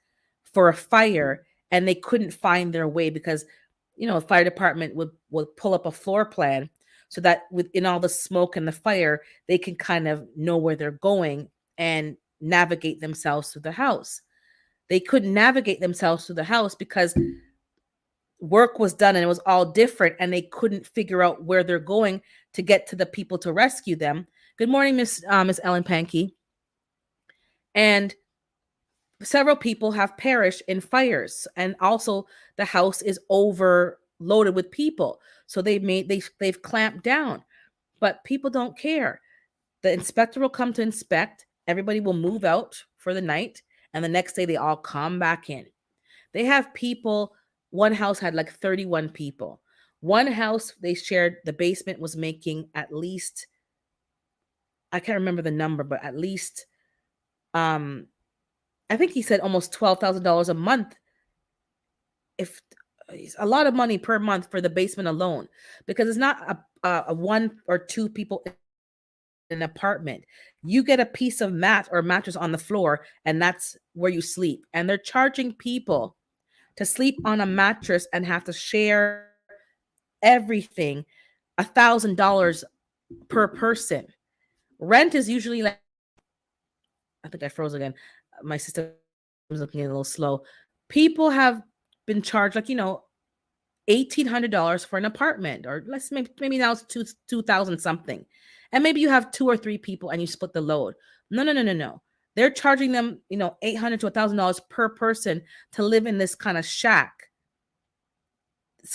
for a fire, and they couldn't find their way because the fire department would pull up a floor plan so that within all the smoke and the fire they can kind of know where they're going and navigate themselves through the house. They couldn't navigate themselves through the house because work was done and it was all different, and they couldn't figure out where they're going to get to the people to rescue them. Good morning, Miss Ellen Pankey. And several people have perished in fires, and also the house is overloaded with people. So they've clamped down, but people don't care. The inspector will come to inspect. Everybody will move out for the night, and the next day they all come back in. They have people. One house had like 31 people. One house they shared, the basement was making at least, I can't remember the number, but at least um I think he said almost $12,000 a month. If It's a lot of money per month for the basement alone, because it's not a one or two people in an apartment. You get a piece of mat or mattress on the floor, and that's where you sleep. And they're charging people to sleep on a mattress and have to share everything, $1,000 per person. Rent is usually like, I think I froze again. My system is looking a little slow. People have been charged like $1,800 for an apartment, or let's maybe now it's 2,000 something, and maybe you have two or three people and you split the load. No, no, no, no, no. They're charging them $800 to $1,000 per person to live in this kind of shack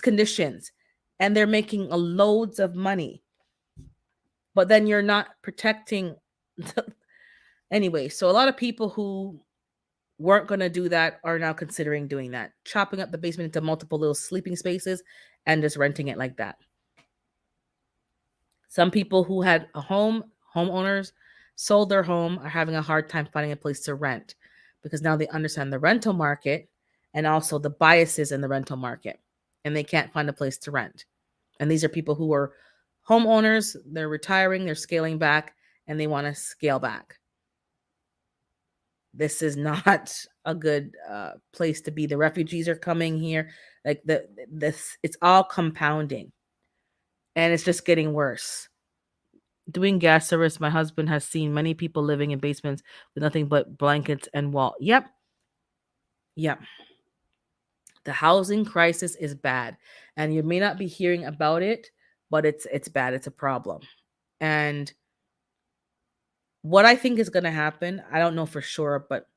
conditions, and they're making loads of money, but then you're not protecting anyway. So a lot of people who weren't going to do that are now considering doing that, chopping up the basement into multiple little sleeping spaces and just renting it like that. Some people who had a homeowners, sold their home, are having a hard time finding a place to rent, because now they understand the rental market and also the biases in the rental market, and they can't find a place to rent. And these are people who are homeowners, they're retiring, they're scaling back, and they want to scale back. This is not a good place to be. The refugees are coming here. Like it's all compounding, and it's just getting worse. Doing gas service, my husband has seen many people living in basements with nothing but blankets and wall. Yep. Yep. The housing crisis is bad, and you may not be hearing about it, but it's bad. It's a problem. And what I think is going to happen, I don't know for sure, but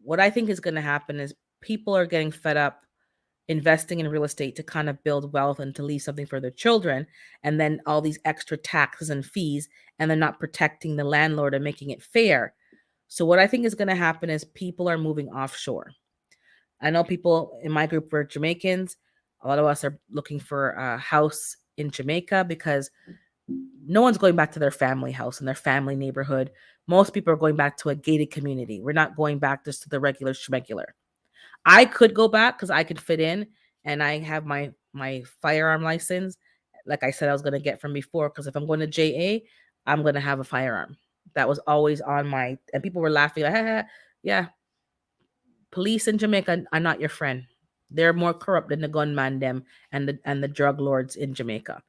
what I think is going to happen is people are getting fed up investing in real estate to kind of build wealth and to leave something for their children, and then all these extra taxes and fees, and they're not protecting the landlord and making it fair. So what I think is going to happen is people are moving offshore. I know people in my group were Jamaicans. A lot of us are looking for a house in Jamaica because no one's going back to their family house and their family neighborhood. Most people are going back to a gated community. We're not going back just to the regular schmegular. I could go back because I could fit in, and I have my firearm license. Like I said, I was gonna get from before, because if I'm going to JA, I'm gonna have a firearm. That was always on my. And people were laughing like, yeah, police in Jamaica are not your friend. They're more corrupt than the gunman them and the drug lords in Jamaica.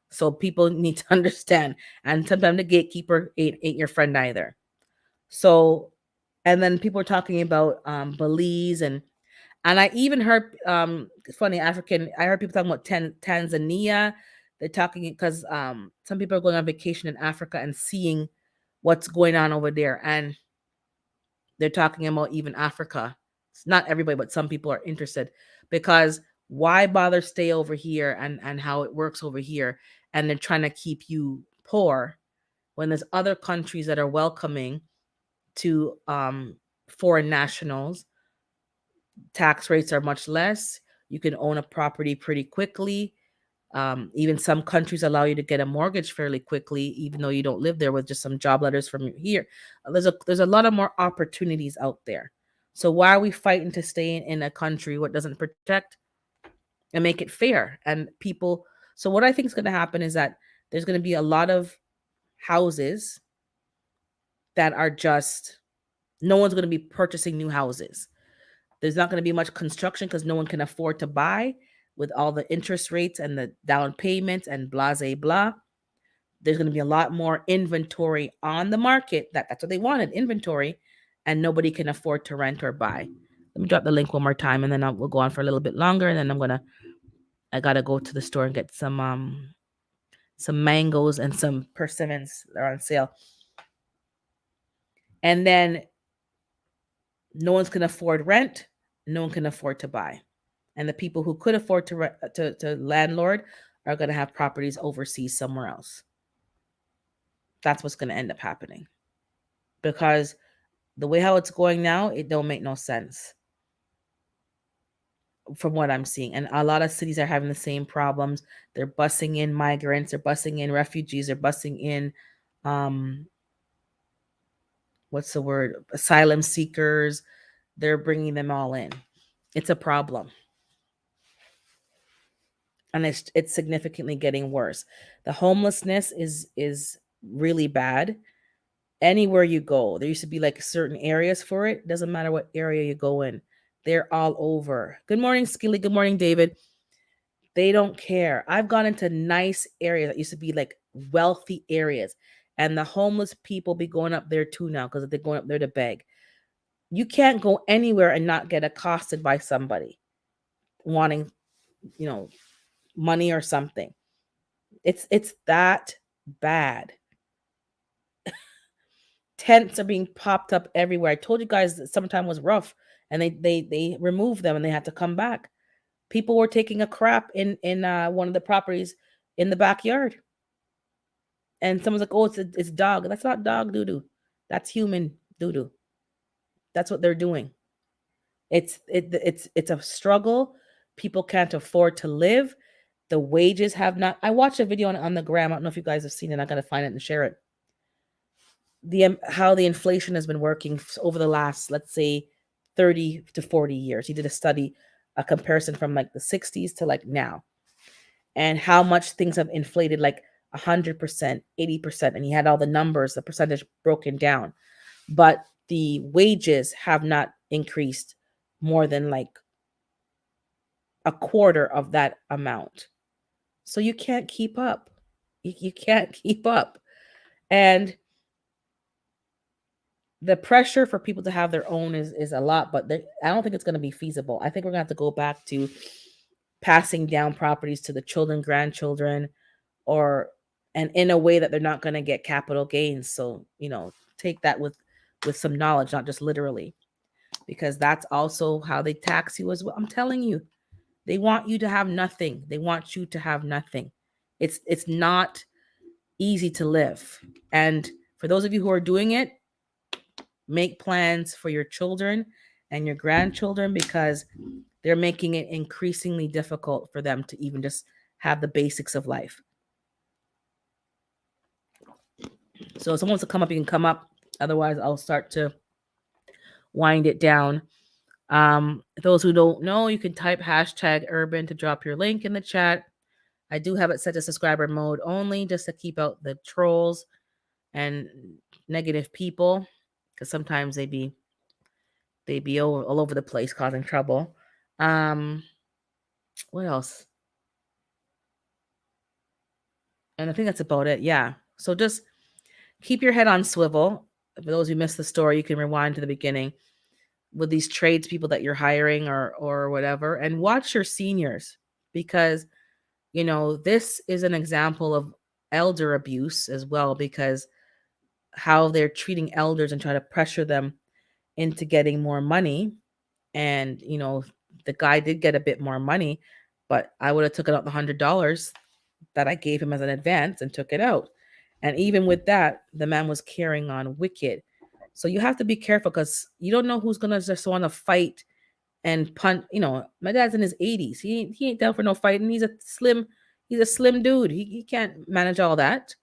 So people need to understand. And sometimes the gatekeeper ain't your friend either. So, and then people are talking about Belize, and I even heard funny African. I heard people talking about Tanzania. They're talking because some people are going on vacation in Africa and seeing what's going on over there, and they're talking about even Africa. It's not everybody, but some people are interested, because why bother stay over here and how it works over here, and they're trying to keep you poor when there's other countries that are welcoming to foreign nationals. Tax rates are much less. You can own a property pretty quickly. Even some countries allow you to get a mortgage fairly quickly, even though you don't live there, with just some job letters from here. There's a lot of more opportunities out there. So why are we fighting to stay in a country what doesn't protect and make it fair? And people, so what I think is going to happen is that there's going to be a lot of houses that are just, no one's going to be purchasing new houses. There's not going to be much construction because no one can afford to buy with all the interest rates and the down payments and blah, blah, blah. There's going to be a lot more inventory on the market. That's what they wanted, inventory, and nobody can afford to rent or buy. Let me drop the link one more time, and then we'll go on for a little bit longer. And then I gotta go to the store and get some mangoes and some persimmons. They're on sale. And then no one's can afford rent. No one can afford to buy. And the people who could afford to landlord are going to have properties overseas somewhere else. That's what's going to end up happening, because the way how it's going now, it don't make no sense from what I'm seeing. And a lot of cities are having the same problems. They're bussing in migrants, they're bussing in refugees, they're bussing in um what's the word, asylum seekers. They're bringing them all in. It's a problem, and it's significantly getting worse. The homelessness is really bad. Anywhere you go, there used to be like certain areas for it. Doesn't matter what area you go in, they're all over. Good morning, Skilly. Good morning, David. They don't care. I've gone into nice areas that used to be like wealthy areas, and the homeless people be going up there too now because they're going up there to beg. You can't go anywhere and not get accosted by somebody wanting, you know, money or something. It's that bad. Tents are being popped up everywhere. I told you guys that summertime was rough, and they removed them and they had to come back. People were taking a crap in one of the properties in the backyard, and someone's like, "Oh, it's dog." That's not dog doo doo. That's human doo doo. That's what they're doing. It's a struggle. People can't afford to live. The wages have not. I watched a video on the gram. I don't know if you guys have seen it. I gotta find it and share it. The how the inflation has been working over the last, let's say, 30 to 40 years. He did a study, a comparison from like the 60s to like now, and how much things have inflated, like 100%, 80%. And he had all the numbers, the percentage broken down. But the wages have not increased more than like a quarter of that amount. So you can't keep up. You can't keep up. And the pressure for people to have their own is a lot, but I don't think it's going to be feasible. I think we're going to have to go back to passing down properties to the children, grandchildren, or and in a way that they're not going to get capital gains. So, take that with some knowledge, not just literally, because that's also how they tax you as well. I'm telling you, they want you to have nothing. They want you to have nothing. It's not easy to live. And for those of you who are doing it, make plans for your children and your grandchildren, because they're making it increasingly difficult for them to even just have the basics of life. So if someone wants to come up, you can come up. Otherwise, I'll start to wind it down. Those who don't know, you can type #urban to drop your link in the chat. I do have it set to subscriber mode only, just to keep out the trolls and negative people, because sometimes they be all over the place causing trouble. What else? And I think that's about it. Yeah. So just keep your head on swivel. For those who missed the story, you can rewind to the beginning with these tradespeople that you're hiring or whatever, and watch your seniors, because this is an example of elder abuse as well, because how they're treating elders and trying to pressure them into getting more money. And the guy did get a bit more money, but I would have took out the $100 that I gave him as an advance and took it out. And even with that, the man was carrying on wicked. So you have to be careful, because you don't know who's gonna just want to fight and punt. My dad's in his 80s. He ain't down for no fighting. He's a slim dude. He can't manage all that.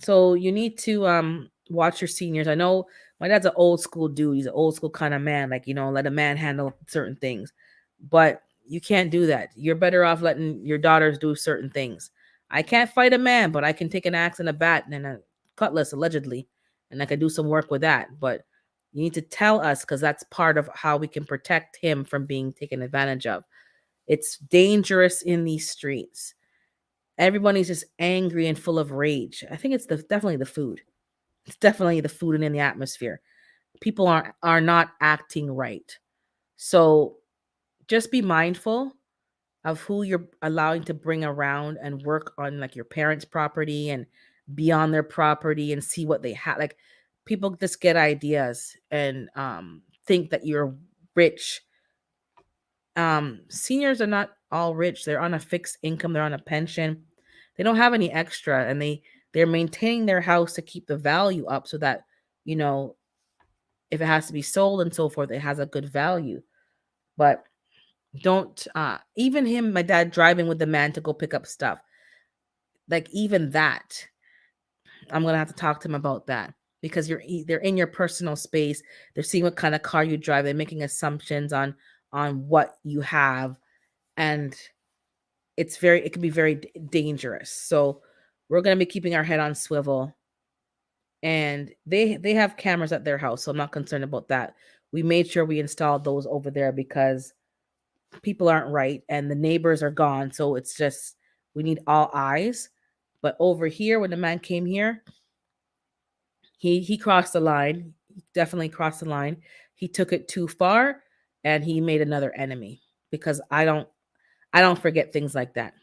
So you need to watch your seniors. I know My dad's an old school dude. He's an old school kind of man. Like, let a man handle certain things. But you can't do that. You're better off letting your daughters do certain things. I can't fight a man, but I can take an axe and a bat and a cutlass, allegedly, and I can do some work with that. But you need to tell us, because that's part of how we can protect him from being taken advantage of. It's dangerous in these streets. Everybody's just angry and full of rage. I think it's definitely the food. It's definitely the food and in the atmosphere. People are not acting right. So just be mindful of who you're allowing to bring around and work on, like, your parents' property and be on their property and see what they have. Like, people just get ideas and think that you're rich. Seniors are not all rich. They're on a fixed income, they're on a pension. They don't have any extra, and they're maintaining their house to keep the value up so that, you know, if it has to be sold and so forth, it has a good value. But don't even him, my dad driving with the man to go pick up stuff. Like, even that, I'm gonna have to talk to him about that, because they're in your personal space. They're seeing what kind of car you drive. They're making assumptions on what you have, and it can be very dangerous. So we're gonna be keeping our head on swivel. And they have cameras at their house, so I'm not concerned about that. We made sure we installed those over there because people aren't right and the neighbors are gone. So it's just, we need all eyes. But over here, when the man came here, he crossed the line. He definitely crossed the line. He took it too far, and he made another enemy, because I don't forget things like that.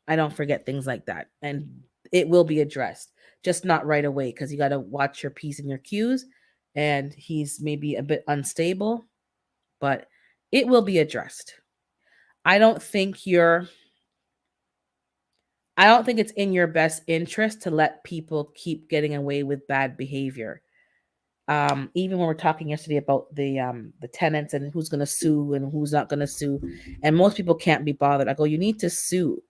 I don't forget things like that. And it will be addressed, just not right away, because you got to watch your P's and your Q's. And he's maybe a bit unstable, but it will be addressed. I don't think you're I don't think it's in your best interest to let people keep getting away with bad behavior. Even when we're talking yesterday about the tenants and who's going to sue and who's not going to sue, and most people can't be bothered. I go, you need to sue.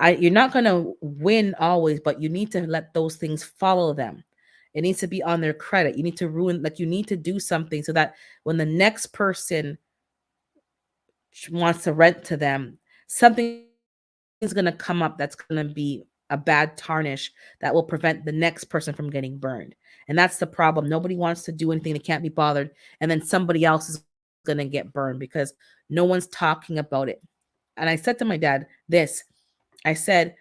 You're not going to win always, but you need to let those things follow them. It needs to be on their credit. You need to you need to do something so that when the next person wants to rent to them, something is going to come up that's going to be a bad tarnish that will prevent the next person from getting burned. And that's the problem. Nobody wants to do anything. They can't be bothered. And then somebody else is going to get burned because no one's talking about it. And I said to my dad this, I said,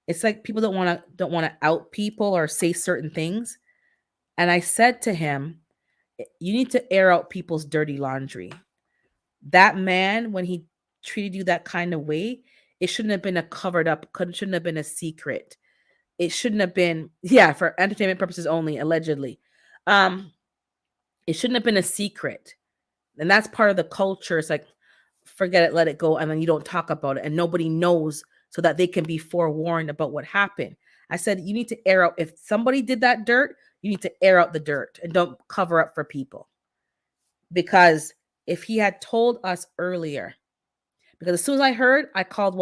it's like people don't want to out people or say certain things. And I said to him, you need to air out people's dirty laundry. That man, when he treated you that kind of way, it shouldn't have been a covered up, shouldn't have been a secret. It shouldn't have been, yeah, for entertainment purposes only, allegedly. Um, it shouldn't have been a secret. And that's part of the culture. It's like, forget it, let it go, and then you don't talk about it, and nobody knows so that they can be forewarned about what happened. I said, you need to air out. If somebody did that dirt, you need to air out the dirt and don't cover up for people. Because if he had told us earlier, because as soon as I heard, I called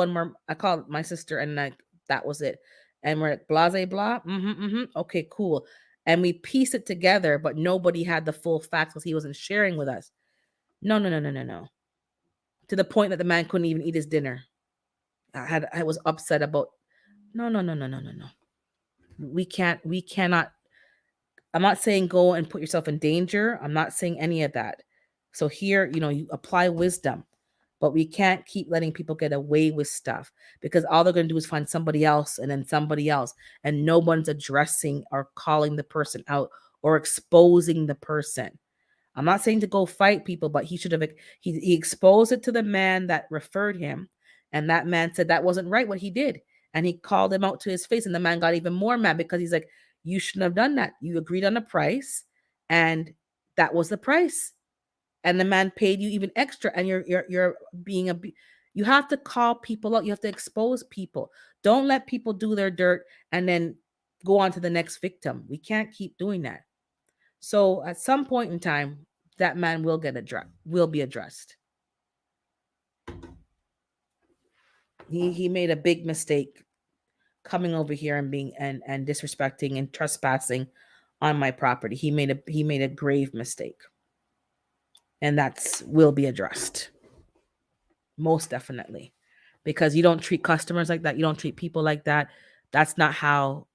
my sister, and that was it. And we're like, blase blah, okay, cool. And we pieced it together, but nobody had the full facts because he wasn't sharing with us. No, no, no, no, no, no. To the point that the man couldn't even eat his dinner. I was upset about. No, no, no, no, no, no, no. We cannot. I'm not saying go and put yourself in danger. I'm not saying any of that. So here, you apply wisdom, but we can't keep letting people get away with stuff, because all they're going to do is find somebody else and then somebody else, and no one's addressing or calling the person out or exposing the person. I'm not saying to go fight people, but he should have he exposed it to the man that referred him, and that man said that wasn't right what he did, and he called him out to his face, and the man got even more mad because he's like, you shouldn't have done that. You agreed on a price, and that was the price, and the man paid you even extra, and you're being you have to call people out. You have to expose people. Don't let people do their dirt and then go on to the next victim. We can't keep doing that. So at some point in time, that man will be addressed. He made a big mistake coming over here and being and disrespecting and trespassing on my property. He made a grave mistake, and that's will be addressed, most definitely, because you don't treat customers like that. You don't treat people like that. That's not how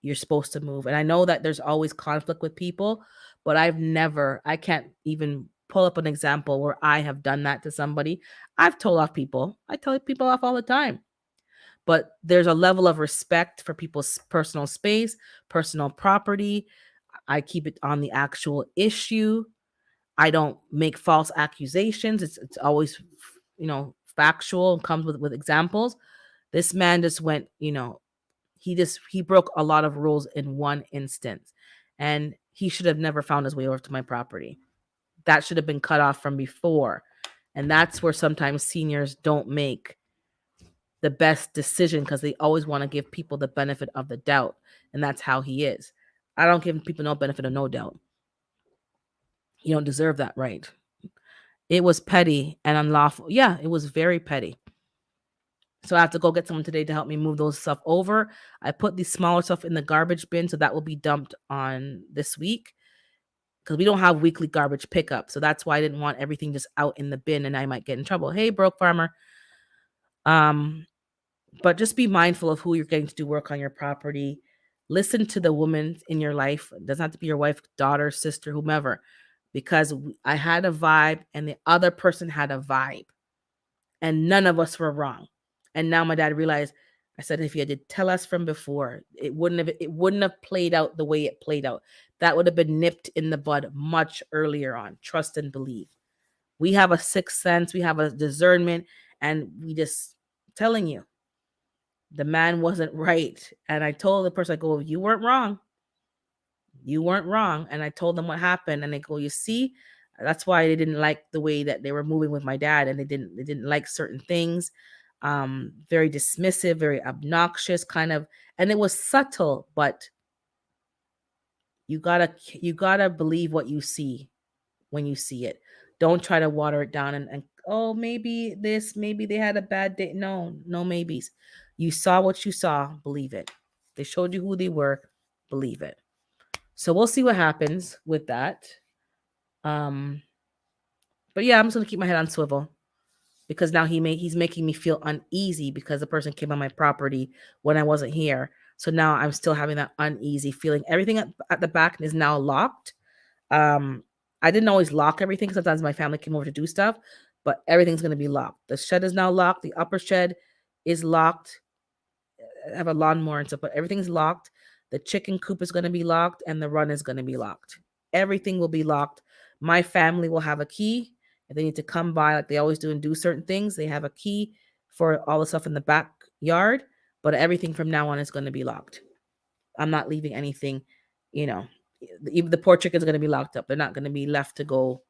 you're supposed to move. And I know that there's always conflict with people, but I can't even pull up an example where I have done that to somebody. I've told off people. I tell people off all the time. But there's a level of respect for people's personal space, personal property. I keep it on the actual issue. I don't make false accusations. It's always, factual and comes with examples. This man just went, he broke a lot of rules in one instance, and he should have never found his way over to my property. That should have been cut off from before. And that's where sometimes seniors don't make the best decision, because they always want to give people the benefit of the doubt. And that's how he is. I don't give people no benefit of no doubt. You don't deserve that right. It was petty and unlawful. Yeah, it was very petty. So I have to go get someone today to help me move those stuff over. I put the smaller stuff in the garbage bin, so that will be dumped on this week, because we don't have weekly garbage pickup. So that's why I didn't want everything just out in the bin and I might get in trouble. Hey, broke farmer. But just be mindful of who you're getting to do work on your property. Listen to the woman in your life. It doesn't have to be your wife, daughter, sister, whomever, because I had a vibe and the other person had a vibe, and none of us were wrong. And now my dad realized, I said, if you had to tell us from before, it wouldn't have played out the way it played out. That would have been nipped in the bud much earlier on. Trust and believe. We have a sixth sense, we have a discernment, and we just telling you, the man wasn't right. And I told the person, I go, you weren't wrong. You weren't wrong. And I told them what happened. And they go, you see, that's why they didn't like the way that they were moving with my dad. And they didn't like certain things. Very dismissive, very obnoxious kind of, and it was subtle, but you gotta believe what you see when you see it. Don't try to water it down and oh, maybe this, maybe they had a bad day. No, no maybes. You saw what you saw, believe it. They showed you who they were, believe it. So we'll see what happens with that. But yeah, I'm just gonna keep my head on swivel, because now he's making me feel uneasy because the person came on my property when I wasn't here. So now I'm still having that uneasy feeling. Everything at the back is now locked. I didn't always lock everything. Sometimes my family came over to do stuff, but everything's going to be locked. The shed is now locked. The upper shed is locked. I have a lawnmower and stuff, but everything's locked. The chicken coop is going to be locked, and the run is going to be locked. Everything will be locked. My family will have a key. If they need to come by, like they always do, and do certain things, they have a key for all the stuff in the backyard. But everything from now on is going to be locked. I'm not leaving anything, even the poor chickens are going to be locked up. They're not going to be left to go,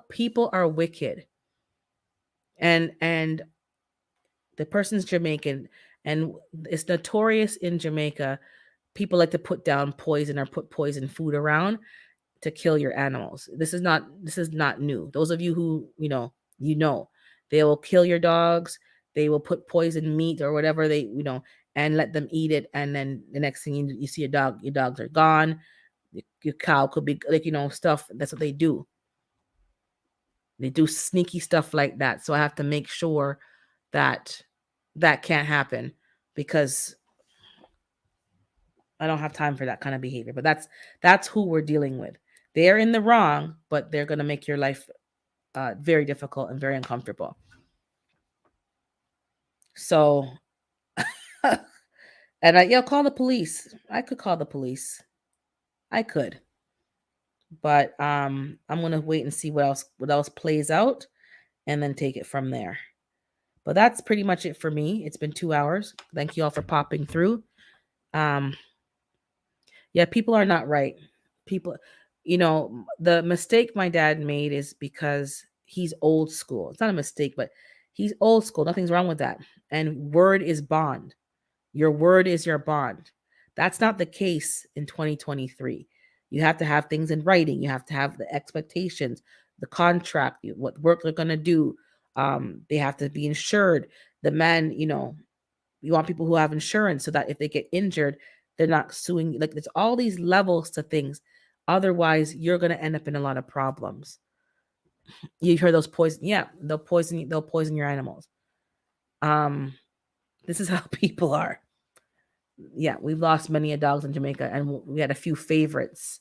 people are wicked. And the person's Jamaican, and it's notorious in Jamaica. People like to put down poison or put poison food around to kill your animals. This is not new. Those of you who, they will kill your dogs. They will put poison meat or whatever and let them eat it. And then the next thing you see your dogs are gone. Your cow could be stuff. That's what they do. They do sneaky stuff like that. So I have to make sure that can't happen, because I don't have time for that kind of behavior. But that's who we're dealing with. They're in the wrong, but they're going to make your life very difficult and very uncomfortable. So, and call the police. I could call the police. I could. But I'm going to wait and see what else plays out, and then take it from there. But that's pretty much it for me. It's been 2 hours. Thank you all for popping through. Yeah, people are not right. People, the mistake my dad made is because he's old school. It's not a mistake, but he's old school. Nothing's wrong with that. And word is bond. Your word is your bond. That's not the case in 2023. You have to have things in writing. You have to have the expectations, the contract, what work they're going to do. They have to be insured. The man, you want people who have insurance so that if they get injured, They're not suing. Like, there's all these levels to things. Otherwise, you're gonna end up in a lot of problems. You hear those poison? Yeah, they'll poison you. They'll poison your animals. Um, this is how people are. Yeah, we've lost many a dogs in Jamaica, and we had a few favorites.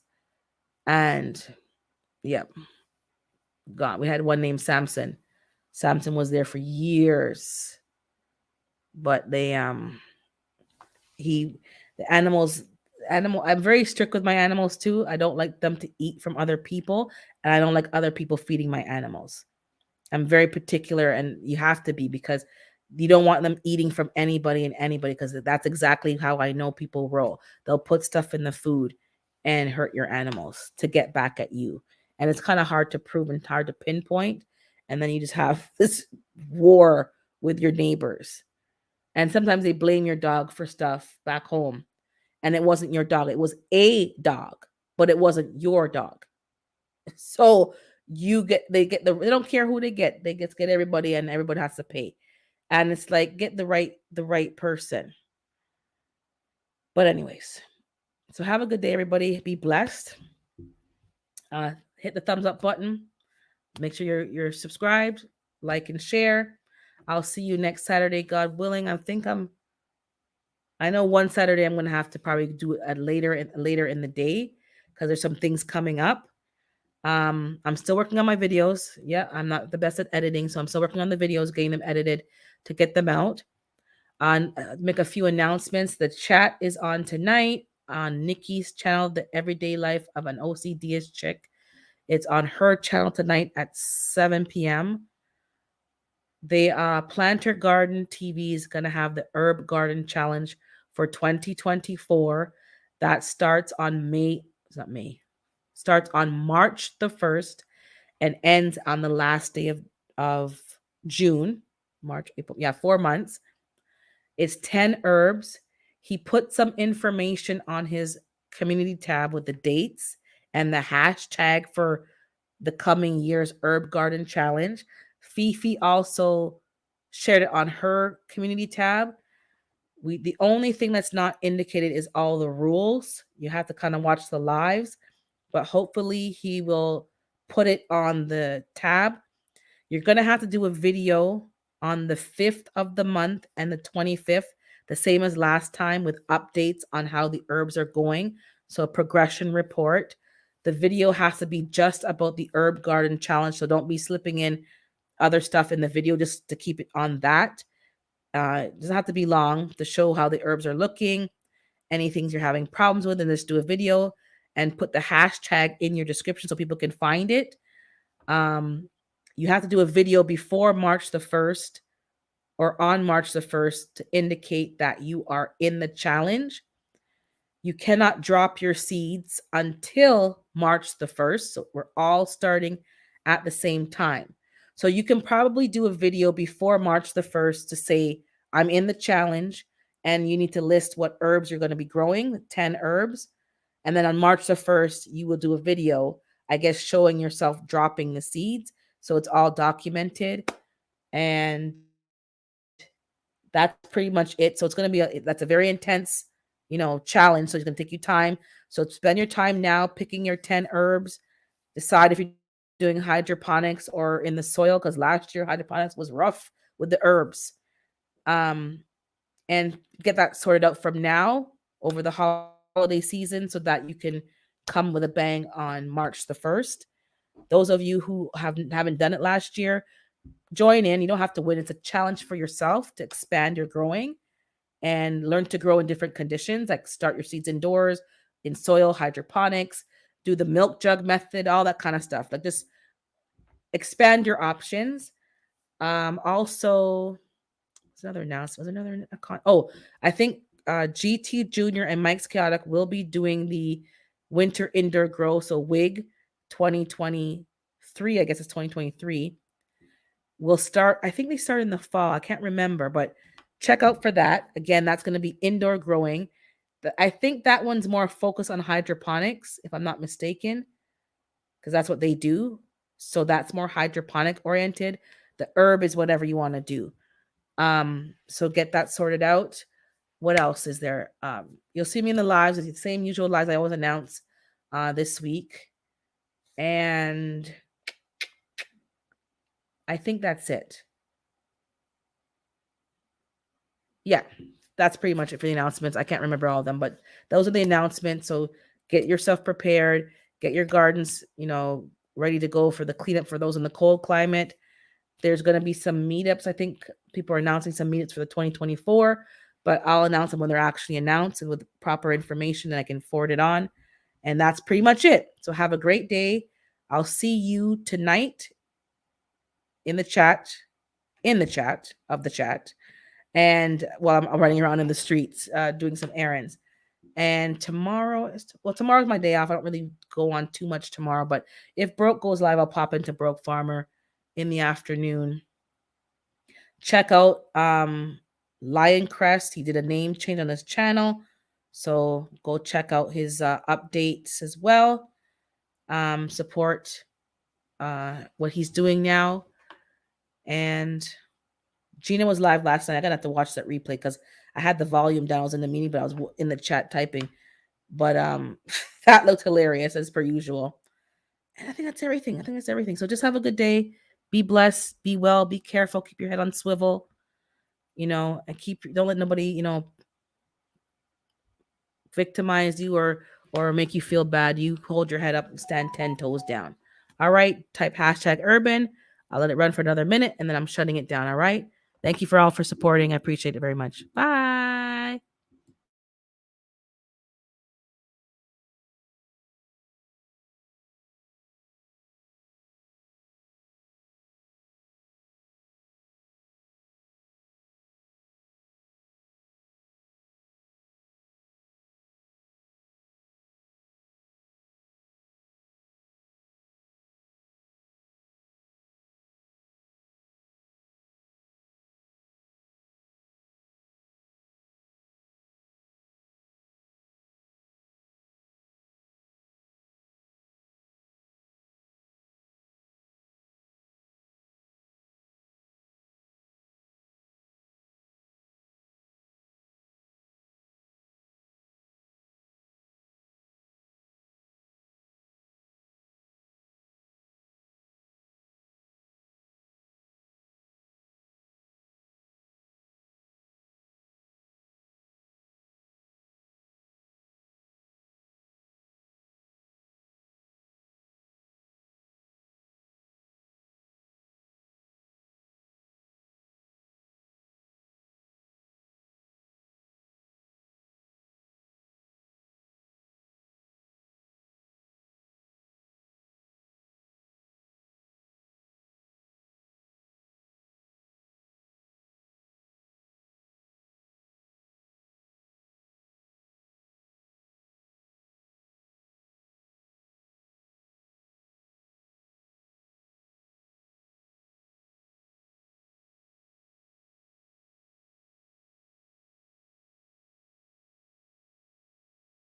And yeah, God, we had one named Samson. Samson was there for years, but he the animal. I'm very strict with my animals too. I don't like them to eat from other people, and I don't like other people feeding my animals. I'm very particular, and you have to be, because you don't want them eating from anybody and anybody, because that's exactly how I know people roll. They'll put stuff in the food and hurt your animals to get back at you. And it's kind of hard to prove and hard to pinpoint. And then you just have this war with your neighbors. And sometimes they blame your dog for stuff back home. And it wasn't your dog, it was a dog, but it wasn't your dog. So they don't care who they get everybody, and everybody has to pay. And it's like, get the right person. But anyways, so have a good day, everybody. Be blessed. Hit the thumbs up button. Make sure you're subscribed, like and share. I'll see you next Saturday, God willing. I know one Saturday I'm gonna have to probably do it at later in the day, because there's some things coming up. I'm still working on my videos. Yeah, I'm not the best at editing, so I'm still working on the videos, getting them edited to get them out. On Make a few announcements. The chat is on tonight on Nikki's channel, The Everyday Life of an OCDS Chick. It's on her channel tonight at 7 p.m. The Planter Garden TV is gonna have the Herb Garden Challenge for 2024. That starts on May. It's not May. Starts on March the 1st and ends on the last day of June. March, April. Yeah, 4 months. It's 10 herbs. He put some information on his community tab with the dates and the hashtag for the coming year's Herb Garden Challenge. Fifi also shared it on her community tab. The only thing that's not indicated is all the rules. You have to kind of watch the lives, but hopefully he will put it on the tab. You're going to have to do a video on the 5th of the month and the 25th, the same as last time, with updates on how the herbs are going. So, a progression report. The video has to be just about the herb garden challenge. So, don't be slipping in other stuff in the video, just to keep it on that. It doesn't have to be long to show how the herbs are looking, any things you're having problems with, and just do a video and put the hashtag in your description so people can find it. Um, you have to do a video before March the 1st or on March the 1st to indicate that you are in the challenge. You cannot drop your seeds until March the 1st. So we're all starting at the same time. So you can probably do a video before March the 1st to say, I'm in the challenge, and you need to list what herbs you're going to be growing, 10 herbs. And then on March the 1st, you will do a video, I guess, showing yourself dropping the seeds. So it's all documented. And that's pretty much it. So it's going to be that's a very intense, challenge. So it's going to take you time. So spend your time now picking your 10 herbs. Decide if you're doing hydroponics or in the soil, because last year hydroponics was rough with the herbs. Um, and get that sorted out from now over the holiday season, so that you can come with a bang on March the 1st. Those of you who haven't done it last year, join in. You don't have to win. It's a challenge for yourself to expand your growing and learn to grow in different conditions, like start your seeds indoors, in soil, hydroponics, do the milk jug method, all that kind of stuff. Like, just expand your options. Also, what's another announcement? Was another oh, I think GT Junior and Mike's Chaotic will be doing the winter indoor grow, so WIG 2023. I guess it's 2023. Will start. I think they start in the fall. I can't remember, but check out for that. Again, that's going to be indoor growing. I think that one's more focused on hydroponics, if I'm not mistaken, because that's what they do. So that's more hydroponic oriented. The herb is whatever you want to do. So get that sorted out. what else is there? You'll see me in the lives, the same usual lives I always announce this week. And I think that's it. Yeah, that's pretty much it for the announcements. I can't remember all of them, but those are the announcements. So get yourself prepared, get your gardens, ready to go for the cleanup for those in the cold climate. There's going to be some meetups. I think people are announcing some meetups for the 2024, but I'll announce them when they're actually announced and with proper information that I can forward it on. And that's pretty much it. So have a great day. I'll see you tonight in the chat, of the chat. And while I'm running around in the streets doing some errands. And tomorrow's my day off. I don't really go on too much tomorrow, but if Broke goes live, I'll pop into Broke Farmer in the afternoon. Check out Lion Crest. He did a name change on his channel, so go check out his updates as well. Support what he's doing now. And Gina was live last night. I gotta have to watch that replay because I had the volume down. I was in the meeting, but I was in the chat typing. But that looked hilarious as per usual. And I think that's everything. So just have a good day. Be blessed. Be well. Be careful. Keep your head on swivel. And don't let nobody, victimize you or make you feel bad. You hold your head up and stand 10 toes down. All right. Type #urban. I'll let it run for another minute and then I'm shutting it down. All right. Thank you for supporting. I appreciate it very much. Bye.